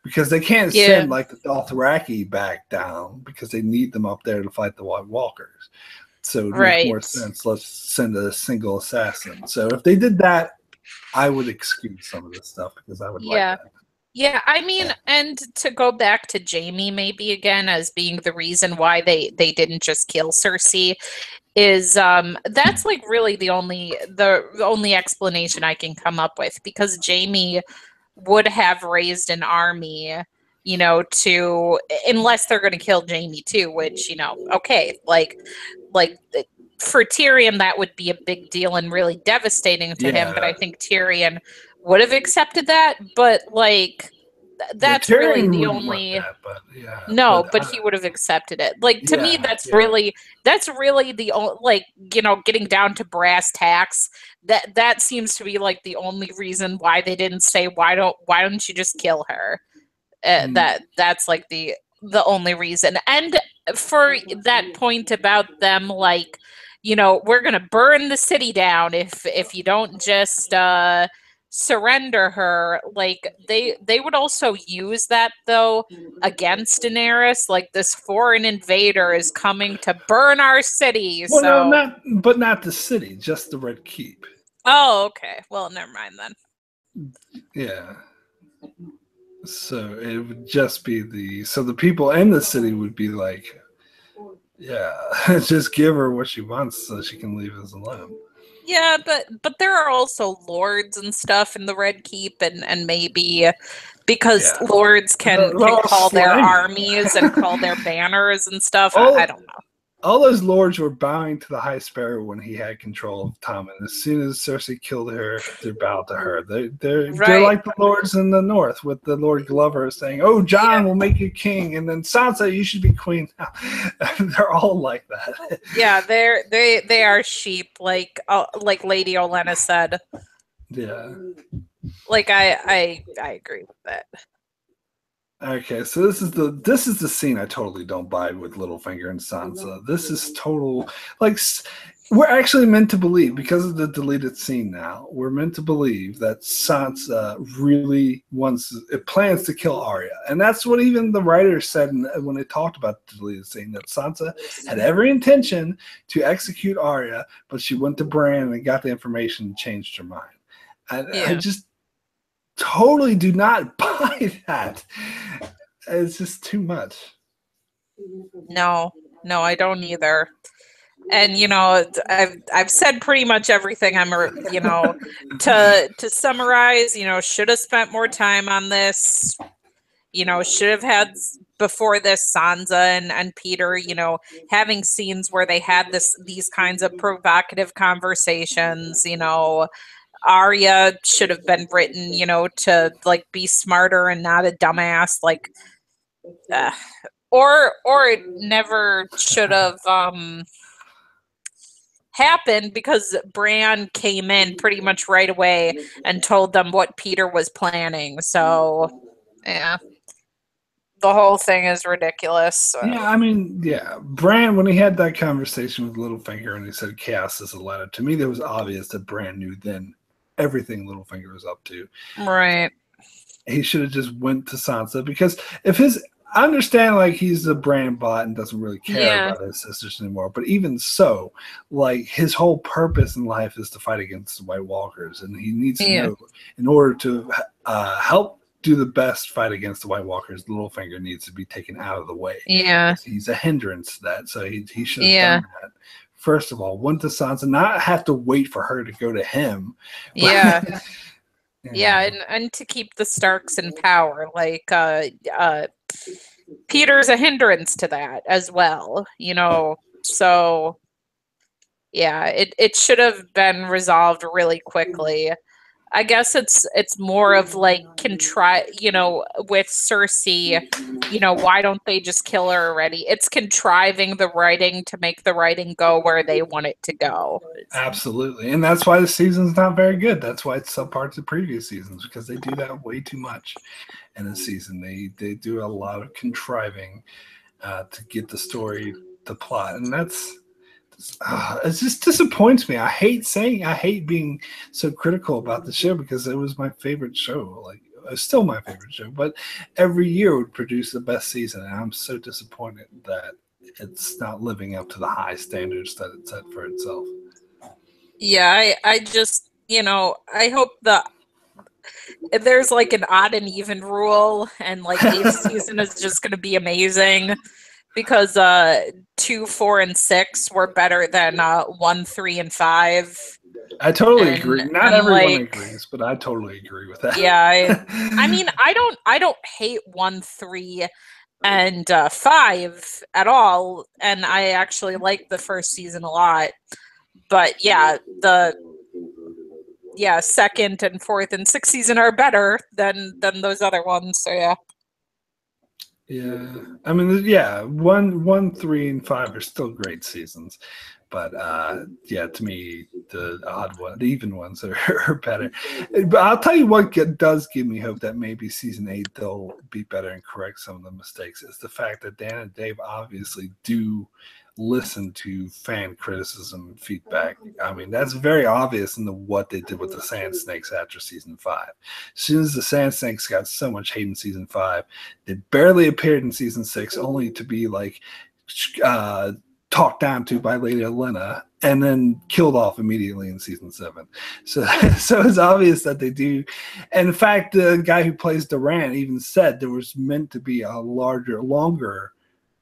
because they can't send like the Dothraki back down because they need them up there to fight the White Walkers. So it makes more sense. Let's send a single assassin. So if they did that, I would excuse some of this stuff because I would like that. Yeah, I mean, and to go back to Jaime maybe again as being the reason why they didn't just kill Cersei is that's like really the only explanation I can come up with, because Jaime would have raised an army, you know, to, unless they're going to kill Jaime too, which, you know, okay, like for Tyrion that would be a big deal and really devastating to him, but I think Tyrion would have accepted that, but like that's really the only but he would have accepted it. Like to me that's really the only, like, you know, getting down to brass tacks, that seems to be like the only reason why they didn't say why don't you just kill her. That's like the only reason. And for that point about them, like, you know, we're gonna burn the city down if you don't just surrender her, like they would also use that though against Daenerys, like this foreign invader is coming to burn our city. Well, no, not the city, just the Red Keep. Oh, okay. Well, never mind then. Yeah. So it would just be the people in the city would be like, yeah, just give her what she wants so she can leave us alone. Yeah, but there are also lords and stuff in the Red Keep, and maybe because lords can call their armies and call their banners and stuff. I don't know. All those lords were bowing to the High Sparrow when he had control of Tommen. As soon as Cersei killed her, they bowed to her. They're like the lords in the north, with the Lord Glover saying, "Oh, Jon will make you king," and then Sansa, "You should be queen now." They're all like that. Yeah, they are sheep, like Lady Olenna said. Yeah. Like I agree with that. Okay, so this is the scene I totally don't buy with Littlefinger and Sansa. This is total, like, we're actually meant to believe, because of the deleted scene now, we're meant to believe that Sansa really plans to kill Arya. And that's what even the writers said when they talked about the deleted scene, that Sansa had every intention to execute Arya, but she went to Bran and got the information and changed her mind. I just totally do not buy that. It's just too much. No, I don't either. And you know, I've said pretty much everything. You know, to summarize, you know, should have spent more time on this. You know, should have had before this Sansa and Peter, you know, having scenes where they had these kinds of provocative conversations. You know, Arya should have been written, you know, to like be smarter and not a dumbass, like, or it never should have happened, because Bran came in pretty much right away and told them what Peter was planning. So, yeah. The whole thing is ridiculous. So. Yeah, I mean, Bran, when he had that conversation with Littlefinger and he said chaos is a ladder, to me, it was obvious that Bran knew then everything Littlefinger was up to. Right. He should have just went to Sansa, because I understand, like, he's a Bran bot and doesn't really care about his sisters anymore. But even so, like, his whole purpose in life is to fight against the White Walkers, and he needs to know, in order to help do the best fight against the White Walkers, Littlefinger needs to be taken out of the way. Yeah, he's a hindrance to that, so he should have done that. First of all, went to Sansa, not have to wait for her to go to him. But, and to keep the Starks in power, like Peter's a hindrance to that as well, you know. So Yeah, it should have been resolved really quickly. I guess it's more of like with Cersei, why don't they just kill her already? It's contriving the writing to make the writing go where they want it to go. Absolutely. And that's why the season's not very good. That's why it's subpar to previous seasons, because they do that way too much in a season. They do a lot of contriving to get the story, the plot. And it just disappoints me. I hate being so critical about the show because it was my favorite show. Like, it's still my favorite show, but every year would produce the best season. And I'm so disappointed that it's not living up to the high standards that it set for itself. Yeah, I just, I hope there's like an odd and even rule, and like eighth season is just going to be amazing because 2, 4, and 6 were better than 1, 3, and 5. I totally agree. Not everyone agrees, but I totally agree with that. Yeah, I mean, I don't hate 1, 3, and 5 at all, and I actually like the first season a lot. But yeah, second and fourth and sixth season are better than those other ones. So yeah. Yeah, I mean, yeah, 1, 3, and 5 are still great seasons, but to me, the even ones are better. But I'll tell you what does give me hope that maybe season 8 they'll be better and correct some of the mistakes is the fact that Dan and Dave obviously do listen to fan criticism and feedback. I mean, that's very obvious in what they did with the Sand Snakes after season 5. As soon as the Sand Snakes got so much hate in season 5, they barely appeared in season 6, only to be like talked down to by Lady Olenna and then killed off immediately in season 7. So it's obvious that they do. And in fact, the guy who plays Doran even said there was meant to be a longer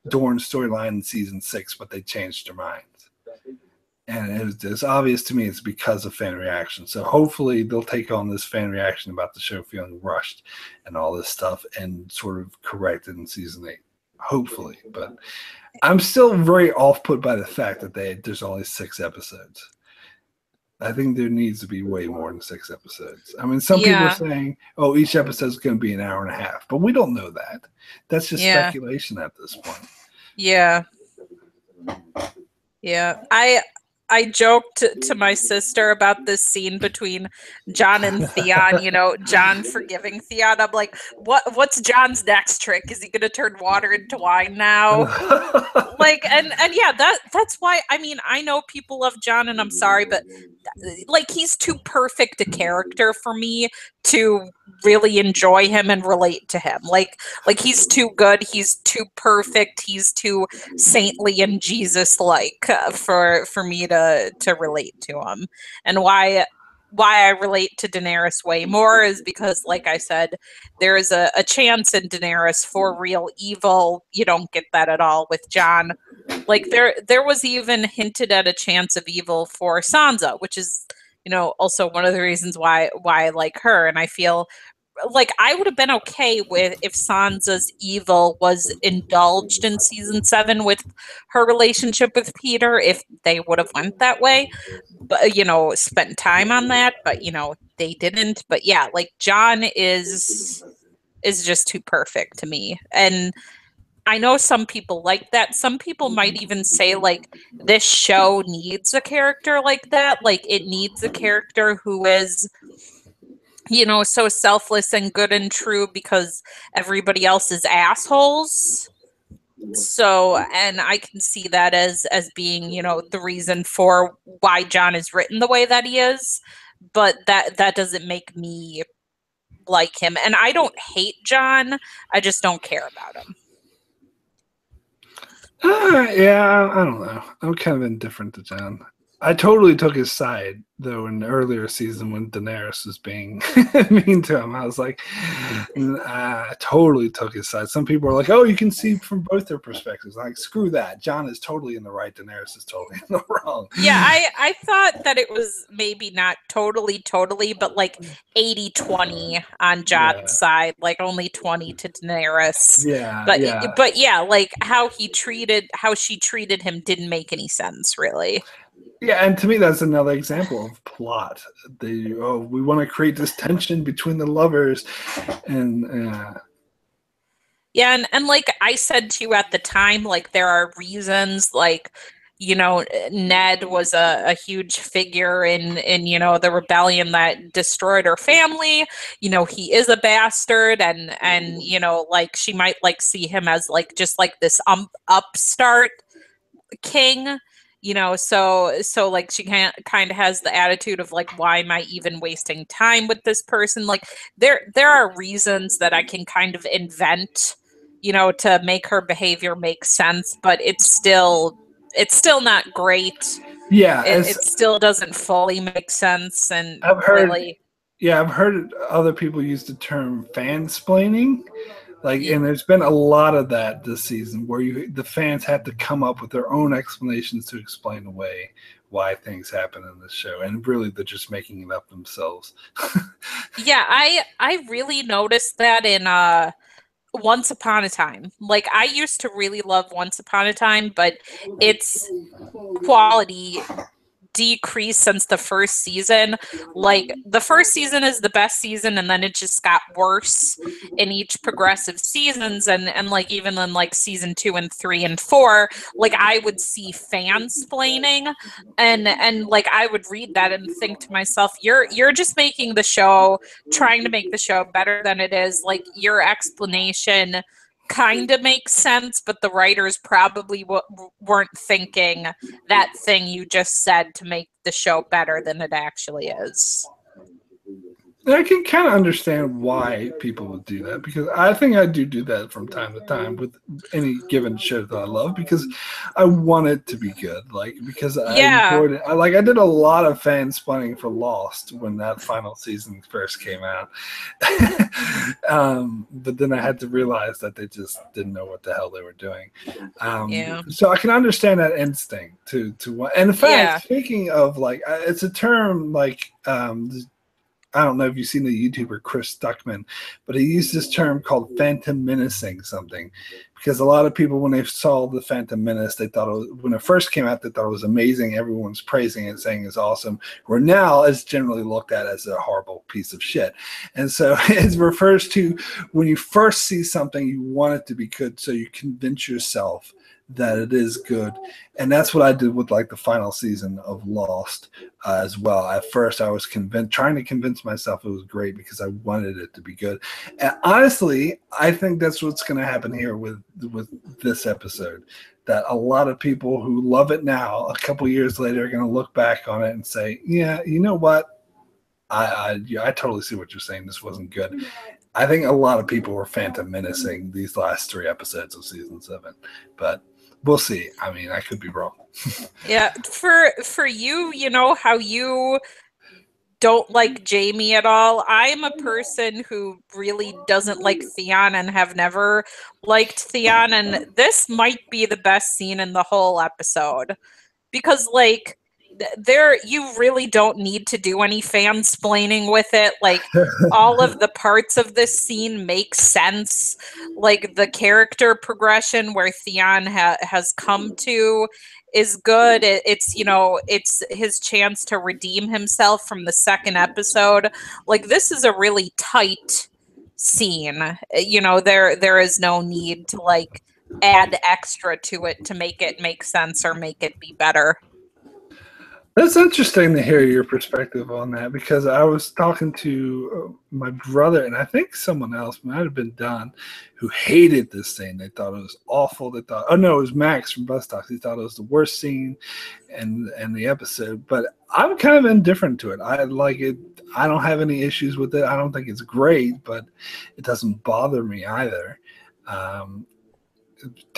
Dorne storyline in season 6, but they changed their minds. And it's obvious to me it's because of fan reaction. So hopefully they'll take on this fan reaction about the show feeling rushed and all this stuff and sort of correct it in season 8. Hopefully. But I'm still very off-put by the fact that there's only 6 episodes. I think there needs to be way more than 6 episodes. I mean, some people are saying, oh, each episode is going to be an hour and a half, but we don't know that. That's just speculation at this point. Yeah. Yeah. I joked to my sister about this scene between Jon and Theon, Jon forgiving Theon. I'm like, what's Jon's next trick? Is he going to turn water into wine now? And yeah, that's why, I mean, I know people love Jon and I'm sorry, but like, he's too perfect a character for me to really enjoy him and relate to him. Like he's too good. He's too perfect. He's too saintly and Jesus-like for me to relate to him. And why I relate to Daenerys way more is because, like I said, there is a chance in Daenerys for real evil. You don't get that at all with Jon. Like there was even hinted at a chance of evil for Sansa, which is, also one of the reasons why I like her. And I feel like I would have been okay with if Sansa's evil was indulged in season 7 with her relationship with Peter, if they would have went that way, but spent time on that, but they didn't. But yeah, like Jon is just too perfect to me. And I know some people like that. Some people might even say like this show needs a character like that. Like it needs a character who is so selfless and good and true because everybody else is assholes. So, and I can see that as being, the reason for why Jon is written the way that he is, but that doesn't make me like him. And I don't hate Jon. I just don't care about him. Yeah, I don't know. I'm kind of indifferent to Jon. I totally took his side, though, in the earlier season when Daenerys was being mean to him. I was like, I totally took his side. Some people are like, oh, you can see from both their perspectives. Like, screw that. Jon is totally in the right. Daenerys is totally in the wrong. Yeah, I thought that it was maybe not totally, but like 80-20 on Jon's side, like only 20 to Daenerys. Yeah. But yeah, like how she treated him didn't make any sense, really. Yeah, and to me, that's another example of plot. We want to create this tension between the lovers, and Yeah, and like I said to you at the time, like there are reasons, like, you know, Ned was a huge figure in, you know, the rebellion that destroyed her family. You know, he is a bastard, and you know, like she might like see him as like just like this upstart king, you know, so like she can't kind of has the attitude of like, why am I even wasting time with this person? Like there are reasons that I can kind of invent, you know, to make her behavior make sense, but it's still not great. yeah, as It still doesn't fully make sense, and I've heard, really, yeah, I've heard other people use the term fansplaining. Like, y- and there's been a lot of that this season where the fans had to come up with their own explanations to explain away why things happen in the show, and really they're just making it up themselves. yeah, I really noticed that in Once Upon a Time. Like I used to really love Once Upon a Time, but its quality decreased since the first season. Like the first season is the best season, and then it just got worse in each progressive seasons, and like even in like season 2 and 3 and 4, like I would see fans splaining, and like I would read that and think to myself, you're just making the show, trying to make the show better than it is. Like your explanation kind of makes sense, but the writers probably weren't thinking that thing you just said to make the show better than it actually is. I can kind of understand why people would do that, because I think I do that from time to time with any given show that I love, because I want it to be good. Like, because I Yeah. enjoyed it. I did a lot of fan spawning for Lost when that final season first came out. But then I had to realize that they just didn't know what the hell they were doing. Yeah. So I can understand that instinct to want. And in Yeah. fact, speaking of like, it's a term like I don't know if you've seen the YouTuber Chris Stuckman, but he used this term called phantom menacing something, because a lot of people, when they saw the Phantom Menace, they thought when it first came out, they thought it was amazing. Everyone's praising it, saying it's awesome. Where now it's generally looked at as a horrible piece of shit. And so it refers to when you first see something, you want it to be good, so you convince yourself that it is good. And that's what I did with like the final season of Lost as well. At first I was trying to convince myself it was great because I wanted it to be good. And honestly, I think that's what's going to happen here with this episode, that a lot of people who love it now a couple years later are going to look back on it and say, yeah, you know what, I totally see what you're saying, this wasn't good. I think a lot of people were phantom menacing these last 3 episodes of season 7, but we'll see. I mean, I could be wrong. Yeah. For you, you know how you don't like Jamie at all. I'm a person who really doesn't like Theon and have never liked Theon, and this might be the best scene in the whole episode, because like there you really don't need to do any fansplaining with it. Like all of the parts of this scene make sense. Like the character progression where Theon has come to is good. It's, you know, it's his chance to redeem himself from the second episode. Like this is a really tight scene. You know, there is no need to like add extra to it to make it make sense or make it be better. That's interesting to hear your perspective on that, because I was talking to my brother and I think someone else, might have been Don, who hated this scene. They thought it was awful. They thought, oh no, it was Max from Bus Talks. He thought it was the worst scene in the episode. But I'm kind of indifferent to it. I like it. I don't have any issues with it. I don't think it's great, but it doesn't bother me either.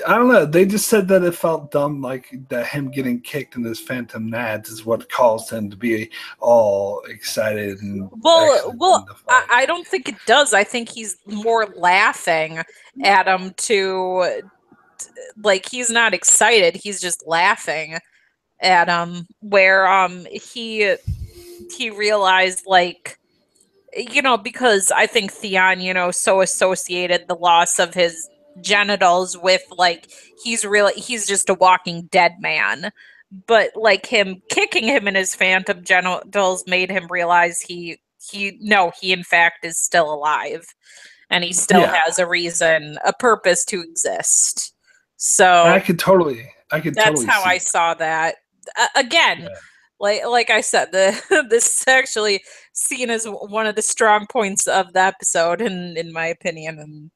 I don't know. They just said that it felt dumb, like that him getting kicked in his phantom nads is what caused him to be all excited and Well, I don't think it does. I think he's more laughing at him to like he's not excited. He's just laughing at him. Where he realized like, you know, because I think Theon, you know, so associated the loss of his genitals with like he's just a walking dead man. but like him kicking him in his phantom genitals made him realize he in fact is still alive, and he still Yeah, has a reason, a purpose to exist. and So I could that's totally how see I it. saw that. Again, Yeah. like I said, this is actually seen as one of the strong points of the episode, in my opinion. And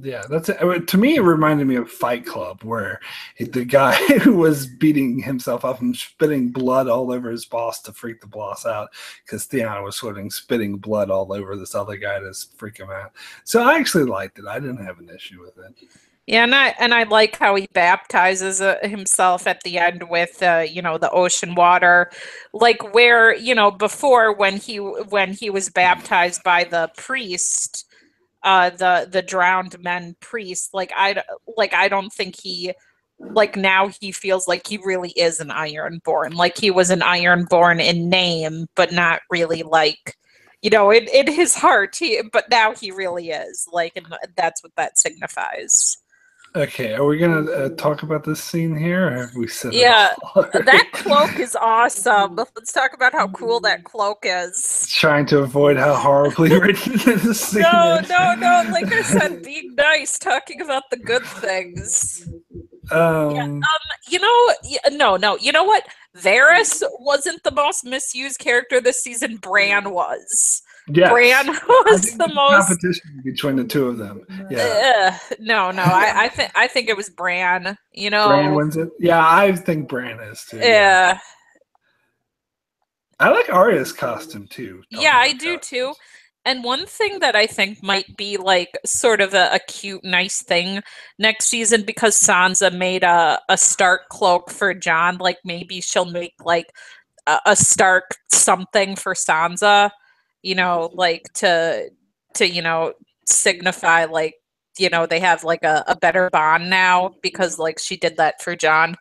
Yeah, that's it. To me, it reminded me of Fight Club, where the guy who was beating himself up and spitting blood all over his boss to freak the boss out, because Theon was sort of spitting blood all over this other guy to freak him out. So I actually liked it. I didn't have an issue with it. yeah, and I like how he baptizes himself at the end with the ocean water, like where before when he was baptized by the priest, the drowned men priest, like I don't think he, like, now he feels like he really is an Ironborn, like he was an Ironborn in name but not really, like, in his heart, but now he really is, like, and that's what that signifies. Okay, are we gonna talk about this scene here, or have we said it Yeah, all already? that cloak is awesome. Let's talk about how cool that cloak is. Trying to avoid how horribly written this scene No, is. no, no. Like I said, being nice, talking about the good things. Yeah, Um, no, no. You know what? Varys wasn't the most misused character this season. Bran was. Bran yes, I was think the there's most. competition between the two of them. Yeah. No, no. I think it was Bran. Bran wins it. Yeah, I think Bran is too. Yeah, Yeah, I like Arya's costume too. yeah, Talking I about do too. costumes. And one thing that I think might be like sort of a cute, nice thing next season, because Sansa made a Stark cloak for Jon, like maybe she'll make like a Stark something for Sansa, like to signify, like, they have like a better bond now because like she did that for Jon.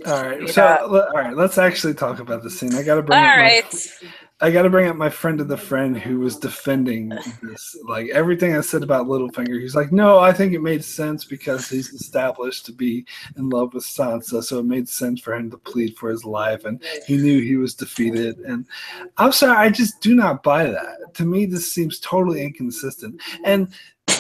All right, so Yeah. all right, let's actually talk about the scene. All right. I got to bring up my friend of the friend who was defending this. Like everything I said about Littlefinger, he's like, no, I think it made sense because he's established to be in love with Sansa, so it made sense for him to plead for his life, and he knew he was defeated. And I'm sorry, I just do not buy that. To me, this seems totally inconsistent. And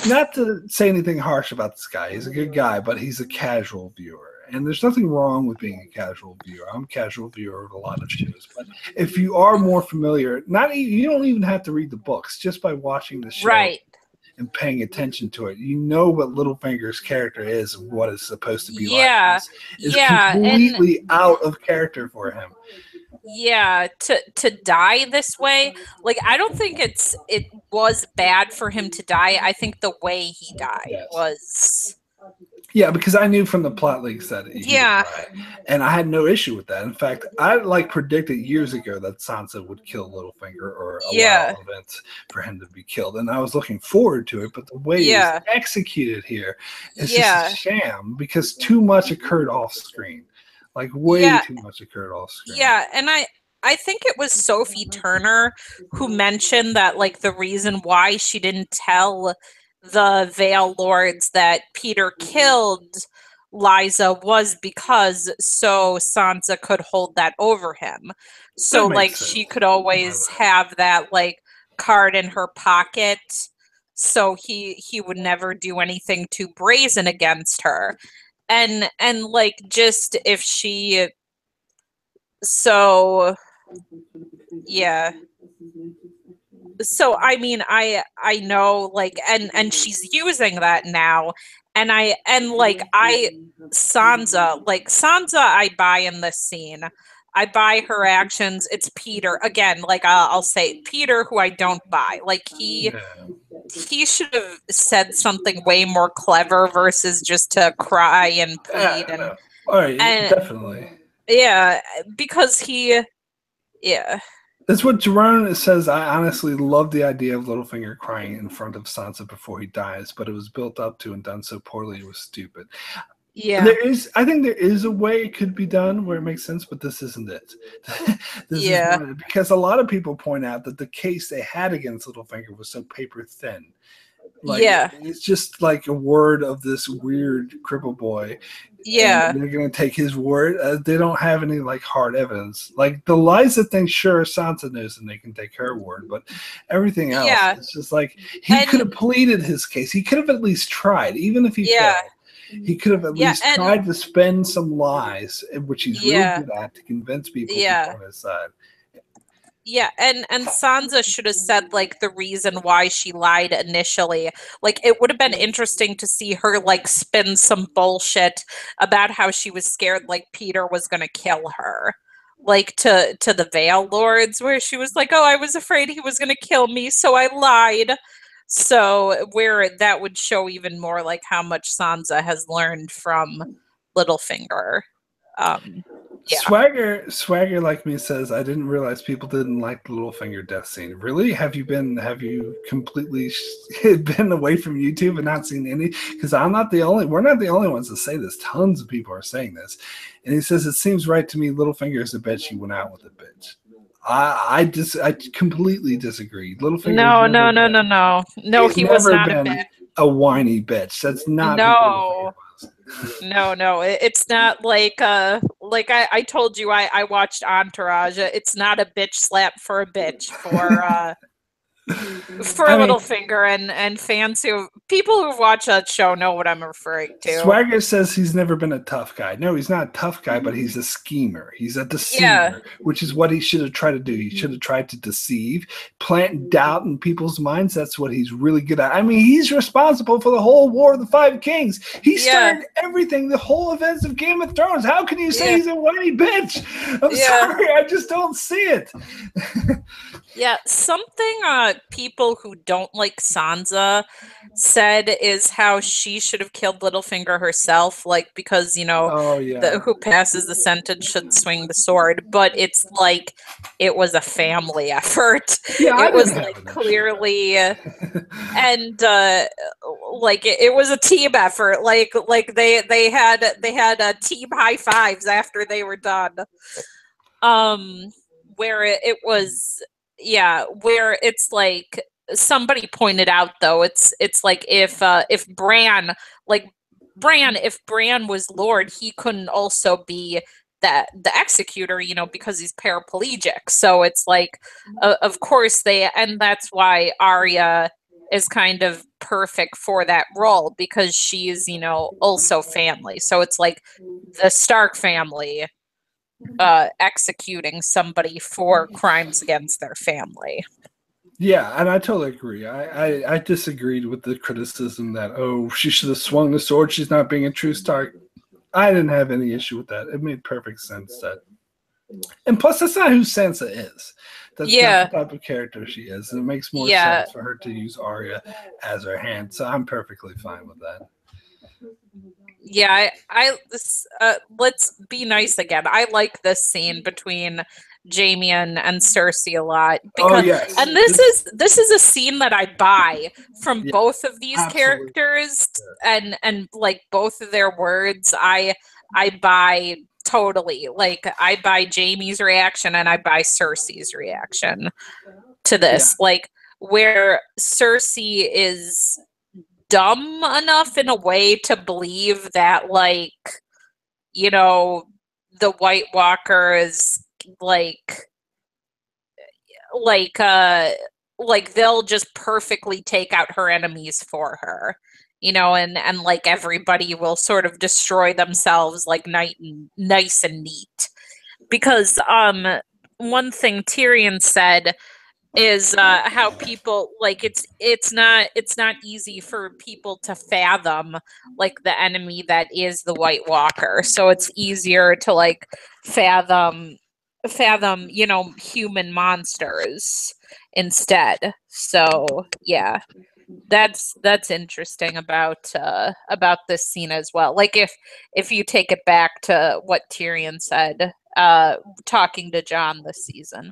not to say anything harsh about this guy, he's a good guy, but he's a casual viewer. And there's nothing wrong with being a casual viewer. I'm a casual viewer of a lot of shows, but if you are more familiar, you don't even have to read the books. Just by watching the show Right. and paying attention to it, you know what Littlefinger's character is and what it's supposed to be Yeah. like. It's Yeah. completely out of character for him. Yeah, to die this way, like I don't think it was bad for him to die. I think the way he died was. Yeah, because I knew from the plot leaks that he would die, and I had no issue with that. In fact, I predicted years ago that Sansa would kill Littlefinger or allow events for him to be killed, and I was looking forward to it. But the way it was executed here is just a sham because too much occurred off screen, like way too much occurred off screen. Yeah, and I think it was Sophie Turner who mentioned that, like, the reason why she didn't tell the Vale Lords that Peter killed Lysa was because so Sansa could hold that over him. So like sense. She could always have that like card in her pocket, so he would never do anything too brazen against her. And like, just if she, so yeah, so I mean, I know, like, and she's using that now, and Sansa, I buy in this scene. I buy her actions. It's Peter again. Like, I'll say Peter, who I don't buy. Like, he should have said something way more clever versus just to cry and plead Definitely. Yeah, because That's what Jerome says. I honestly love the idea of Littlefinger crying in front of Sansa before he dies, but it was built up to and done so poorly it was stupid. Yeah. I think there is a way it could be done where it makes sense, but this isn't it. This is not it, because a lot of people point out that the case they had against Littlefinger was so paper thin. Like, Yeah. it's just like a word of this weird cripple boy. Yeah. And they're going to take his word. They don't have any, like, hard evidence. Like, the Liza thing, sure, Sansa knows and they can take her word. But everything else, Yeah. it's just like, he could have pleaded his case. He could have at least tried, even if he failed. He could have at least tried to spin some lies, which he's really good at, to convince people to be on his side. Yeah, and Sansa should have said, like, the reason why she lied initially. Like, it would have been interesting to see her, like, spin some bullshit about how she was scared, like, Peter was going to kill her. Like, to the Vale Lords, where she was like, oh, I was afraid he was going to kill me, so I lied. So, where that would show even more, like, how much Sansa has learned from Littlefinger. Yeah. Swagger like me says, I didn't realize people didn't like the Littlefinger death scene. Really? Have you completely been away from YouTube and not seen any? Because we're not the only ones to say this. Tons of people are saying this. And he says, it seems right to me Littlefinger is a bitch. She went out with a bitch. I completely disagree. Littlefinger. No, he was not a bitch. A whiny bitch. That's not who Littlefinger was. No, it's not like I told you I watched Entourage. It's not a bitch slap for a bitch for Littlefinger, and people who watch that show know what I'm referring to. Swagger says he's never been a tough guy. No, he's not a tough guy, but he's a schemer. He's a deceiver, which is what he should have tried to do. He should have tried to deceive, plant doubt in people's minds. That's what he's really good at. I mean, he's responsible for the whole War of the Five Kings. He started everything, the whole events of Game of Thrones. How can you say he's a whiny bitch? I'm sorry, I just don't see it. Yeah, something people who don't like Sansa said is how she should have killed Littlefinger herself, like, because, who passes the sentence should swing the sword, but it's like it was a family effort. It was like clearly and like it was a team effort. Like they had team high fives after they were done. Where it was where it's like somebody pointed out, though, it's like if Bran was Lord, he couldn't also be the executor, because he's paraplegic. So it's like, of course and that's why Arya is kind of perfect for that role, because she's, also family. So it's like the Stark family executing somebody for crimes against their family. Yeah, and I totally agree. I disagreed with the criticism that, she should have swung the sword. She's not being a true Stark. I didn't have any issue with that. It made perfect sense and plus, that's not who Sansa is. That's not the type of character she is. It makes more sense for her to use Arya as her hand. So I'm perfectly fine with that. Yeah, let's be nice again. I like this scene between Jaime and Cersei a lot, because and this is a scene that I buy from both of these characters, and like both of their words I buy totally. Like, I buy Jaime's reaction and I buy Cersei's reaction to this. Like, where Cersei is dumb enough in a way to believe that, like, the White Walker is like they'll just perfectly take out her enemies for her, and like everybody will sort of destroy themselves, like, nice and neat. Because one thing Tyrion said is how people, like, it's not easy for people to fathom, like, the enemy that is the White Walker. So it's easier to, like, fathom human monsters instead. So that's interesting about this scene as well. Like, if you take it back to what Tyrion said talking to Jon this season.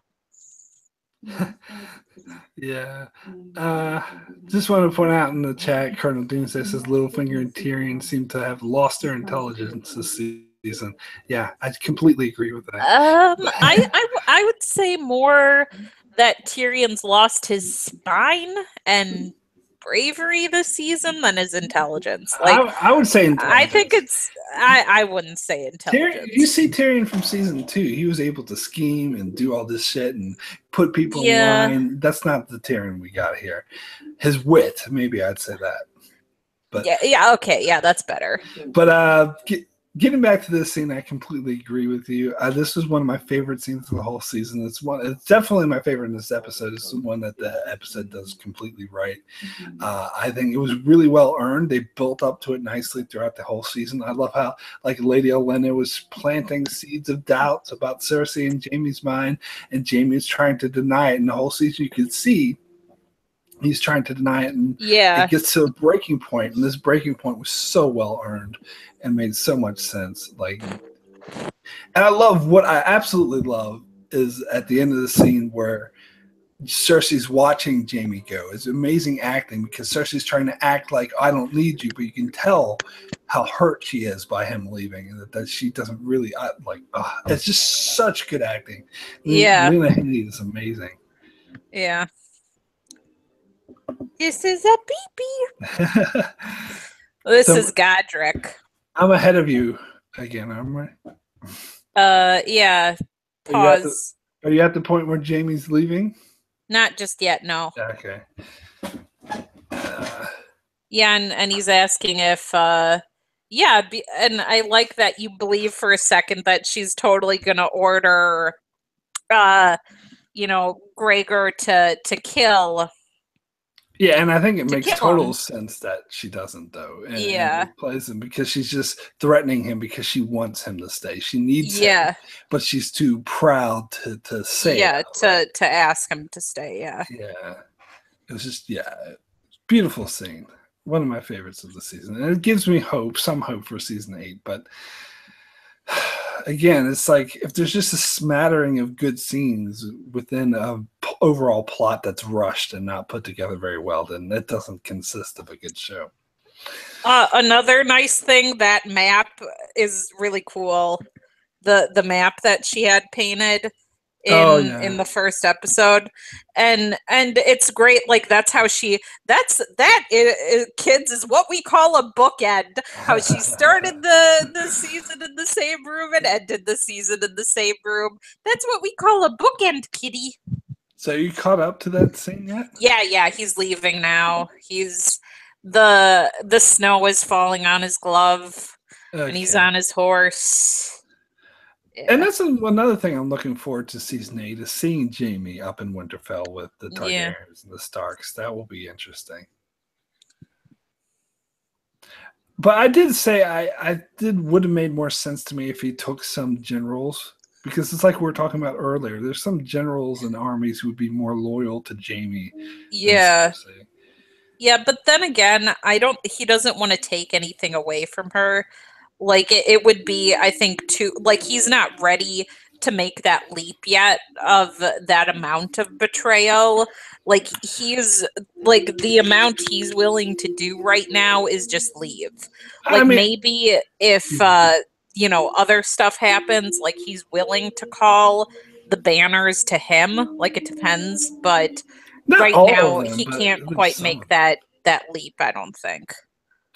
Just want to point out in the chat, Colonel Doomsday says Littlefinger and Tyrion seem to have lost their intelligence this season. Yeah, I completely agree with that. I would say more that Tyrion's lost his spine and bravery this season than his intelligence. Like, I would say intelligence. I think it's. I wouldn't say intelligence. You see Tyrion from season 2. He was able to scheme and do all this shit and put people in line. That's not the Tyrion we got here. His wit, maybe I'd say that. But yeah, okay, yeah, that's better. But getting back to this scene, I completely agree with you. This was one of my favorite scenes of the whole season. It's definitely my favorite in this episode. It's the one that the episode does completely right. I think it was really well earned. They built up to it nicely throughout the whole season. I love how like Lady Olenna was planting seeds of doubts about Cersei in Jaime's mind, and Jaime is trying to deny it. And the whole season, you could see he's trying to deny it, and it gets to a breaking point, and this breaking point was so well earned and made so much sense. Like, and I love what I absolutely love is at the end of the scene where Cersei's watching Jaime go. It's amazing acting because Cersei's trying to act like I don't need you, but you can tell how hurt she is by him leaving, and that she doesn't really it's just such good acting. Yeah, Lena Headey is amazing. Yeah. This is a baby. This is Godric. I'm ahead of you again, am I? Yeah. Pause. Are you at the point where Jaime's leaving? Not just yet, no. Okay. Yeah, and he's asking if, and I like that you believe for a second that she's totally gonna order, Gregor to kill. Yeah, and I think it makes total sense that she doesn't, though. And it plays him because she's just threatening him because she wants him to stay. She needs him, but she's too proud to say it. To ask him to stay, Yeah, it was just, beautiful scene. One of my favorites of the season. And it gives me some hope for season 8, but again, it's like if there's just a smattering of good scenes within a overall plot that's rushed and not put together very well, then it doesn't consist of a good show. Another nice thing, that map is really cool. The map that she had painted in the first episode, and it's great. Like that's how kids is what we call a bookend. How she started the season in the same room and ended the season in the same room. That's what we call a bookend, kitty. So you caught up to that scene yet? Yeah, he's leaving now. He's the snow is falling on his glove, and he's on his horse. Yeah. And that's another thing I'm looking forward to season 8 is seeing Jaime up in Winterfell with the Targaryens and the Starks. That will be interesting. But I did say would have made more sense to me if he took some generals. Because it's like we were talking about earlier. There's some generals and armies who would be more loyal to Jaime. Yeah. Yeah, but then again, he doesn't want to take anything away from her. Like, it would be, I think, he's not ready to make that leap yet of that amount of betrayal. Like, the amount he's willing to do right now is just leave. Like, maybe if, other stuff happens, like he's willing to call the banners to him. Like, it depends, but right now he can't quite make that leap, I don't think.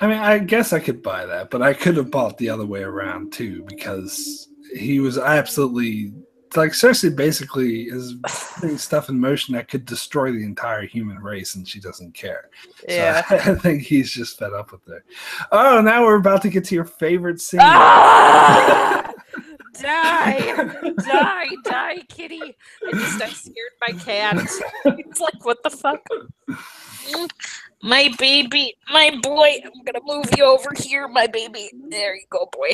I mean, I guess I could buy that, but I could have bought the other way around too, because he was absolutely like Cersei basically is putting stuff in motion that could destroy the entire human race, and she doesn't care. Yeah, so I think he's just fed up with it. Oh, now we're about to get to your favorite scene. Ah! Die, kitty! I scared my cat. It's like, what the fuck? My baby, my boy. I'm gonna move you over here, my baby. There you go, boy.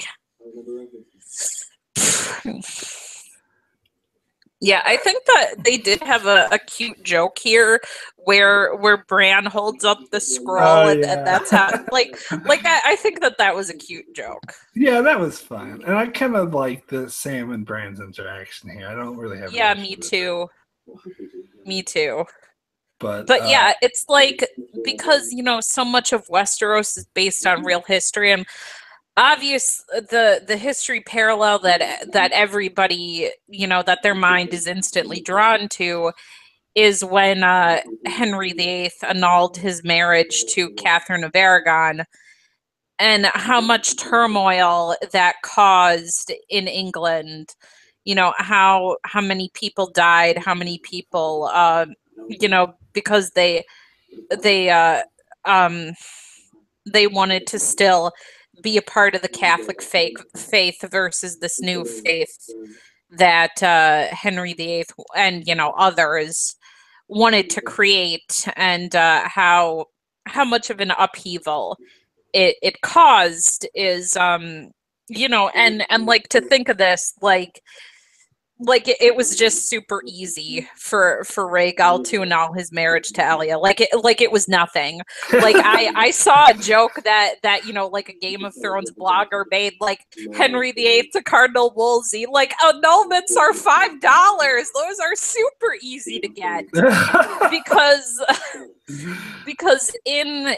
Yeah, I think that they did have a cute joke here where Bran holds up the scroll and that's how I think that was a cute joke. Yeah, that was fun. And I kind of like the Sam and Bran's interaction here. I don't really have me too. Me too. But yeah, it's like, because so much of Westeros is based on real history, and obvious the history parallel that everybody that their mind is instantly drawn to is when Henry VIII annulled his marriage to Catherine of Aragon, and how much turmoil that caused in England. You know, how many people died, how many people, because they they wanted to still be a part of the Catholic faith versus this new faith that Henry VIII and others wanted to create, and how much of an upheaval it caused is and like to think of this like it was just super easy for Rhaegal to annul his marriage to Elia. Like it was nothing. Like I saw a joke that like a Game of Thrones blogger made, like Henry VIII to Cardinal Wolsey, like annulments are $5. Those are super easy to get because in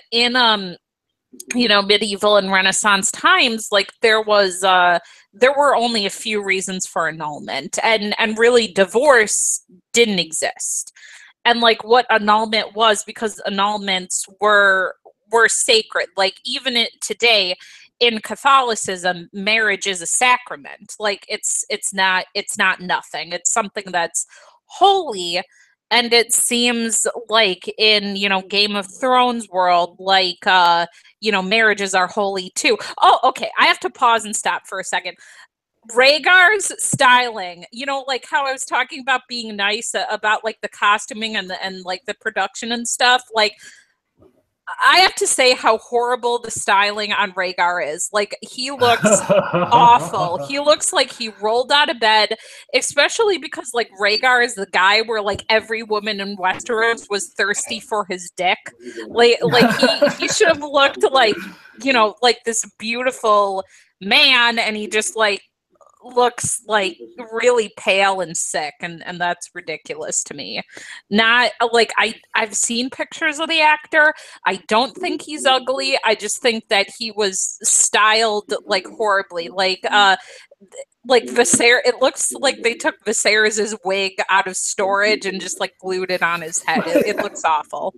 medieval and Renaissance times, like there were only a few reasons for annulment, and really divorce didn't exist. And like what annulment was, because annulments were sacred. Like even today in Catholicism, marriage is a sacrament. Like it's not nothing. It's something that's holy. And it seems like in, Game of Thrones world, like, marriages are holy too. Oh, okay. I have to pause and stop for a second. Rhaegar's styling, like how I was talking about being nice about like the costuming and like the production and stuff. Like, I have to say how horrible the styling on Rhaegar is. Like, he looks awful. He looks like he rolled out of bed, especially because, like, Rhaegar is the guy where, like, every woman in Westeros was thirsty for his dick. Like he should have looked like, like this beautiful man, and he just, like, looks like really pale and sick, and that's ridiculous to me. Not like I've seen pictures of the actor. I don't think he's ugly. I just think that he was styled like horribly. Like Viserys, it looks like they took Viserys' wig out of storage and just like glued it on his head. It looks awful.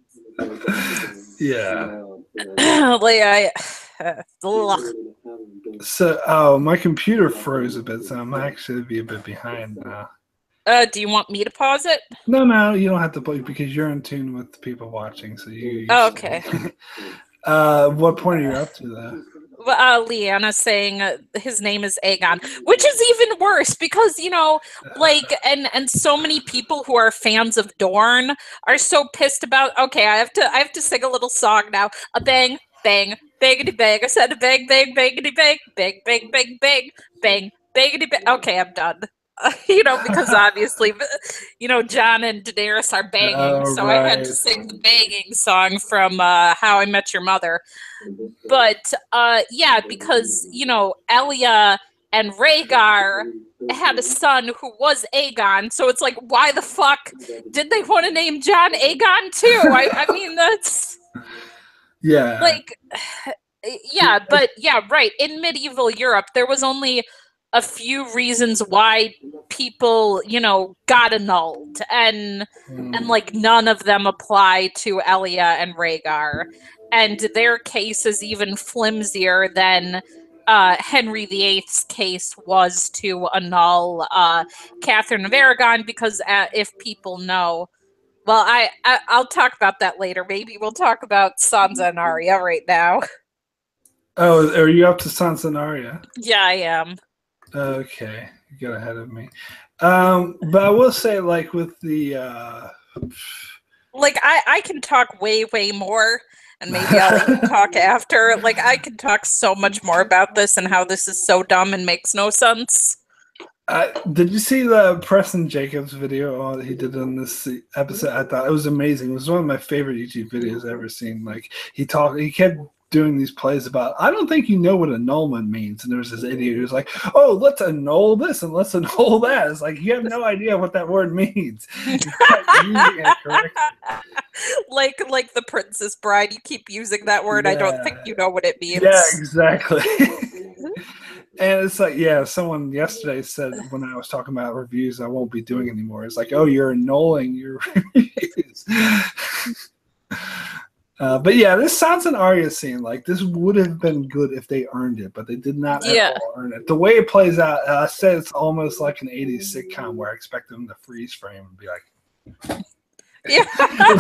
Yeah. Like So, my computer froze a bit, so I'm actually be a bit behind now. Do you want me to pause it? No, you don't have to play because you're in tune with the people watching. So you. Okay. What point are you up to, though? Leanna saying his name is Aegon, which is even worse because like and so many people who are fans of Dorne are so pissed about. Okay, I have to sing a little song now. A bang bang bangity bang. I said a bang bang bangity bang bang bang bang bang bang bangity bang. Okay, I'm done. Because obviously, Jon and Daenerys are banging, so right. I had to sing the banging song from How I Met Your Mother. But yeah, because Elia and Rhaegar had a son who was Aegon, so it's like, why the fuck did they want to name Jon Aegon too? I mean, that's yeah, like, yeah, but yeah, right. In medieval Europe, there was only a few reasons why people, got annulled, and like none of them apply to Elia and Rhaegar, and their case is even flimsier than Henry VIII's case was to annul Catherine of Aragon, because if people know, well, I'll talk about that later. Maybe we'll talk about Sansa and Arya right now. Oh, are you up to Sansa and Arya? Yeah, I am. Okay, you got ahead of me. But I will say, like, with the like I can talk way more, and maybe I'll even talk after. Like, I can talk so much more about this and how this is so dumb and makes no sense. Did you see the Preston Jacobs video he did on this episode? I thought it was amazing. It was one of my favorite YouTube videos I've ever seen. Like, he kept doing these plays about, I don't think you know what annulment means. And there was this idiot who was like, oh, let's annul this and let's annul that. It's like, you have no idea what that word means. You're using it correctly. Like the Princess Bride, you keep using that word. Yeah. I don't think you know what it means. Yeah, exactly. And it's like, yeah, someone yesterday said when I was talking about reviews I won't be doing anymore. It's like, oh, you're annulling your reviews. But yeah, this Sansa and Arya scene, like this would have been good if they earned it, but they did not at all earn it. The way it plays out, I said it's almost like an 80s sitcom where I expect them to freeze frame and be like, yeah,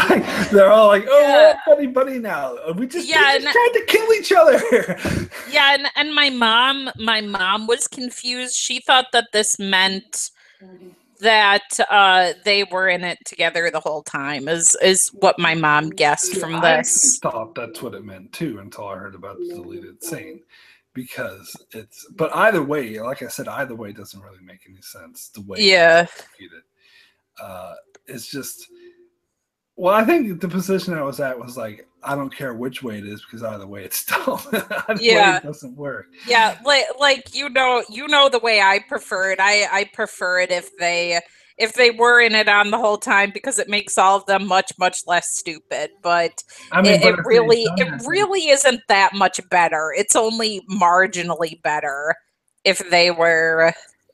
like, they're all like, oh, buddy now. We just tried to kill each other. Yeah, and my mom was confused. She thought that this meant that they were in it together the whole time, is what my mom guessed from this. I thought that's what it meant too until I heard about the deleted scene. Because but either way, like I said, either way doesn't really make any sense. The way executed. It's just, well, I think the position I was at was like, I don't care which way it is because either way it's still way it doesn't work. Yeah, like you know the way I prefer it. I prefer it if they were in it on the whole time because it makes all of them much less stupid. But I mean, it really isn't that much better. It's only marginally better if they were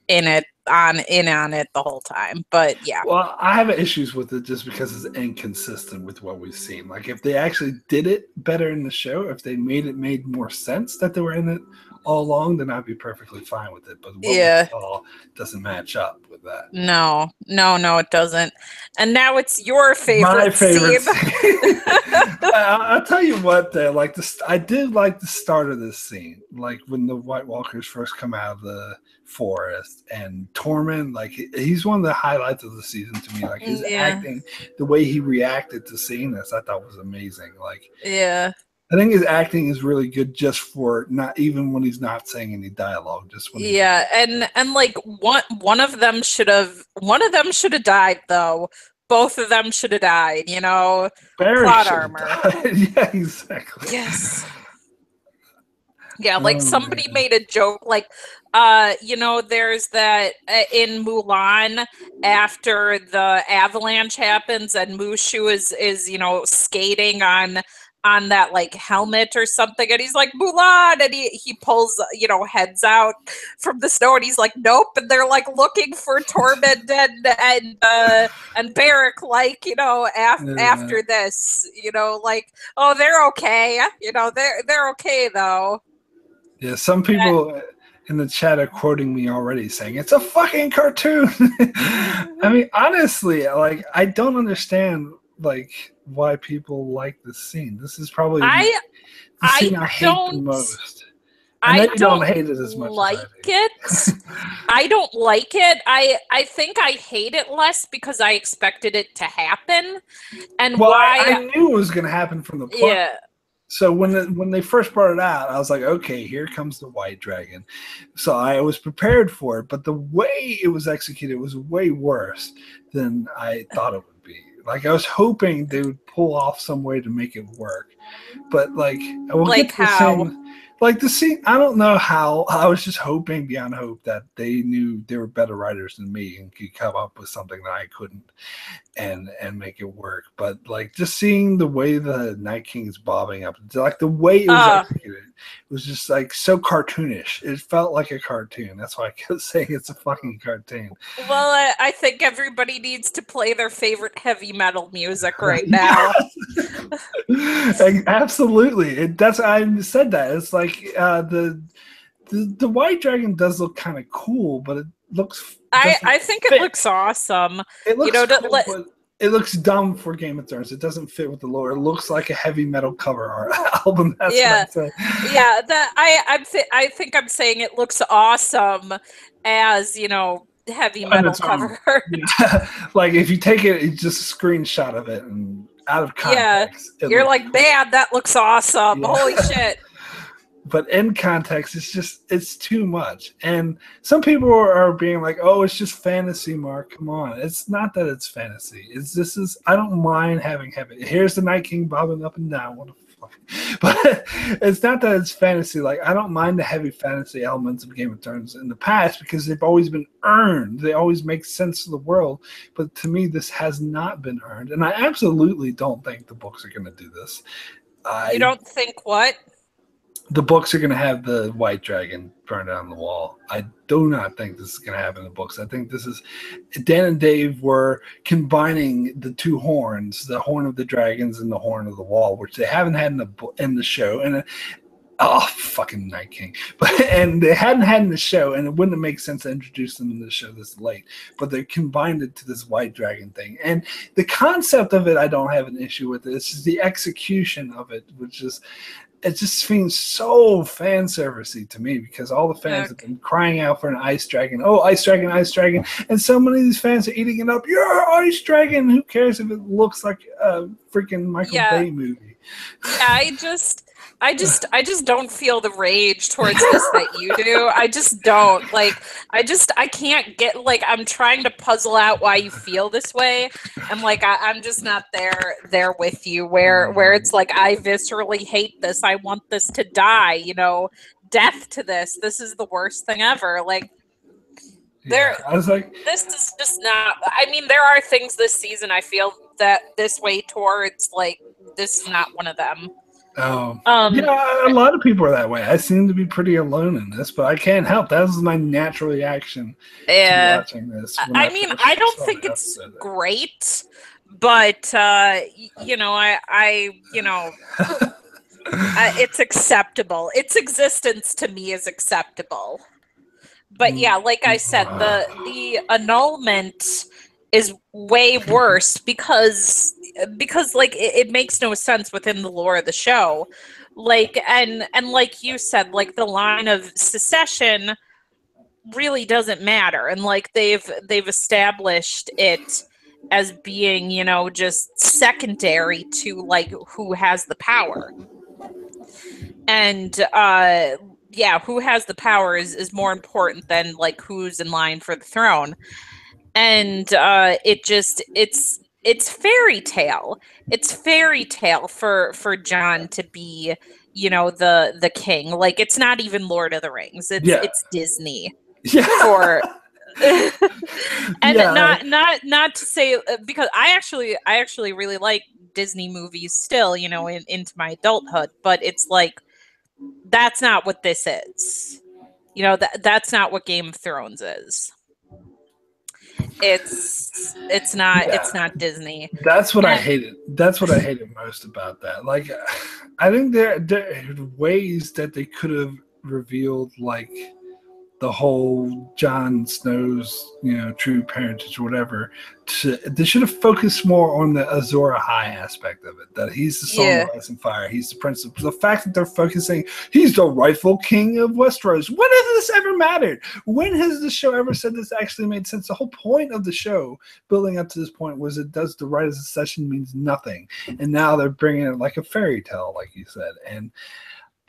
in on it the whole time. But yeah. Well, I have issues with it just because it's inconsistent with what we've seen. Like if they actually did it better in the show, if they made more sense that they were in it all along, then I'd be perfectly fine with it. But what we saw doesn't match up with that. No, it doesn't. And now it's your favorite. My favorite scene. I'll tell you what, though. Like I did like the start of this scene, like when the White Walkers first come out of the forest, and Tormund, like he's one of the highlights of the season to me. Like his acting, the way he reacted to seeing this, I thought was amazing. Like, I think his acting is really good just for not even when he's not saying any dialogue, just when and like one of them should have died though. Both of them should have died, you know. Plot armor. Yeah, exactly. Yes. Yeah, like somebody made a joke, like, you know, there's that in Mulan after the avalanche happens and Mushu is you know skating on that like helmet or something, and he's like Mulan, and he pulls you know heads out from the snow, and he's like nope, and they're like looking for Tormund and Beric, like you know after this, you know, like oh they're okay, you know they're okay though. Yeah, some people in the chat are quoting me already saying it's a fucking cartoon. I mean, honestly, like I don't understand like why people like this scene. This is probably the scene I hate the most. I don't hate it as much. I don't like it. I think I hate it less because I expected it to happen, and I knew it was going to happen from the plot. Yeah. So when they first brought it out, I was like, okay, here comes the white dragon. So I was prepared for it, but the way it was executed was way worse than I thought it would be. Like I was hoping they would pull off some way to make it work, but like like how? Like the scene, I don't know how. I was just hoping beyond hope that they knew they were better writers than me and could come up with something that I couldn't, and make it work. But like just seeing the way the Night King is bobbing up, like the way it was executed, it was just like so cartoonish. It felt like a cartoon. That's why I kept saying it's a fucking cartoon. Well, I think everybody needs to play their favorite heavy metal music right now. Absolutely. That's I said that. It's like the white dragon does look kind of cool, but it looks. I think it looks awesome. It looks cool, but it looks dumb for Game of Thrones. It doesn't fit with the lore. It looks like a heavy metal cover art album. That's what I'm saying. Yeah. I think I'm saying it looks awesome as you know heavy metal cover art. Yeah. Like if you take it, it's just a screenshot of it and out of context. Yeah, you're like, man, that looks awesome. Yeah. Holy shit. But in context, it's too much. And some people are being like, oh, it's just fantasy, Mark. Come on. It's not that it's fantasy. I don't mind having heavy. Here's the Night King bobbing up and down. What the fuck? But it's not that it's fantasy. Like, I don't mind the heavy fantasy elements of Game of Thrones in the past because they've always been earned. They always make sense to the world. But to me, this has not been earned. And I absolutely don't think the books are going to do this. You don't think what? the books are going to have the white dragon burned on the wall. I do not think this is going to happen in the books. I think this is Dan and Dave were combining the two horns, the horn of the dragons and the horn of the wall, which they haven't had in the show. And fucking Night King. And they hadn't had in the show, and it wouldn't make sense to introduce them in the show this late. But they combined it to this white dragon thing. And the concept of it, I don't have an issue with it. It's just the execution of it, which is, it just seems so fan servicey to me, because all the fans have been crying out for an ice dragon. Oh, ice dragon, ice dragon. And so many of these fans are eating it up. You're ice dragon. Who cares if it looks like a freaking Michael Bay movie? Yeah, I just don't feel the rage towards this that you do. I just don't. I can't get, I'm trying to puzzle out why you feel this way. And I'm just not there with you where it's like, I viscerally hate this. I want this to die, death to this. This is the worst thing ever. I was like, this is just not, there are things this season I feel that this way towards, this is not one of them. Oh, a lot of people are that way. I seem to be pretty alone in this, but I can't help. That was my natural reaction to watching this. I don't think it's great, but it's acceptable. Its existence to me is acceptable. But yeah, like I said, the annulment is way worse because it makes no sense within the lore of the show. And like you said, the line of secession really doesn't matter. And they've established it as being, just secondary to who has the power. And who has the power is more important than who's in line for the throne. And it's fairy tale. It's fairy tale for Jon to be, the king. It's not even Lord of the Rings. It's Disney. Yeah. Not to say, because I actually really like Disney movies still, into my adulthood, but it's that's not what this is. That's not what Game of Thrones is. It's not Disney. That's what I hated. That's what I hated most about that. I think there are ways that they could have revealed the whole Jon Snow's true parentage or whatever. They should have focused more on the Azor Ahai aspect of it. That he's the Son of Ice and Fire. He's the Prince of. The fact that they're focusing, he's the rightful king of Westeros. When has this ever mattered? When has the show ever said this actually made sense? The whole point of the show, building up to this point, was it does the right of succession means nothing, and now they're bringing it like a fairy tale, like you said, and.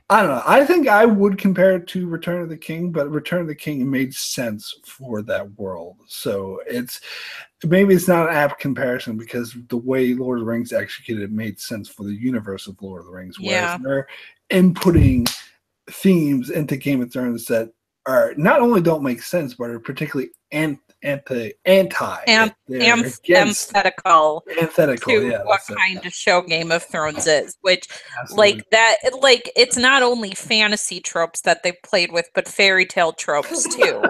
I don't know. I think I would compare it to Return of the King, but Return of the King made sense for that world. So maybe it's not an apt comparison because the way Lord of the Rings executed it made sense for the universe of Lord of the Rings. Whereas they're inputting themes into Game of Thrones that are not only don't make sense, but are particularly antithetical to what kind of show Game of Thrones is, which it's not only fantasy tropes that they played with, but fairy tale tropes too.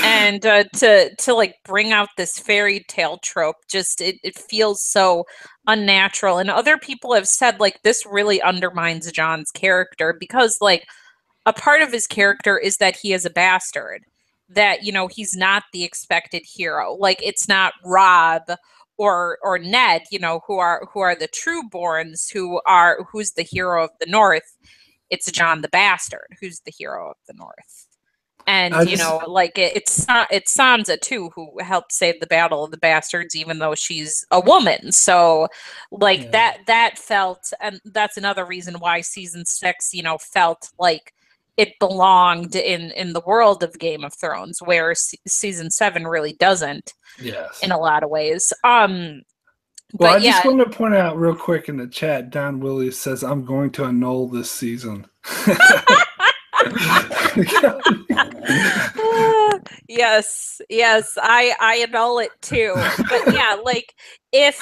And to bring out this fairy tale trope, just it feels so unnatural. And other people have said this really undermines Jon's character because a part of his character is that he is a bastard. That he's not the expected hero. It's not Robb or Ned, who are the true-borns, who's the hero of the North. It's Jon the Bastard who's the hero of the North. And it's Sansa too who helped save the Battle of the Bastards, even though she's a woman. So that felt, and that's another reason why season 6 felt like it belonged in the world of Game of Thrones, where season 7 really doesn't. Yes. In a lot of ways. I just want to point out real quick in the chat, Don Willies says, I'm going to annul this season. Yes, I annul it too. But yeah, if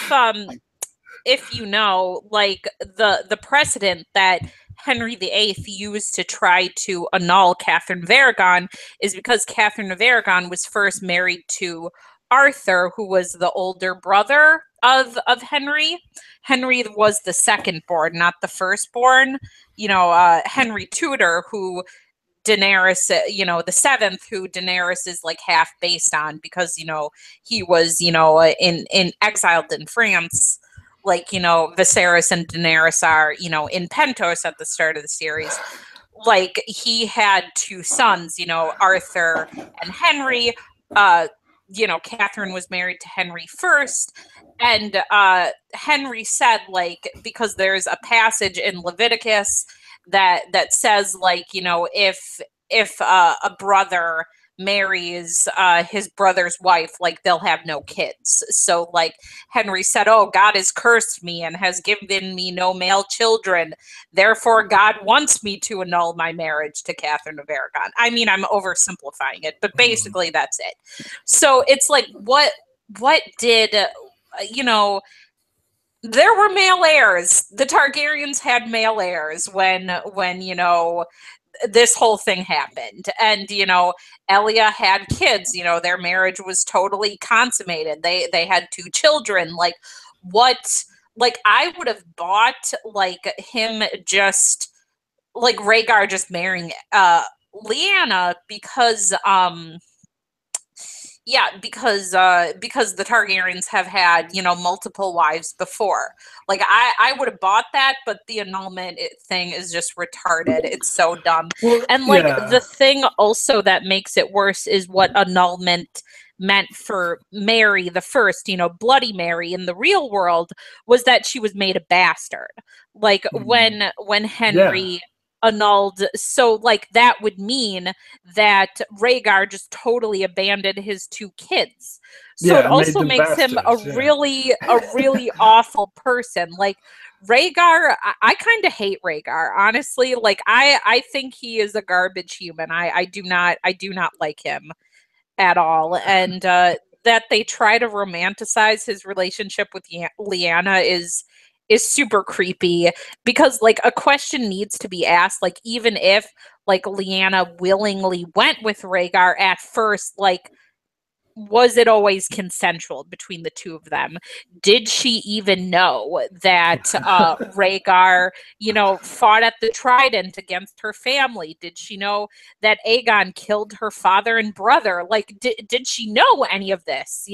the precedent that Henry VIII used to try to annul Catherine of Aragon is because Catherine of Aragon was first married to Arthur, who was the older brother of Henry. Henry was the second born, not the firstborn. Henry Tudor, who Daenerys, the seventh, who Daenerys is like half based on because, he was, in exiled in France, like, Viserys and Daenerys are, in Pentos at the start of the series. Like, he had two sons, Arthur and Henry. Catherine was married to Henry first. And Henry said, like, because there's a passage in Leviticus that says, like, if a brother marries his brother's wife, like, they'll have no kids. So, like, Henry said, oh, God has cursed me and has given me no male children. Therefore, God wants me to annul my marriage to Catherine of Aragon. I mean, I'm oversimplifying it, but basically that's it. So it's like, what did, there were male heirs. The Targaryens had male heirs when this whole thing happened. And, Elia had kids, their marriage was totally consummated. They had two children. Like, I would have bought, like, him just, like, Rhaegar just marrying Lyanna because, because the Targaryens have had, multiple wives before. Like, I would have bought that, but the annulment thing is just retarded. It's so dumb. Well, and, like, the thing also that makes it worse is what annulment meant for Mary the First, Bloody Mary in the real world, was that she was made a bastard. Like, when Henry annulled, so, like, that would mean that Rhaegar just totally abandoned his two kids. So it also makes him a really awful person. Like, Rhaegar, I kind of hate Rhaegar, honestly. Like, I think he is a garbage human. I do not like him at all. And that they try to romanticize his relationship with Lyanna is super creepy, because, like, a question needs to be asked, like, even if, like, Lyanna willingly went with Rhaegar at first, like, was it always consensual between the two of them? Did she even know that Rhaegar, fought at the Trident against her family? Did she know that Aegon killed her father and brother? Like, did she know any of this?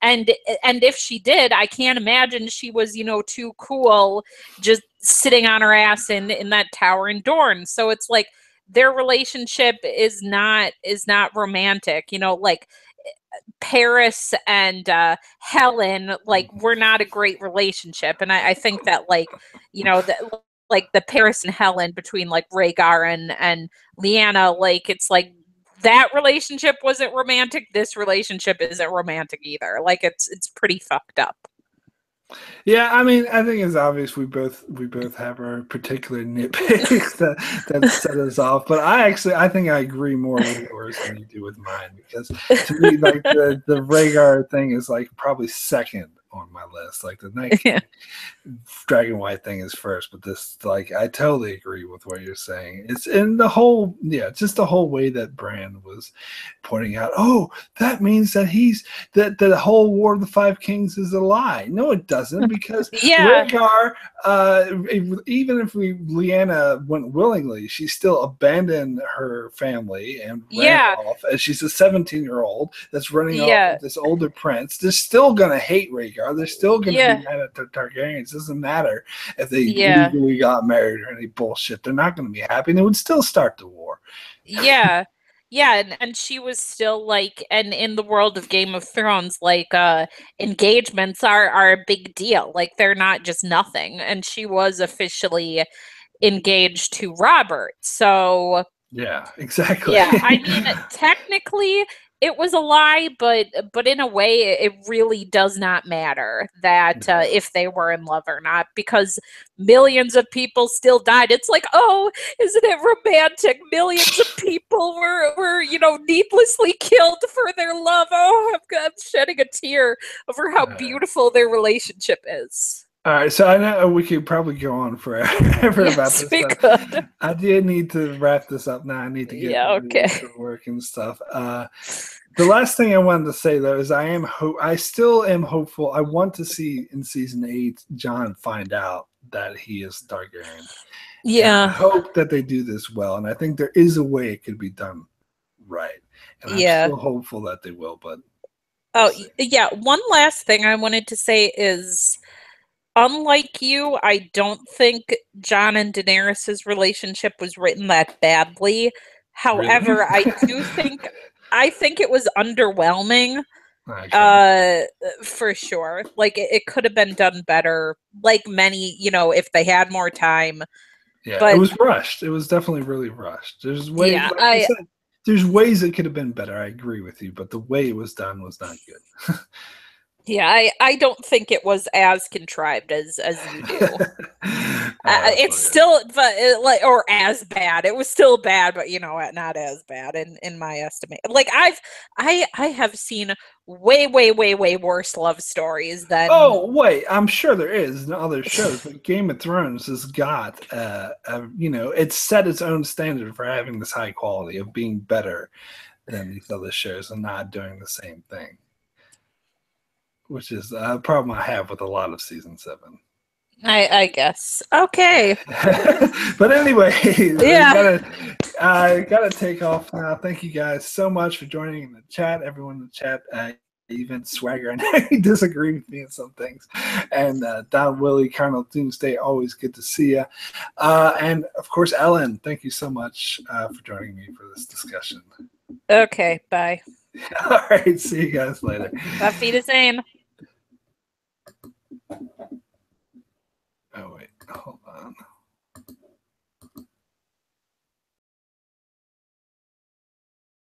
And if she did, I can't imagine she was, too cool just sitting on her ass in that tower in Dorne. So it's like their relationship is not romantic. Like, Paris and Helen, like, were not a great relationship. And I think that, like, the Paris and Helen between, like, Rhaegar and Lyanna, like, it's like that relationship wasn't romantic. This relationship isn't romantic either. Like, it's pretty fucked up. Yeah, I mean, I think it's obvious we both have our particular nitpicks that set us off. But I think I agree more with yours than you do with mine, because to me, like, the Rhaegar thing is, like, probably second on my list. Like, the Night King Dragon White thing is first, but this, like, I totally agree with what you're saying. It's in the whole, just the whole way that Bran was pointing out, oh, that means that that the whole War of the Five Kings is a lie. No, it doesn't, because Rhaegar, even if Lyanna went willingly, she still abandoned her family and ran off. And she's a 17-year-old that's running off with this older prince. They're still gonna hate Rhaegar. They're still going to be mad at the Targaryens. It doesn't matter if they legally got married or any bullshit. They're not going to be happy, and they would still start the war. Yeah, and she was still, like, and in the world of Game of Thrones, like, engagements are a big deal. Like, they're not just nothing. And she was officially engaged to Robert. So yeah, exactly. Yeah, I mean, technically it was a lie, but in a way it really does not matter that if they were in love or not, because millions of people still died. It's like, oh, isn't it romantic? Millions of people were needlessly killed for their love. Oh, I'm shedding a tear over how beautiful their relationship is. All right, so I know we could probably go on forever about Yes, this we stuff. could. I do need to wrap this up now. I need to get Yeah, okay. to work and stuff. The last thing I wanted to say though is I still am hopeful. I want to see in season 8 Jon find out that he is Targaryen. Yeah. And I hope that they do this well, and I think there is a way it could be done right. And I'm still hopeful that they will, but oh yeah, one last thing I wanted to say is, unlike you, I don't think Jon and Daenerys' relationship was written that badly. However, really? I think it was underwhelming. Okay. For sure. Like it could have been done better. Like many, if they had more time. Yeah, but it was rushed. It was definitely really rushed. There's ways, yeah, like I said, there's ways it could have been better. I agree with you, but the way it was done was not good. yeah, I don't think it was as contrived as you do. It's still, but or as bad. It was still bad, but not as bad in my estimate. Like I have seen way worse love stories than. Oh wait, I'm sure there is in other shows, but Game of Thrones has got, it's set its own standard for having this high quality of being better than these other shows and not doing the same thing, which is a problem I have with a lot of season 7. I guess. Okay. But anyway, yeah. I gotta take off now. Thank you guys so much for joining in the chat. Everyone in the chat, even Swagger, I know you disagree with me on some things. And Don Willie, Colonel Doomsday, always good to see you. And of course, Ellen, thank you so much for joining me for this discussion. Okay, bye. All right, see you guys later. Auf Wiedersehen.